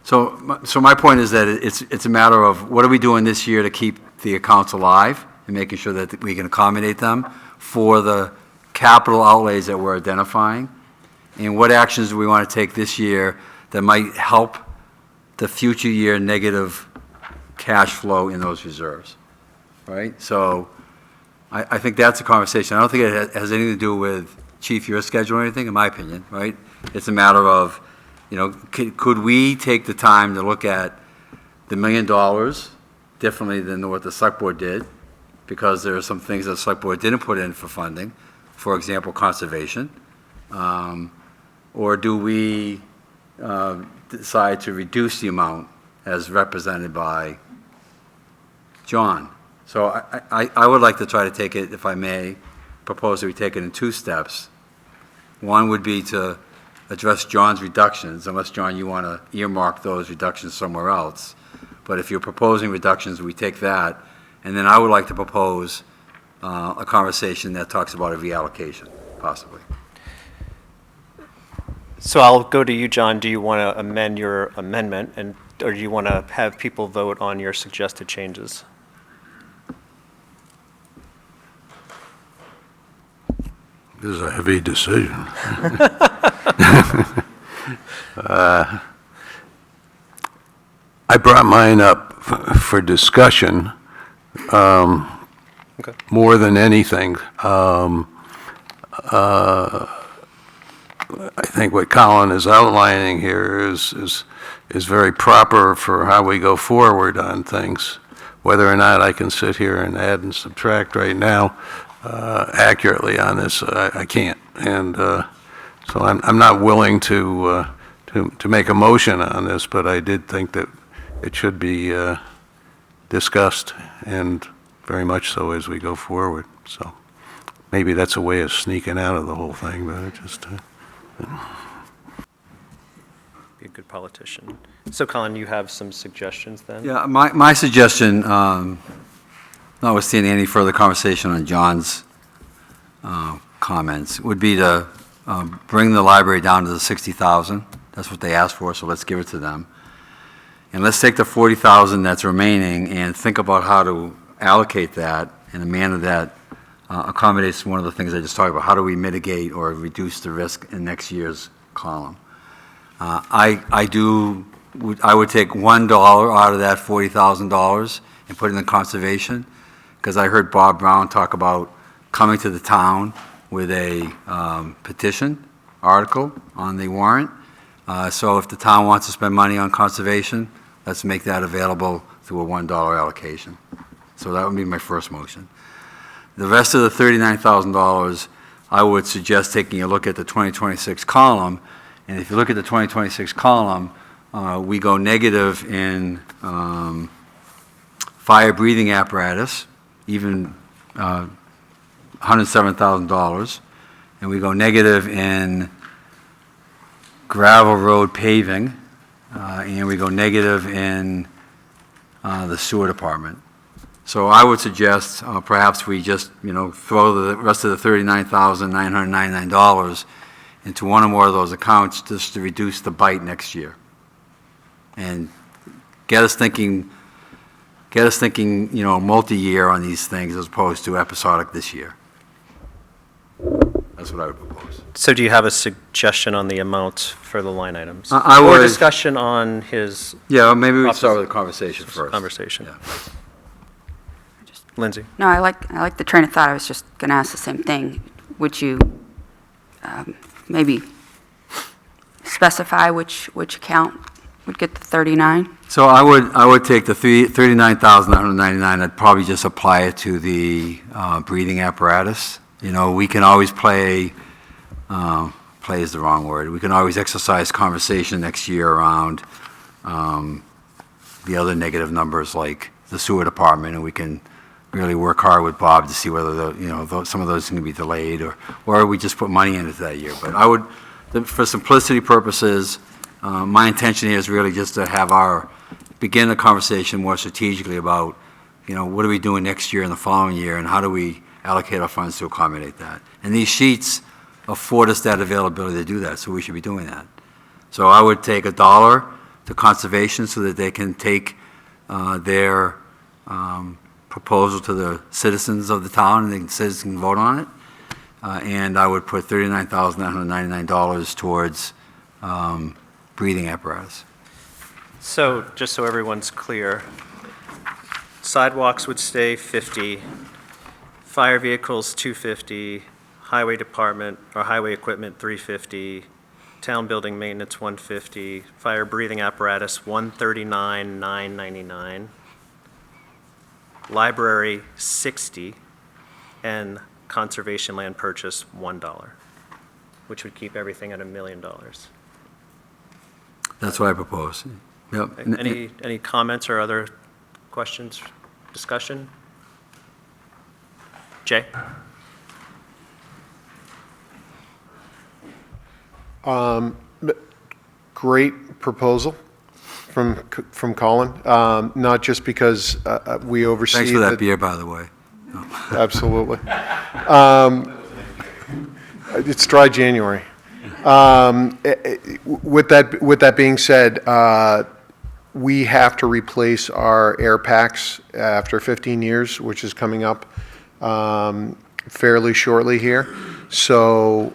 So my point is that it's a matter of what are we doing this year to keep the accounts alive and making sure that we can accommodate them for the capital outlays that we're identifying, and what actions do we want to take this year that might help the future year negative cash flow in those reserves, right? So I think that's a conversation. I don't think it has anything to do with, Chief, your schedule or anything, in my opinion, right? It's a matter of, you know, could we take the time to look at the $1 million differently than what the Select Board did, because there are some things that the Select Board didn't put in for funding, for example, conservation, or do we decide to reduce the amount as represented by John? So I would like to try to take it, if I may, propose that we take it in two steps. One would be to address John's reductions, unless, John, you want to earmark those reductions somewhere else. But if you're proposing reductions, we take that. And then I would like to propose a conversation that talks about a reallocation, possibly. So I'll go to you, John. Do you want to amend your amendment, or do you want to have people vote on your suggested changes? This is a heavy decision. I brought mine up for discussion more than anything. I think what Colin is outlining here is very proper for how we go forward on things. Whether or not I can sit here and add and subtract right now accurately on this, I can't. And so I'm not willing to make a motion on this, but I did think that it should be discussed, and very much so as we go forward. So maybe that's a way of sneaking out of the whole thing, but it just... Be a good politician. So, Colin, you have some suggestions then? Yeah, my suggestion, notwithstanding any further conversation on John's comments, would be to bring the library down to the 60,000. That's what they asked for, so let's give it to them. And let's take the 40,000 that's remaining and think about how to allocate that in a manner that accommodates one of the things I just talked about. How do we mitigate or reduce the risk in next year's column? I would take $1 out of that $40,000 and put it in conservation, because I heard Bob Brown talk about coming to the town with a petition article on the warrant. So if the town wants to spend money on conservation, let's make that available through a $1 allocation. So that would be my first motion. The rest of the $39,000, I would suggest taking a look at the 2026 column. And if you look at the 2026 column, we go negative in fire breathing apparatus, even $107,000. And we go negative in gravel road paving, and we go negative in the sewer department. So I would suggest perhaps we just, throw the rest of the $39,999 into one or more of those accounts just to reduce the bite next year. And get us thinking get us thinking, multi-year on these things as opposed to episodic this year. That's what I would propose. So do you have a suggestion on the amount for the line items? I Or would- discussion on his? Yeah, maybe we start with a conversation first. Conversation. Lindsay? No, I like the train of thought. I was just going to ask the same thing. Would you maybe specify which account would get the 39? So I would take the 39,999, I'd probably just apply it to the breathing apparatus. We can always play is the wrong word. We can always exercise conversation next year around the other negative numbers like the sewer department, and we can really work hard with Bob to see whether some of those can be delayed, or we just put money in it that year. But I would, for simplicity purposes, my intention here is really just to begin a conversation more strategically about, what are we doing next year and the following year, and how do we allocate our funds to accommodate that. And these sheets afford us that availability to do that, so we should be doing that. So I would take $1 to conservation so that they can take their proposal to the citizens of the town, and the citizens can vote on it. And I would put $39,999 towards breathing apparatus. So, just so everyone's clear, sidewalks would stay 50, fire vehicles 250, highway department or highway equipment 350, town building maintenance 150, fire breathing apparatus 139,999, library 60, and conservation land purchase $1, which would keep everything at $1 million. That's what I propose. Yep. Any comments or other questions, discussion? Jay? Great proposal from Colin, not just because we oversee. Thanks for that beer, by the way. Absolutely. It's dry January. With that being said, we have to replace our air packs after 15 years, which is coming up fairly shortly here. So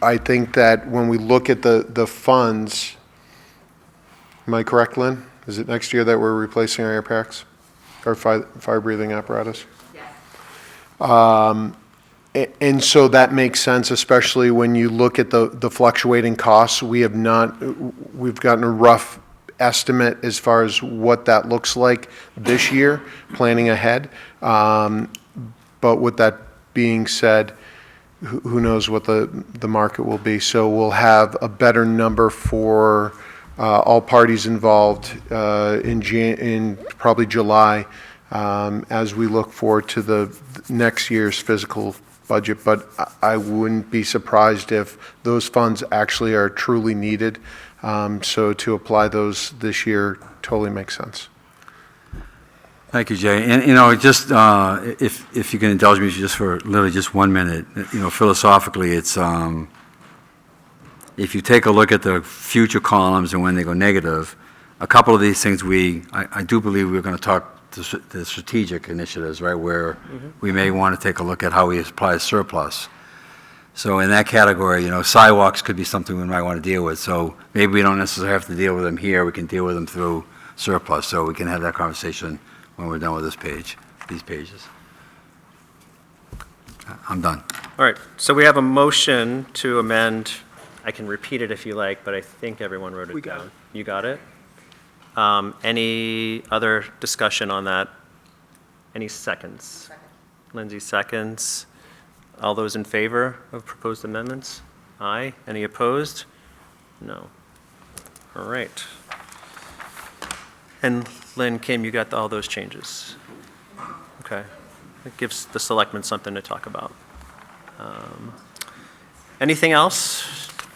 I think that when we look at the funds, am I correct, Lynn? Is it next year that we're replacing our air packs, our fire breathing apparatus? Yes. And so that makes sense, especially when you look at the fluctuating costs. We've gotten a rough estimate as far as what that looks like this year, planning ahead. But with that being said, who knows what the market will be. So we'll have a better number for all parties involved in probably July as we look forward to the next year's fiscal budget. But I wouldn't be surprised if those funds actually are truly needed. So to apply those this year totally makes sense. Thank you, Jay. And, just if you can indulge me just for literally just 1 minute, philosophically, it's if you take a look at the future columns and when they go negative, a couple of these things I do believe we're going to talk to the strategic initiatives, right, where we may want to take a look at how we apply surplus. So in that category, sidewalks could be something we might want to deal with. So maybe we don't necessarily have to deal with them here. We can deal with them through surplus. So we can have that conversation when we're done with these pages. I'm done. All right, so we have a motion to amend. I can repeat it if you like, but I think everyone wrote it down. You got it? Any other discussion on that? Any seconds? Second. Lindsay seconds. All those in favor of proposed amendments? Aye. Any opposed? No. All right. And Lynn, Kim, you got all those changes? Okay. It gives the selectmen something to talk about. Anything else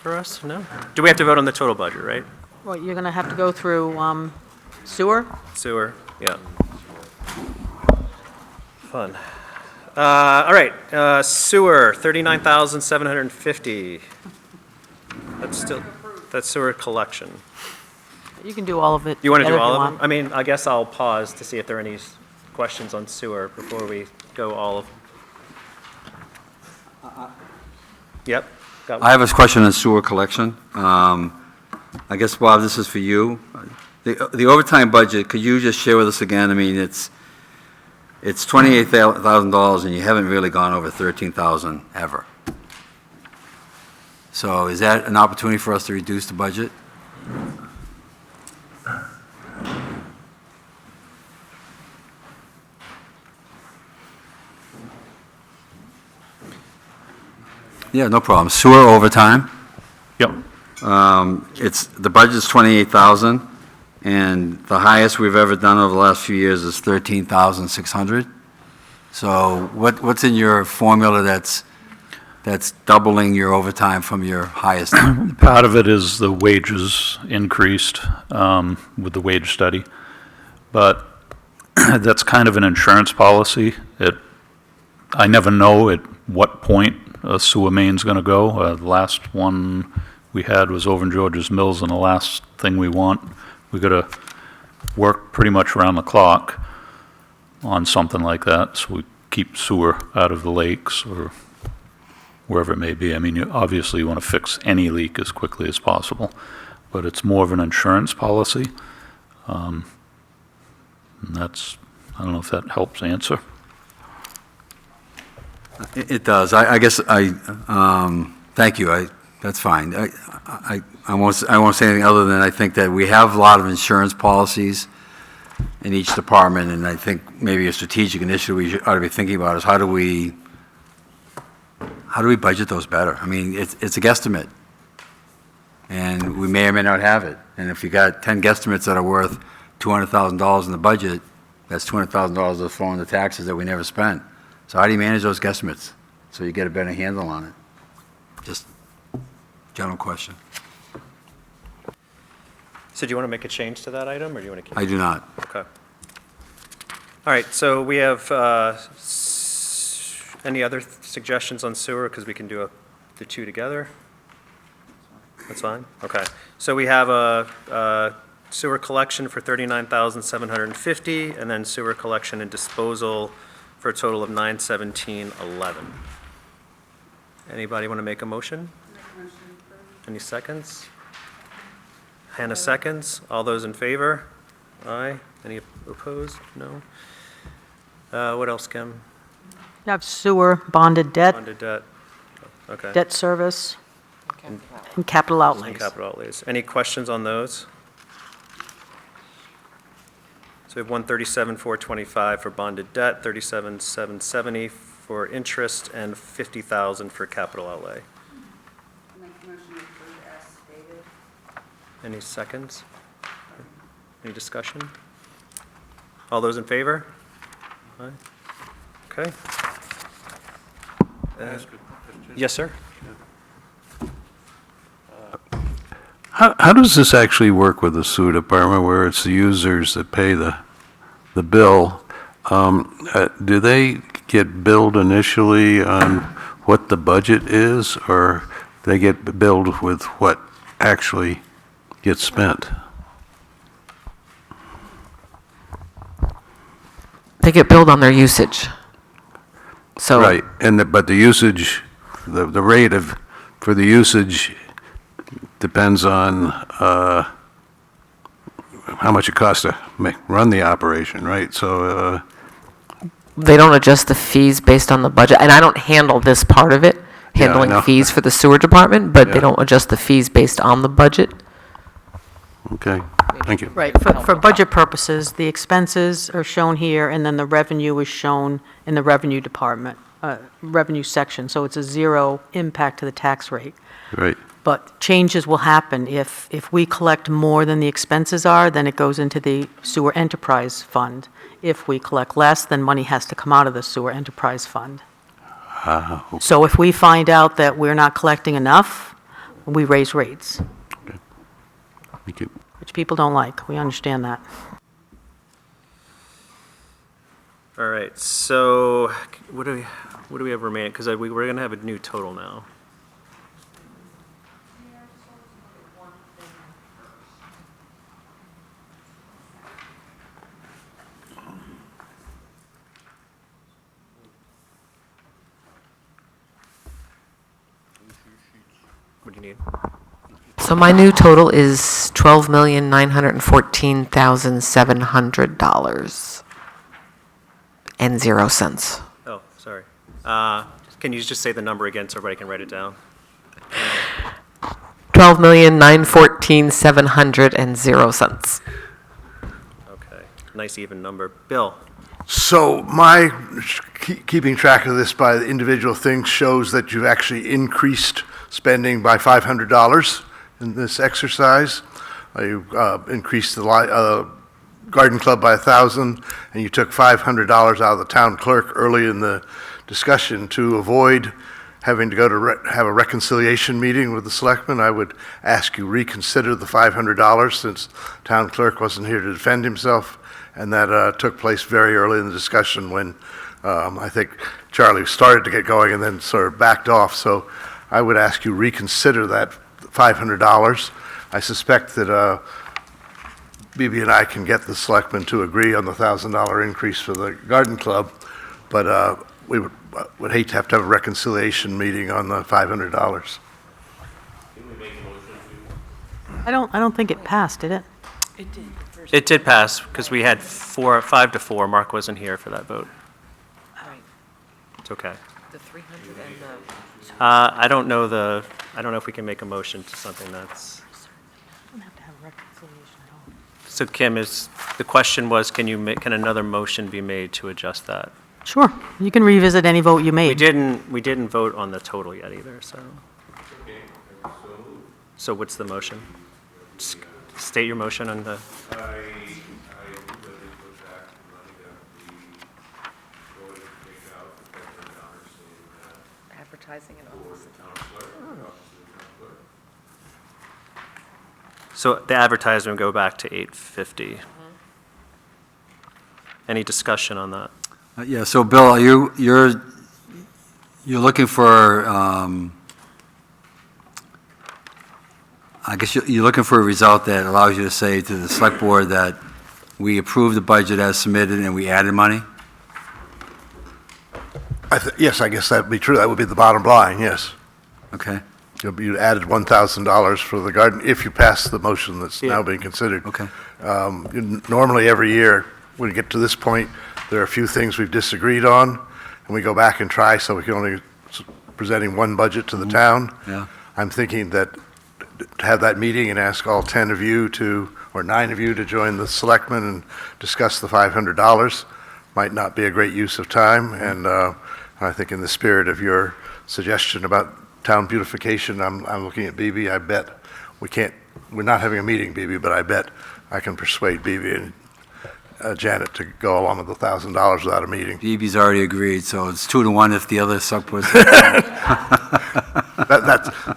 for us? No? Do we have to vote on the total budget, right? Well, you're going to have to go through sewer? Sewer, yeah. Fun. All right, sewer, 39,750. That's sewer collection. You can do all of it. You want to do together if all you of them? want. I mean, I guess I'll pause to see if there are any questions on sewer before we go all of. Yep. got I have a question on sewer collection. I guess, Bob, this is for you. The overtime budget, could you just share with us again? I mean, it's $28,000, and you haven't really gone over 13,000 ever. So is that an opportunity for us to reduce the budget? Yeah, no problem. Sewer overtime. Yep. The budget's 28,000, and the highest we've ever done over the last few years is 13,600. So what's in your formula that's doubling your overtime from your highest? Part of it is the wages increased with the wage study, but that's kind of an insurance policy. I never know at what point a sewer main's going to go. The last one we had was over in George's Mills, and the last thing we want, we got to work pretty much around the clock on something like that, so we keep sewer out of the lakes or wherever it may be. I mean, obviously you want to fix any leak as quickly as possible, but it's more of an insurance policy. And that's, I don't know if that helps answer. It does. I guess thank you. That's fine. I won't say anything other than I think that we have a lot of insurance policies in each department, and I think maybe a strategic initiative we ought to be thinking about is how do we budget those better? I mean, it's a guesstimate, and we may or may not have it. And if you got 10 guesstimates that are worth $200,000 in the budget, that's $200,000 to throw in the taxes that we never spent. So how do you manage those guesstimates so you get a better handle on it? Just general question. So do you want to make a change to that item, or do you want to keep? I do not. Okay. All right, so we have any other suggestions on sewer, because we can do the two together? That's fine? Okay. So we have a sewer collection for $39,750, and then sewer collection and disposal for a total of $917,11. Anybody want to make a motion? Any seconds? Hannah seconds. All those in favor? Aye. Any opposed? No. What else, Kim? You have sewer, bonded debt, Bonded debt. Okay. debt service, and capital outlays. And capital outlays. Any questions on those? So we have 137,425 for bonded debt, 37,770 for interest, and 50,000 for capital outlay. Any seconds? Any discussion? All those in favor? Aye. Okay. Yes, sir? How does this actually work with the sewer department, where it's the users that pay the bill? Do they get billed initially on what the budget is, or they get billed with what actually gets spent? They get billed on their usage. So. Right, but the usage, the rate for the usage depends on how much it costs to run the operation, right? So They don't adjust the fees based on the budget, and I don't handle this part of it, handling know. fees for the sewer department, but Yeah. they don't adjust the fees based on the budget. okay, thank you. Right, for budget purposes, the expenses are shown here, and then the revenue is shown in the revenue department, revenue section, so it's a zero impact to the tax rate. Right. But changes will happen. If we collect more than the expenses are, then it goes into the sewer enterprise fund. If we collect less, then money has to come out of the sewer enterprise fund. Okay. So if we find out that we're not collecting enough, we raise rates, Thank you. which people don't like. We understand that. All right, so what do we have remaining? Because we're going to have a new total now. What do you need? So my new total is $12,914,700 and 0 cents. Oh, sorry. Can you just say the number again so everybody can write it down? $12,914,700 and 0 cents. Okay, nice even number. Bill? So keeping track of this by the individual things shows that you've actually increased spending by $500 in this exercise. You increased the garden club by $1,000, and you took $500 out of the town clerk early in the discussion to avoid having to go to have a reconciliation meeting with the selectmen. I would ask you reconsider the $500 since town clerk wasn't here to defend himself, and that took place very early in the discussion when I think Charlie started to get going and then sort of backed off. So I would ask you reconsider that $500. I suspect that Bibi and I can get the selectmen to agree on the $1,000 increase for the garden club, but we would hate to have a reconciliation meeting on the $500. I don't think it passed, did it? It did. It did pass, because we had 5 to 4. Mark wasn't here for that vote. It's okay. The 300 and the... I don't know if we can make a motion to something that's... Don't have to have a reconciliation at all. So Kim, the question was, can another motion be made to adjust that? Sure, you can revisit any vote you We made. didn't vote on the total yet either, so. So what's the motion? State your motion on the... Advertising and all this. So the advertisement go back to $850. Any discussion on that? Yeah, so Bill, you're looking for, I guess you're looking for a result that allows you to say to the select board that we approved the budget as submitted and we added money? Yes, I guess that would be true. That would be the bottom line, yes. Okay. You added $1,000 for the garden if you pass the motion that's now being considered. Okay. Normally, every year, when we get to this point, there are a few things we've disagreed on, and we go back and try, so we can only presenting one budget to the town. Yeah. I'm thinking that to have that meeting and ask all 10 of you or 9 of you to join the selectmen and discuss the $500 might not be a great use of time, and I think in the spirit of your suggestion about town beautification, I'm looking at Bibi. I bet we're not having a meeting, Bibi, but I bet I can persuade Bibi and Janet to go along with the $1,000 without a meeting. Bibi's already agreed, so it's 2 to 1 if the other select board.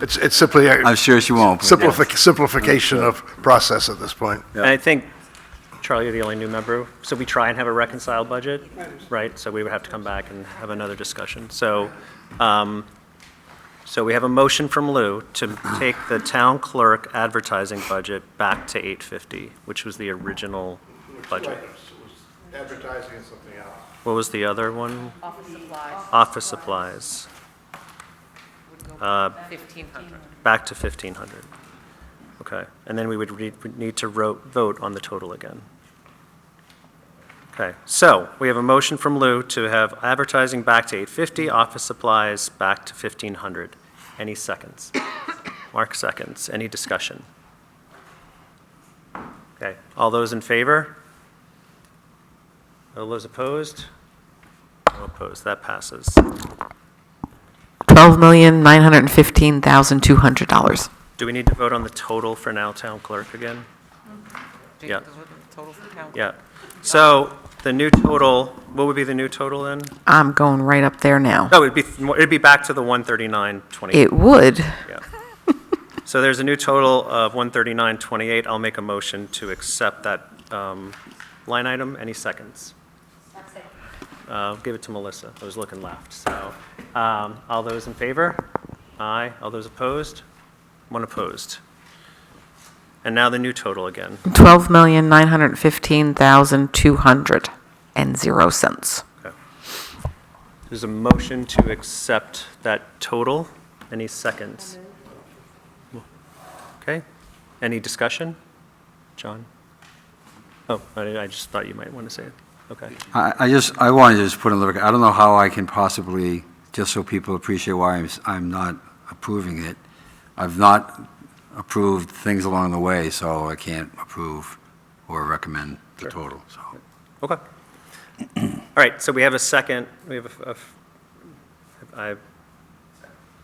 It's simply a I'm sure she won't. but- simplification of process at this point. And I think, Charlie, you're the only new member, so we try and have a reconciled budget, right? So we would have to come back and have another discussion. So we have a motion from Lou to take the town clerk advertising budget back to $850, which was the original budget. Advertising is something else. What was the other one? Office supplies. Office supplies. 1,500. Back to 1,500. Okay, and then we would need to vote on the total again. Okay, so we have a motion from Lou to have advertising back to $850, office supplies back to $1,500. Any seconds? Mark seconds. Any discussion? Okay, all those in favor? All those opposed? No opposed, that passes. $12,915,200. Do we need to vote on the total for now, town clerk again? Yeah. Total for town. Yeah. So the new total, what would be the new total then? I'm going right up there now. No, it'd be back to the 139.28. It would. Yeah. So there's a new total of 139.28. I'll make a motion to accept that line item. Any seconds? Give it to Melissa. I was looking left. So all those in favor? Aye. All those opposed? One opposed. And now the new total again. $12,915,200 and 0 cents. Okay. There's a motion to accept that total. Any seconds? Okay. Any discussion? John? Oh, I just thought you might want to say it. Okay. I wanted to just put in a little, I don't know how I can possibly, just so people appreciate why I'm not approving it. I've not approved things along the way, so I can't approve or recommend the total, so. Okay. All right, so we have a second, we have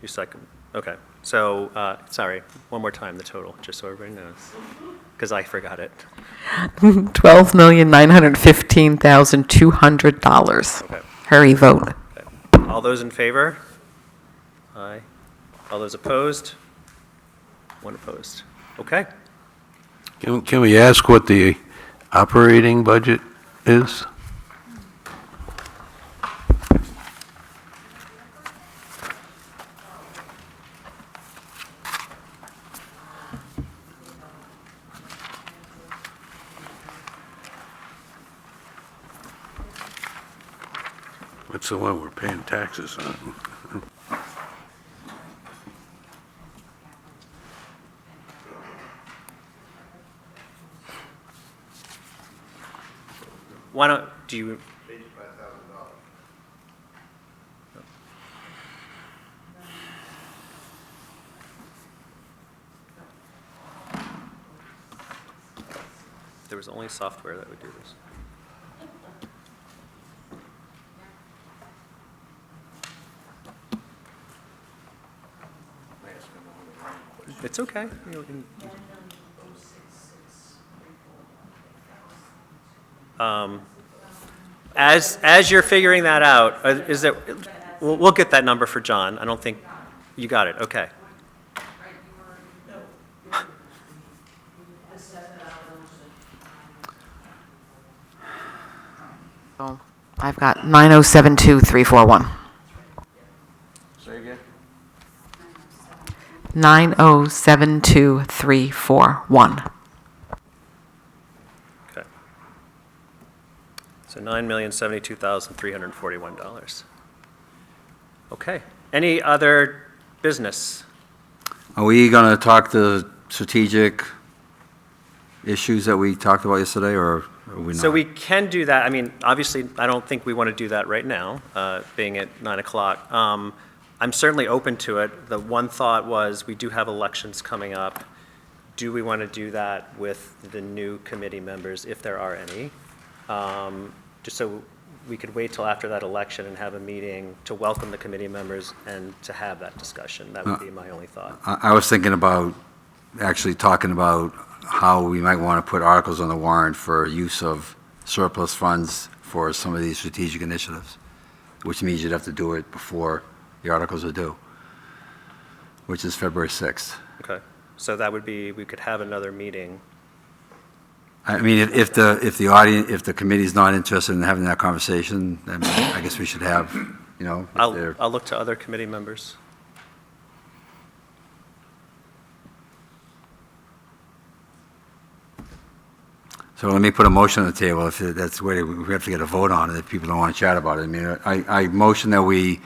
you second, okay. So, sorry, one more time, the total, just so everybody knows, because I forgot it. $12,915,200. Okay. Hurry, vote. Okay. All those in favor? Aye. All those opposed? One opposed. Okay. Can we ask what the operating budget is? What's the one we're paying taxes on? Why don't, do you? There was only software that would do this. It's okay. As you're figuring that out, is that, we'll get that number for John. I don't think, you got it, okay. So I've got 9072341. Say again? 9072341. Okay. So $9,072,341. Okay. Any other business? Are we going to talk the strategic issues that we talked about yesterday, or are we not? So we can do that. I mean, obviously, I don't think we want to do that right now, being at 9 o'clock. I'm certainly open to it. The one thought was, we do have elections coming up. Do we want to do that with the new committee members, if there are any? Just so we could wait till after that election and have a meeting to welcome the committee members and to have that discussion. That would be my only thought. I was thinking about actually talking about how we might want to put articles on the warrant for use of surplus funds for some of these strategic initiatives, which means you'd have to do it before the articles are due, which is February 6th. Okay. So that would be, we could have another meeting. I mean, if the audience, if the committee's not interested in having that conversation, then I guess we should have, you know, if they're- I'll look to other committee members. So let me put a motion on the table. If that's the way, we have to get a vote on it if people don't want to chat about it. I mean, I motion that we.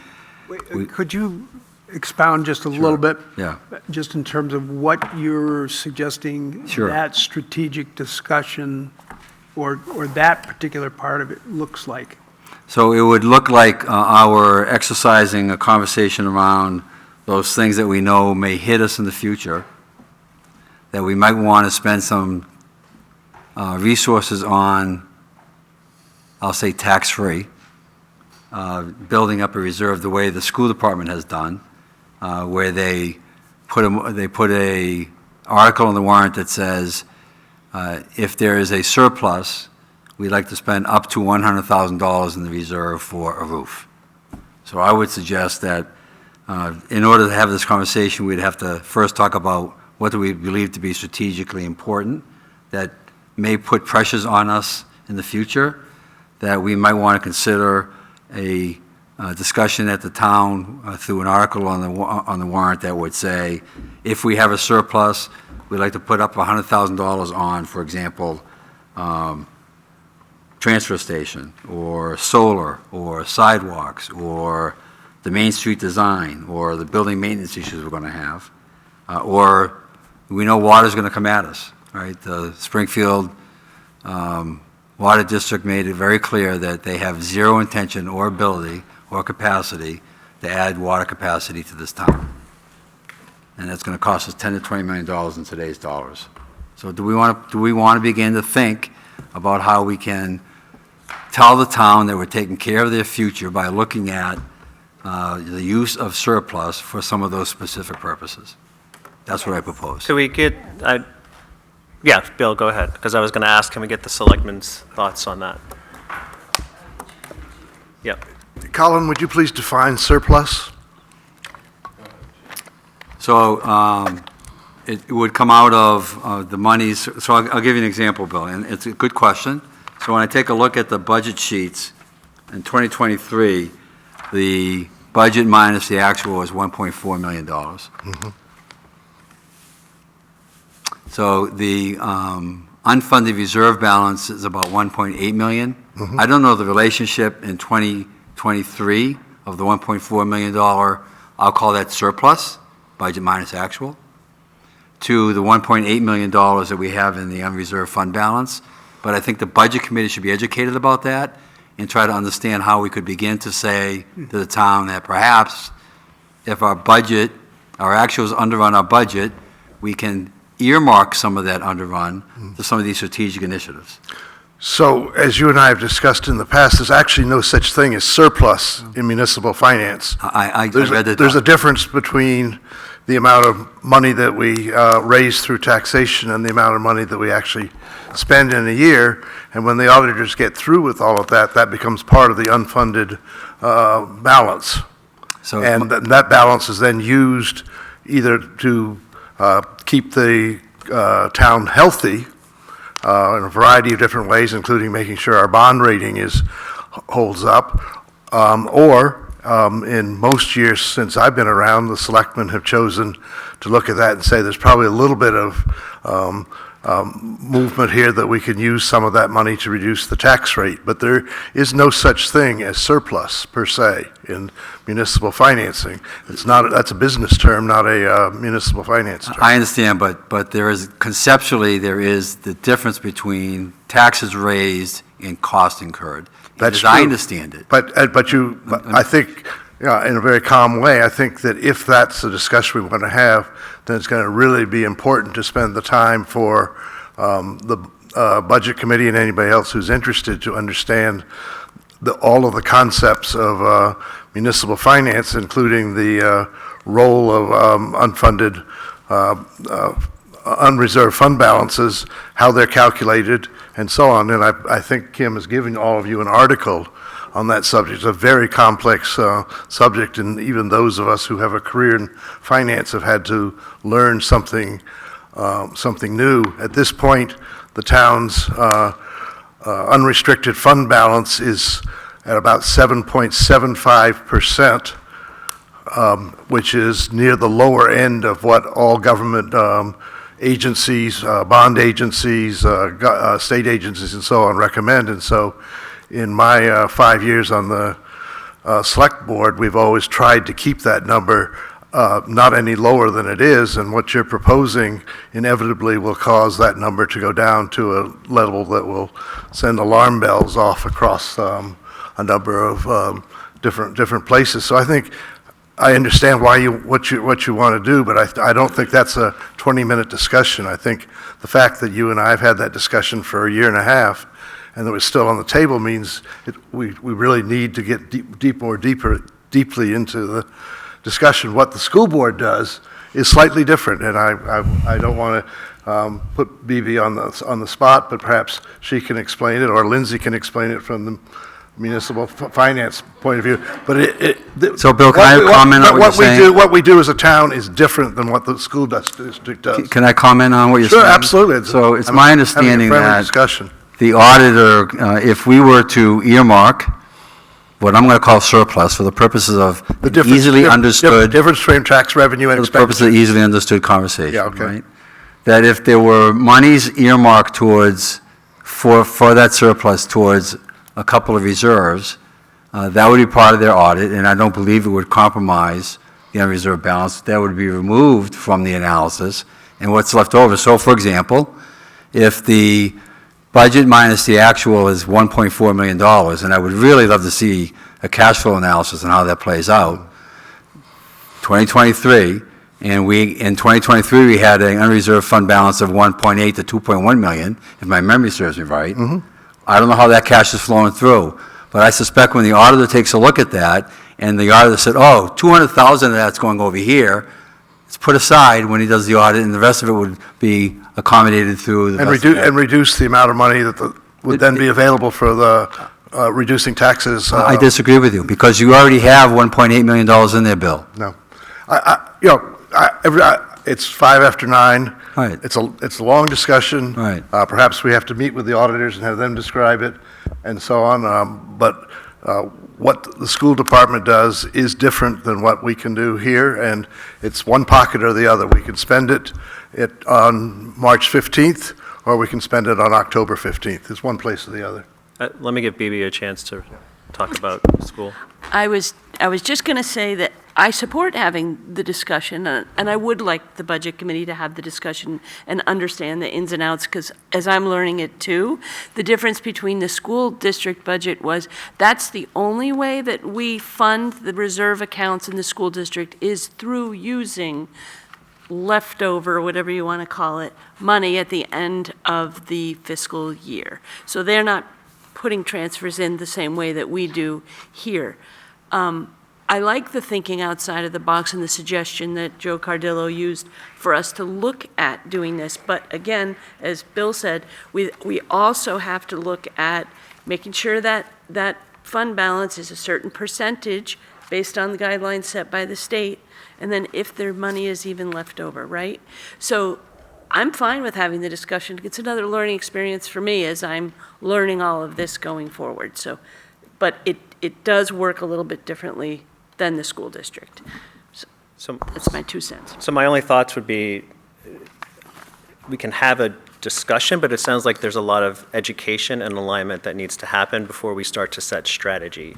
Could you expound just a little bit? Yeah. Just in terms of what you're suggesting Sure. that strategic discussion or that particular part of it looks like? So it would look like our exercising a conversation around those things that we know may hit us in the future, that we might want to spend some resources on, I'll say tax-free, building up a reserve the way the school department has done, where they put a article in the warrant that says, if there is a surplus, we'd like to spend up to $100,000 in the reserve for a roof. So I would suggest that in order to have this conversation, we'd have to first talk about what do we believe to be strategically important that may put pressures on us in the future, that we might want to consider a discussion at the town through an article on the warrant that would say, if we have a surplus, we'd like to put up $100,000 on, for example, transfer station, or solar, or sidewalks, or the Main Street design, or the building maintenance issues we're going to have, or we know water's going to come at us, right? The Springfield Water District made it very clear that they have zero intention or ability or capacity to add water capacity to this town. And that's going to cost us $10 to $20 million in today's dollars. So do we want to begin to think about how we can tell the town that we're taking care of their future by looking at the use of surplus for some of those specific purposes? That's what I propose. Could we get, yeah, Bill, go ahead, because I was going to ask, can we get the selectmen's thoughts on that? Yep. Colin, would you please define surplus? So it would come out of the monies, so I'll give you an example, Bill, and it's a good question. So when I take a look at the budget sheets in 2023, the budget minus the actual is $1.4 million. Mm-hmm. So the unfunded reserve balance is about 1.8 million. Mhm. I don't know the relationship in 2023 of the $1.4 million, I'll call that surplus, budget minus actual, to the $1.8 million that we have in the unreserved fund balance. But I think the budget committee should be educated about that and try to understand how we could begin to say to the town that perhaps if our budget, our actuals underrun our budget, we can earmark some of that underrun to some of these strategic initiatives. So, as you and I have discussed in the past, there's actually no such thing as surplus in municipal finance. I There's read that. There's a difference between the amount of money that we raise through taxation and the amount of money that we actually spend in a year. And when the auditors get through with all of that, that becomes part of the unfunded balance. So, and that balance is then used either to keep the town healthy in a variety of different ways, including making sure our bond rating holds up, or in most years since I've been around, the selectmen have chosen to look at that and say there's probably a little bit of movement here that we can use some of that money to reduce the tax rate. But there is no such thing as surplus per se in municipal financing. It's not, that's a business term, not a municipal finance term. I understand, but there is, conceptually, there is the difference between taxes raised and cost incurred. That's as true. I understand it. But I think, in a very calm way, I think that if that's the discussion we want to have, then it's going to really be important to spend the time for the Budget Committee and anybody else who's interested to understand all of the concepts of municipal finance, including the role of unfunded, unreserved fund balances, how they're calculated, and so on. And I think Kim is giving all of you an article on that subject. It's a very complex subject, and even those of us who have a career in finance have had to learn something new. At this point, the town's unrestricted fund balance is at about 7.75%, which is near the lower end of what all government agencies, bond agencies, state agencies, and so on recommend. And so in my 5 years on the select board, we've always tried to keep that number not any lower than it is, and what you're proposing inevitably will cause that number to go down to a level that will send alarm bells off across a number of different places. So I think I understand what you want to do, but I don't think that's a 20-minute discussion. I think the fact that you and I have had that discussion for a year and a half and that it's still on the table means we really need to get deeply into the discussion. What the school board does is slightly different, and I don't want to put BB on the spot, but perhaps she can explain it, or Lindsay can explain it from the municipal finance point of view. But so, Bill, can I comment on what you're saying? What we do as a town is different than what the school district does. Can I comment on what you're saying? Sure, absolutely. So it's I'm my having a understanding friendly that discussion. the auditor, if we were to earmark what I'm going to call surplus for the purposes of easily understood. Difference between tax revenue and for the purpose of easily understood conversation. Yeah, okay. Right? That if there were monies earmarked towards, for that surplus towards a couple of reserves, that would be part of their audit, and I don't believe it would compromise the unreserved balance. That would be removed from the analysis and what's left over. So, for example, if the budget minus the actual is $1.4 million, and I would really love to see a cash flow analysis on how that plays out, 2023, and in 2023, we had an unreserved fund balance of 1.8 to 2.1 million, if my memory serves me right. I don't know how that cash is flowing through, but I suspect when the auditor takes a look at that, and the auditor said, oh, 200,000 of that's going over here, it's put aside when he does the audit, and the rest of it would be accommodated through the And reduce the amount of money that would then be available for the reducing taxes. I disagree with you, because you already have $1.8 million in there, Bill. No. It's 5 after 9. Right. It's a long discussion. Right. Perhaps we have to meet with the auditors and have them describe it and so on. But what the school department does is different than what we can do here, and it's one pocket or the other. We can spend it on March 15th, or we can spend it on October 15th. It's one place or the other. Let me give Bibi a chance to talk about school. I was just going to say that I support having the discussion, and I would like the Budget Committee to have the discussion and understand the ins and outs, because as I'm learning it too, the difference between the school district budget was that's the only way that we fund the reserve accounts in the school district is through using leftover, whatever you want to call it, money at the end of the fiscal year. So they're not putting transfers in the same way that we do here. I like the thinking outside of the box and the suggestion that Joe Cardillo used for us to look at doing this. But again, as Bill said, we also have to look at making sure that that fund balance is a certain percentage based on the guidelines set by the state, and then if their money is even left over, right? So I'm fine with having the discussion. It's another learning experience for me as I'm learning all of this going forward. So, but it does work a little bit differently than the school district. So that's my 2 cents. So my only thoughts would be, we can have a discussion, but it sounds like there's a lot of education and alignment that needs to happen before we start to set strategy.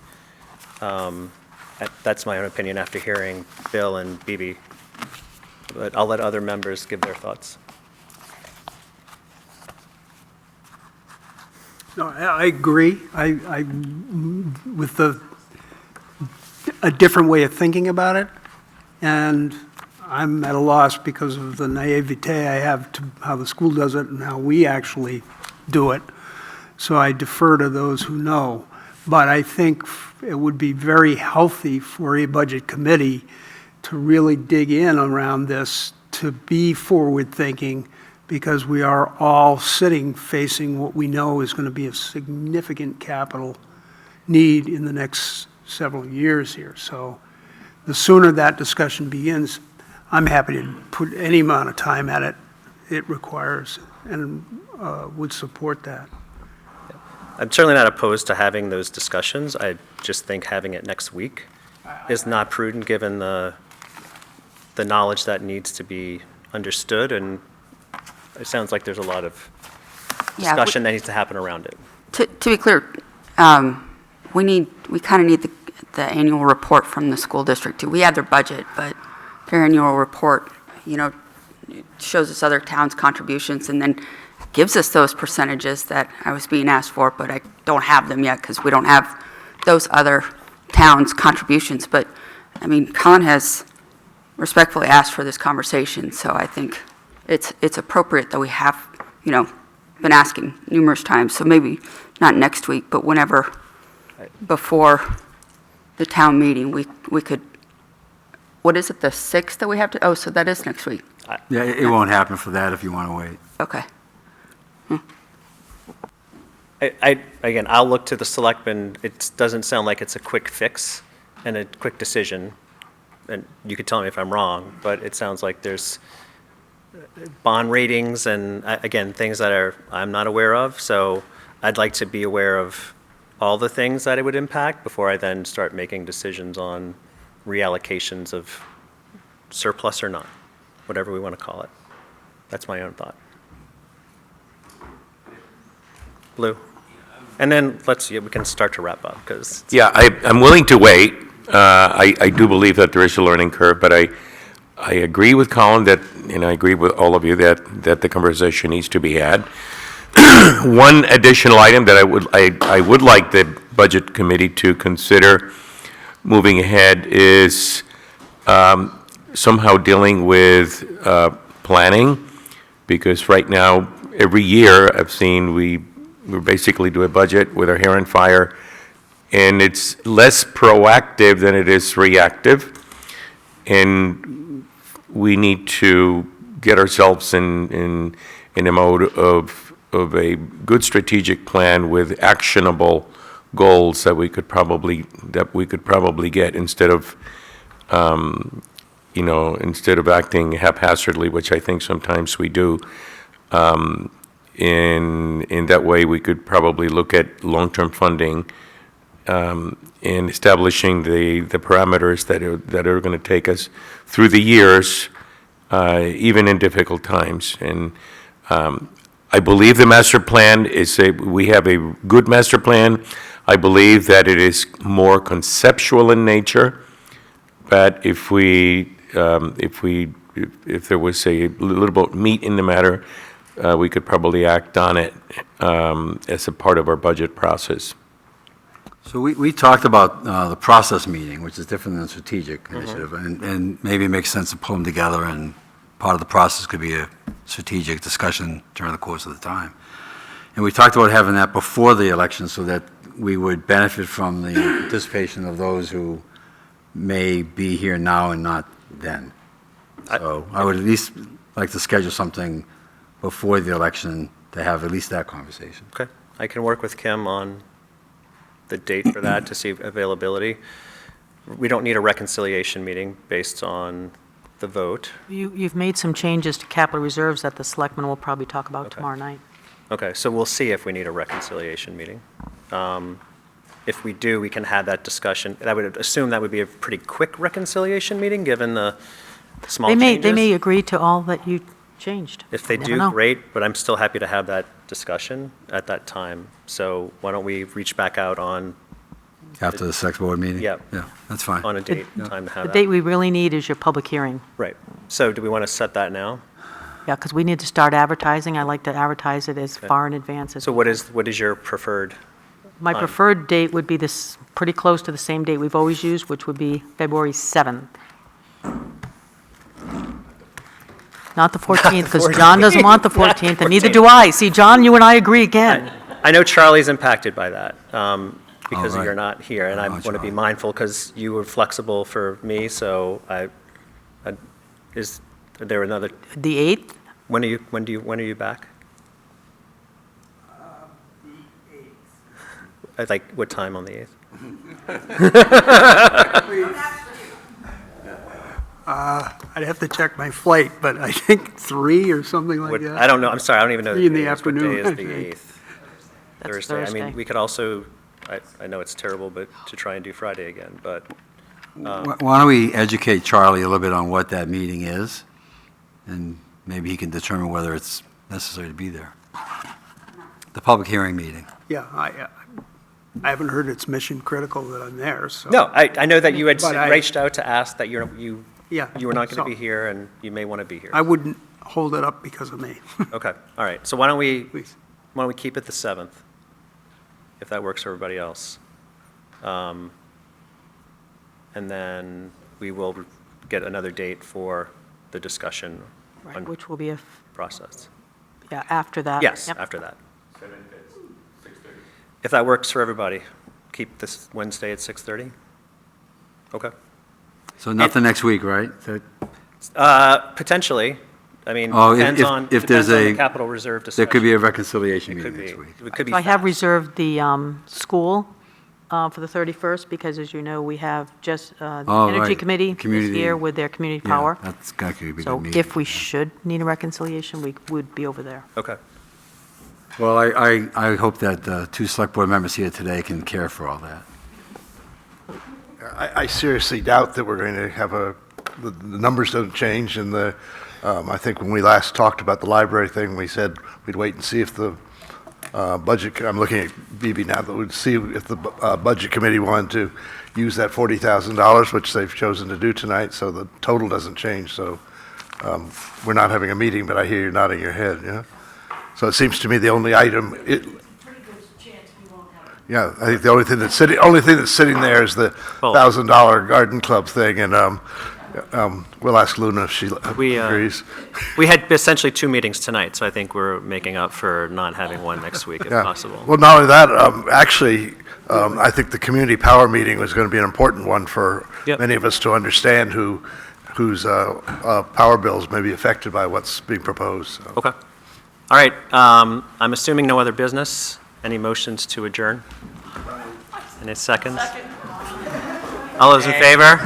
That's my own opinion after hearing Bill and Bibi, but I'll let other members give their thoughts. No, I agree. With a different way of thinking about it, and I'm at a loss because of the naivete I have to how the school does it and how we actually do it. So I defer to those who know. But I think it would be very healthy for a budget committee to really dig in around this, to be forward-thinking, because we are all facing what we know is going to be a significant capital need in the next several years here. So the sooner that discussion begins, I'm happy to put any amount of time at it requires, and would support that. I'm certainly not opposed to having those discussions. I just think having it next week is not prudent, given the knowledge that needs to be understood, and it sounds like there's a lot of discussion that needs to happen around it. To be clear, we kind of need the annual report from the school district too. We have their budget, but their annual report, shows us other towns' contributions and then gives us those percentages that I was being asked for, but I don't have them yet because we don't have those other towns' contributions. But, I mean, Colin has respectfully asked for this conversation, so I think it's appropriate that we have, been asking numerous times. So maybe not next week, but whenever before the town meeting, we could, what is it, the 6th that we have to, oh, so that is next week. Yeah, it won't happen for that if you want to wait. Okay. Again, I'll look to the selectmen. It doesn't sound like it's a quick fix and a quick decision, and you could tell me if I'm wrong, but it sounds like there's bond ratings and, again, things that I'm not aware of, so I'd like to be aware of all the things that it would impact before I then start making decisions on reallocations of surplus or not, whatever we want to call it. That's my own thought. Blue. And then we can start to wrap up, because. Yeah, I'm willing to wait. I do believe that there is a learning curve, but I agree with Colin that and I agree with all of you that the conversation needs to be had. One additional item that I would like the Budget Committee to consider moving ahead is somehow dealing with planning, because right now, every year, I've seen we basically do a budget with our hair on fire, and it's less proactive than it is reactive, and we need to get ourselves in a mode of a good strategic plan with actionable goals that we could probably get, instead of instead of acting haphazardly, which I think sometimes we do. In that way, we could probably look at long-term funding in establishing the parameters that are going to take us through the years, even in difficult times. And I believe the master plan we have a good master plan. I believe that it is more conceptual in nature, but if there was a little bit meat in the matter, we could probably act on it as a part of our budget process. So we talked about the process meeting, which is different than strategic initiative, and maybe it makes sense to pull them together, and part of the process could be a strategic discussion during the course of the time. And we talked about having that before the election so that we would benefit from the participation of those who may be here now and not then. So I would at least like to schedule something before the election to have at least that conversation. Okay. I can work with Kim on the date for that to see availability. We don't need a reconciliation meeting based on the vote. You've made some changes to capital reserves that the selectmen will probably talk about tomorrow night. Okay, so we'll see if we need a reconciliation meeting. If we do, we can have that discussion. I would assume that would be a pretty quick reconciliation meeting, given the small changes. They may agree to all that you changed. If they You never do, know. great, but I'm still happy to have that discussion at that time. So why don't we reach back out on... After the select board meeting? Yeah. Yeah, that's fine. On a date and time to have The that. date we really need is your public hearing. Right. So do we want to set that now? Yeah, because we need to start advertising. I like to advertise it as far in advance as... So what is your preferred My time? preferred date would be this, pretty close to the same date we've always used, which would be February 7th. Not the 14th, because John doesn't want the 14th, and neither do I. See, John, you and I agree again. I know Charlie's impacted by that because right. you're not here, and I want to be mindful because you were flexible for me, so is there another? The 8th? When are you back? The 8th. Like, what time on the 8th? I'd have to check my flight, but I think 3 or something like that. I don't know, I'm sorry, I don't even know. 3 in the day is. What afternoon. day is the 8th? That's Thursday. I Thursday. mean, we could also, I know it's terrible, but to try and do Friday again, but. Why don't we educate Charlie a little bit on what that meeting is, and maybe he can determine whether it's necessary to be there. The public hearing meeting. Yeah, I haven't heard it's mission critical that I'm there, so. No, I know that you had But reached out to ask that you Yeah, were not going to so- be here, and you may want to be here. I wouldn't hold it up because of me. Okay, all right. So why don't we Please. keep it the 7th, if that works for everybody else? And then we will get another date for the discussion Right, on which will be, process. after that. Yes, Yep. after that. If that works for everybody, keep this Wednesday at 6:30? Okay. So nothing next week, right? Potentially. I mean, Oh, depends if on there's the a... capital reserve There discussion. could be a reconciliation It meeting could be. next week. It could be So I have fast. reserved the school for the 31st, because as you know, we have just the Oh, Energy right. Committee this Community- year with their community Yeah, power. that's going to be a good So meeting. if we should need a reconciliation, we would be over there. Okay. Well, I hope that the 2 select board members here today can care for all that. I seriously doubt that we're going to have the numbers don't change, and I think when we last talked about the library thing, we said we'd wait and see if the budget, I'm looking at BB now, that we'd see if the budget committee wanted to use that $40,000, which they've chosen to do tonight, so the total doesn't change. So we're not having a meeting, but I hear you nodding your head, yeah? So it seems to me the only item, yeah, I think the only thing that's sitting there is the $1,000 garden club thing, and we'll ask Luna if she agrees. We had essentially 2 meetings tonight, so I think we're making up for not having one next week if Yeah. possible. Well, not only that, actually, I think the community power meeting was going to be an important one for many of us to understand whose power bills may be affected by what's being proposed. So. Okay. All right. I'm assuming no other business. Any motions to adjourn? Any seconds? All those in favor?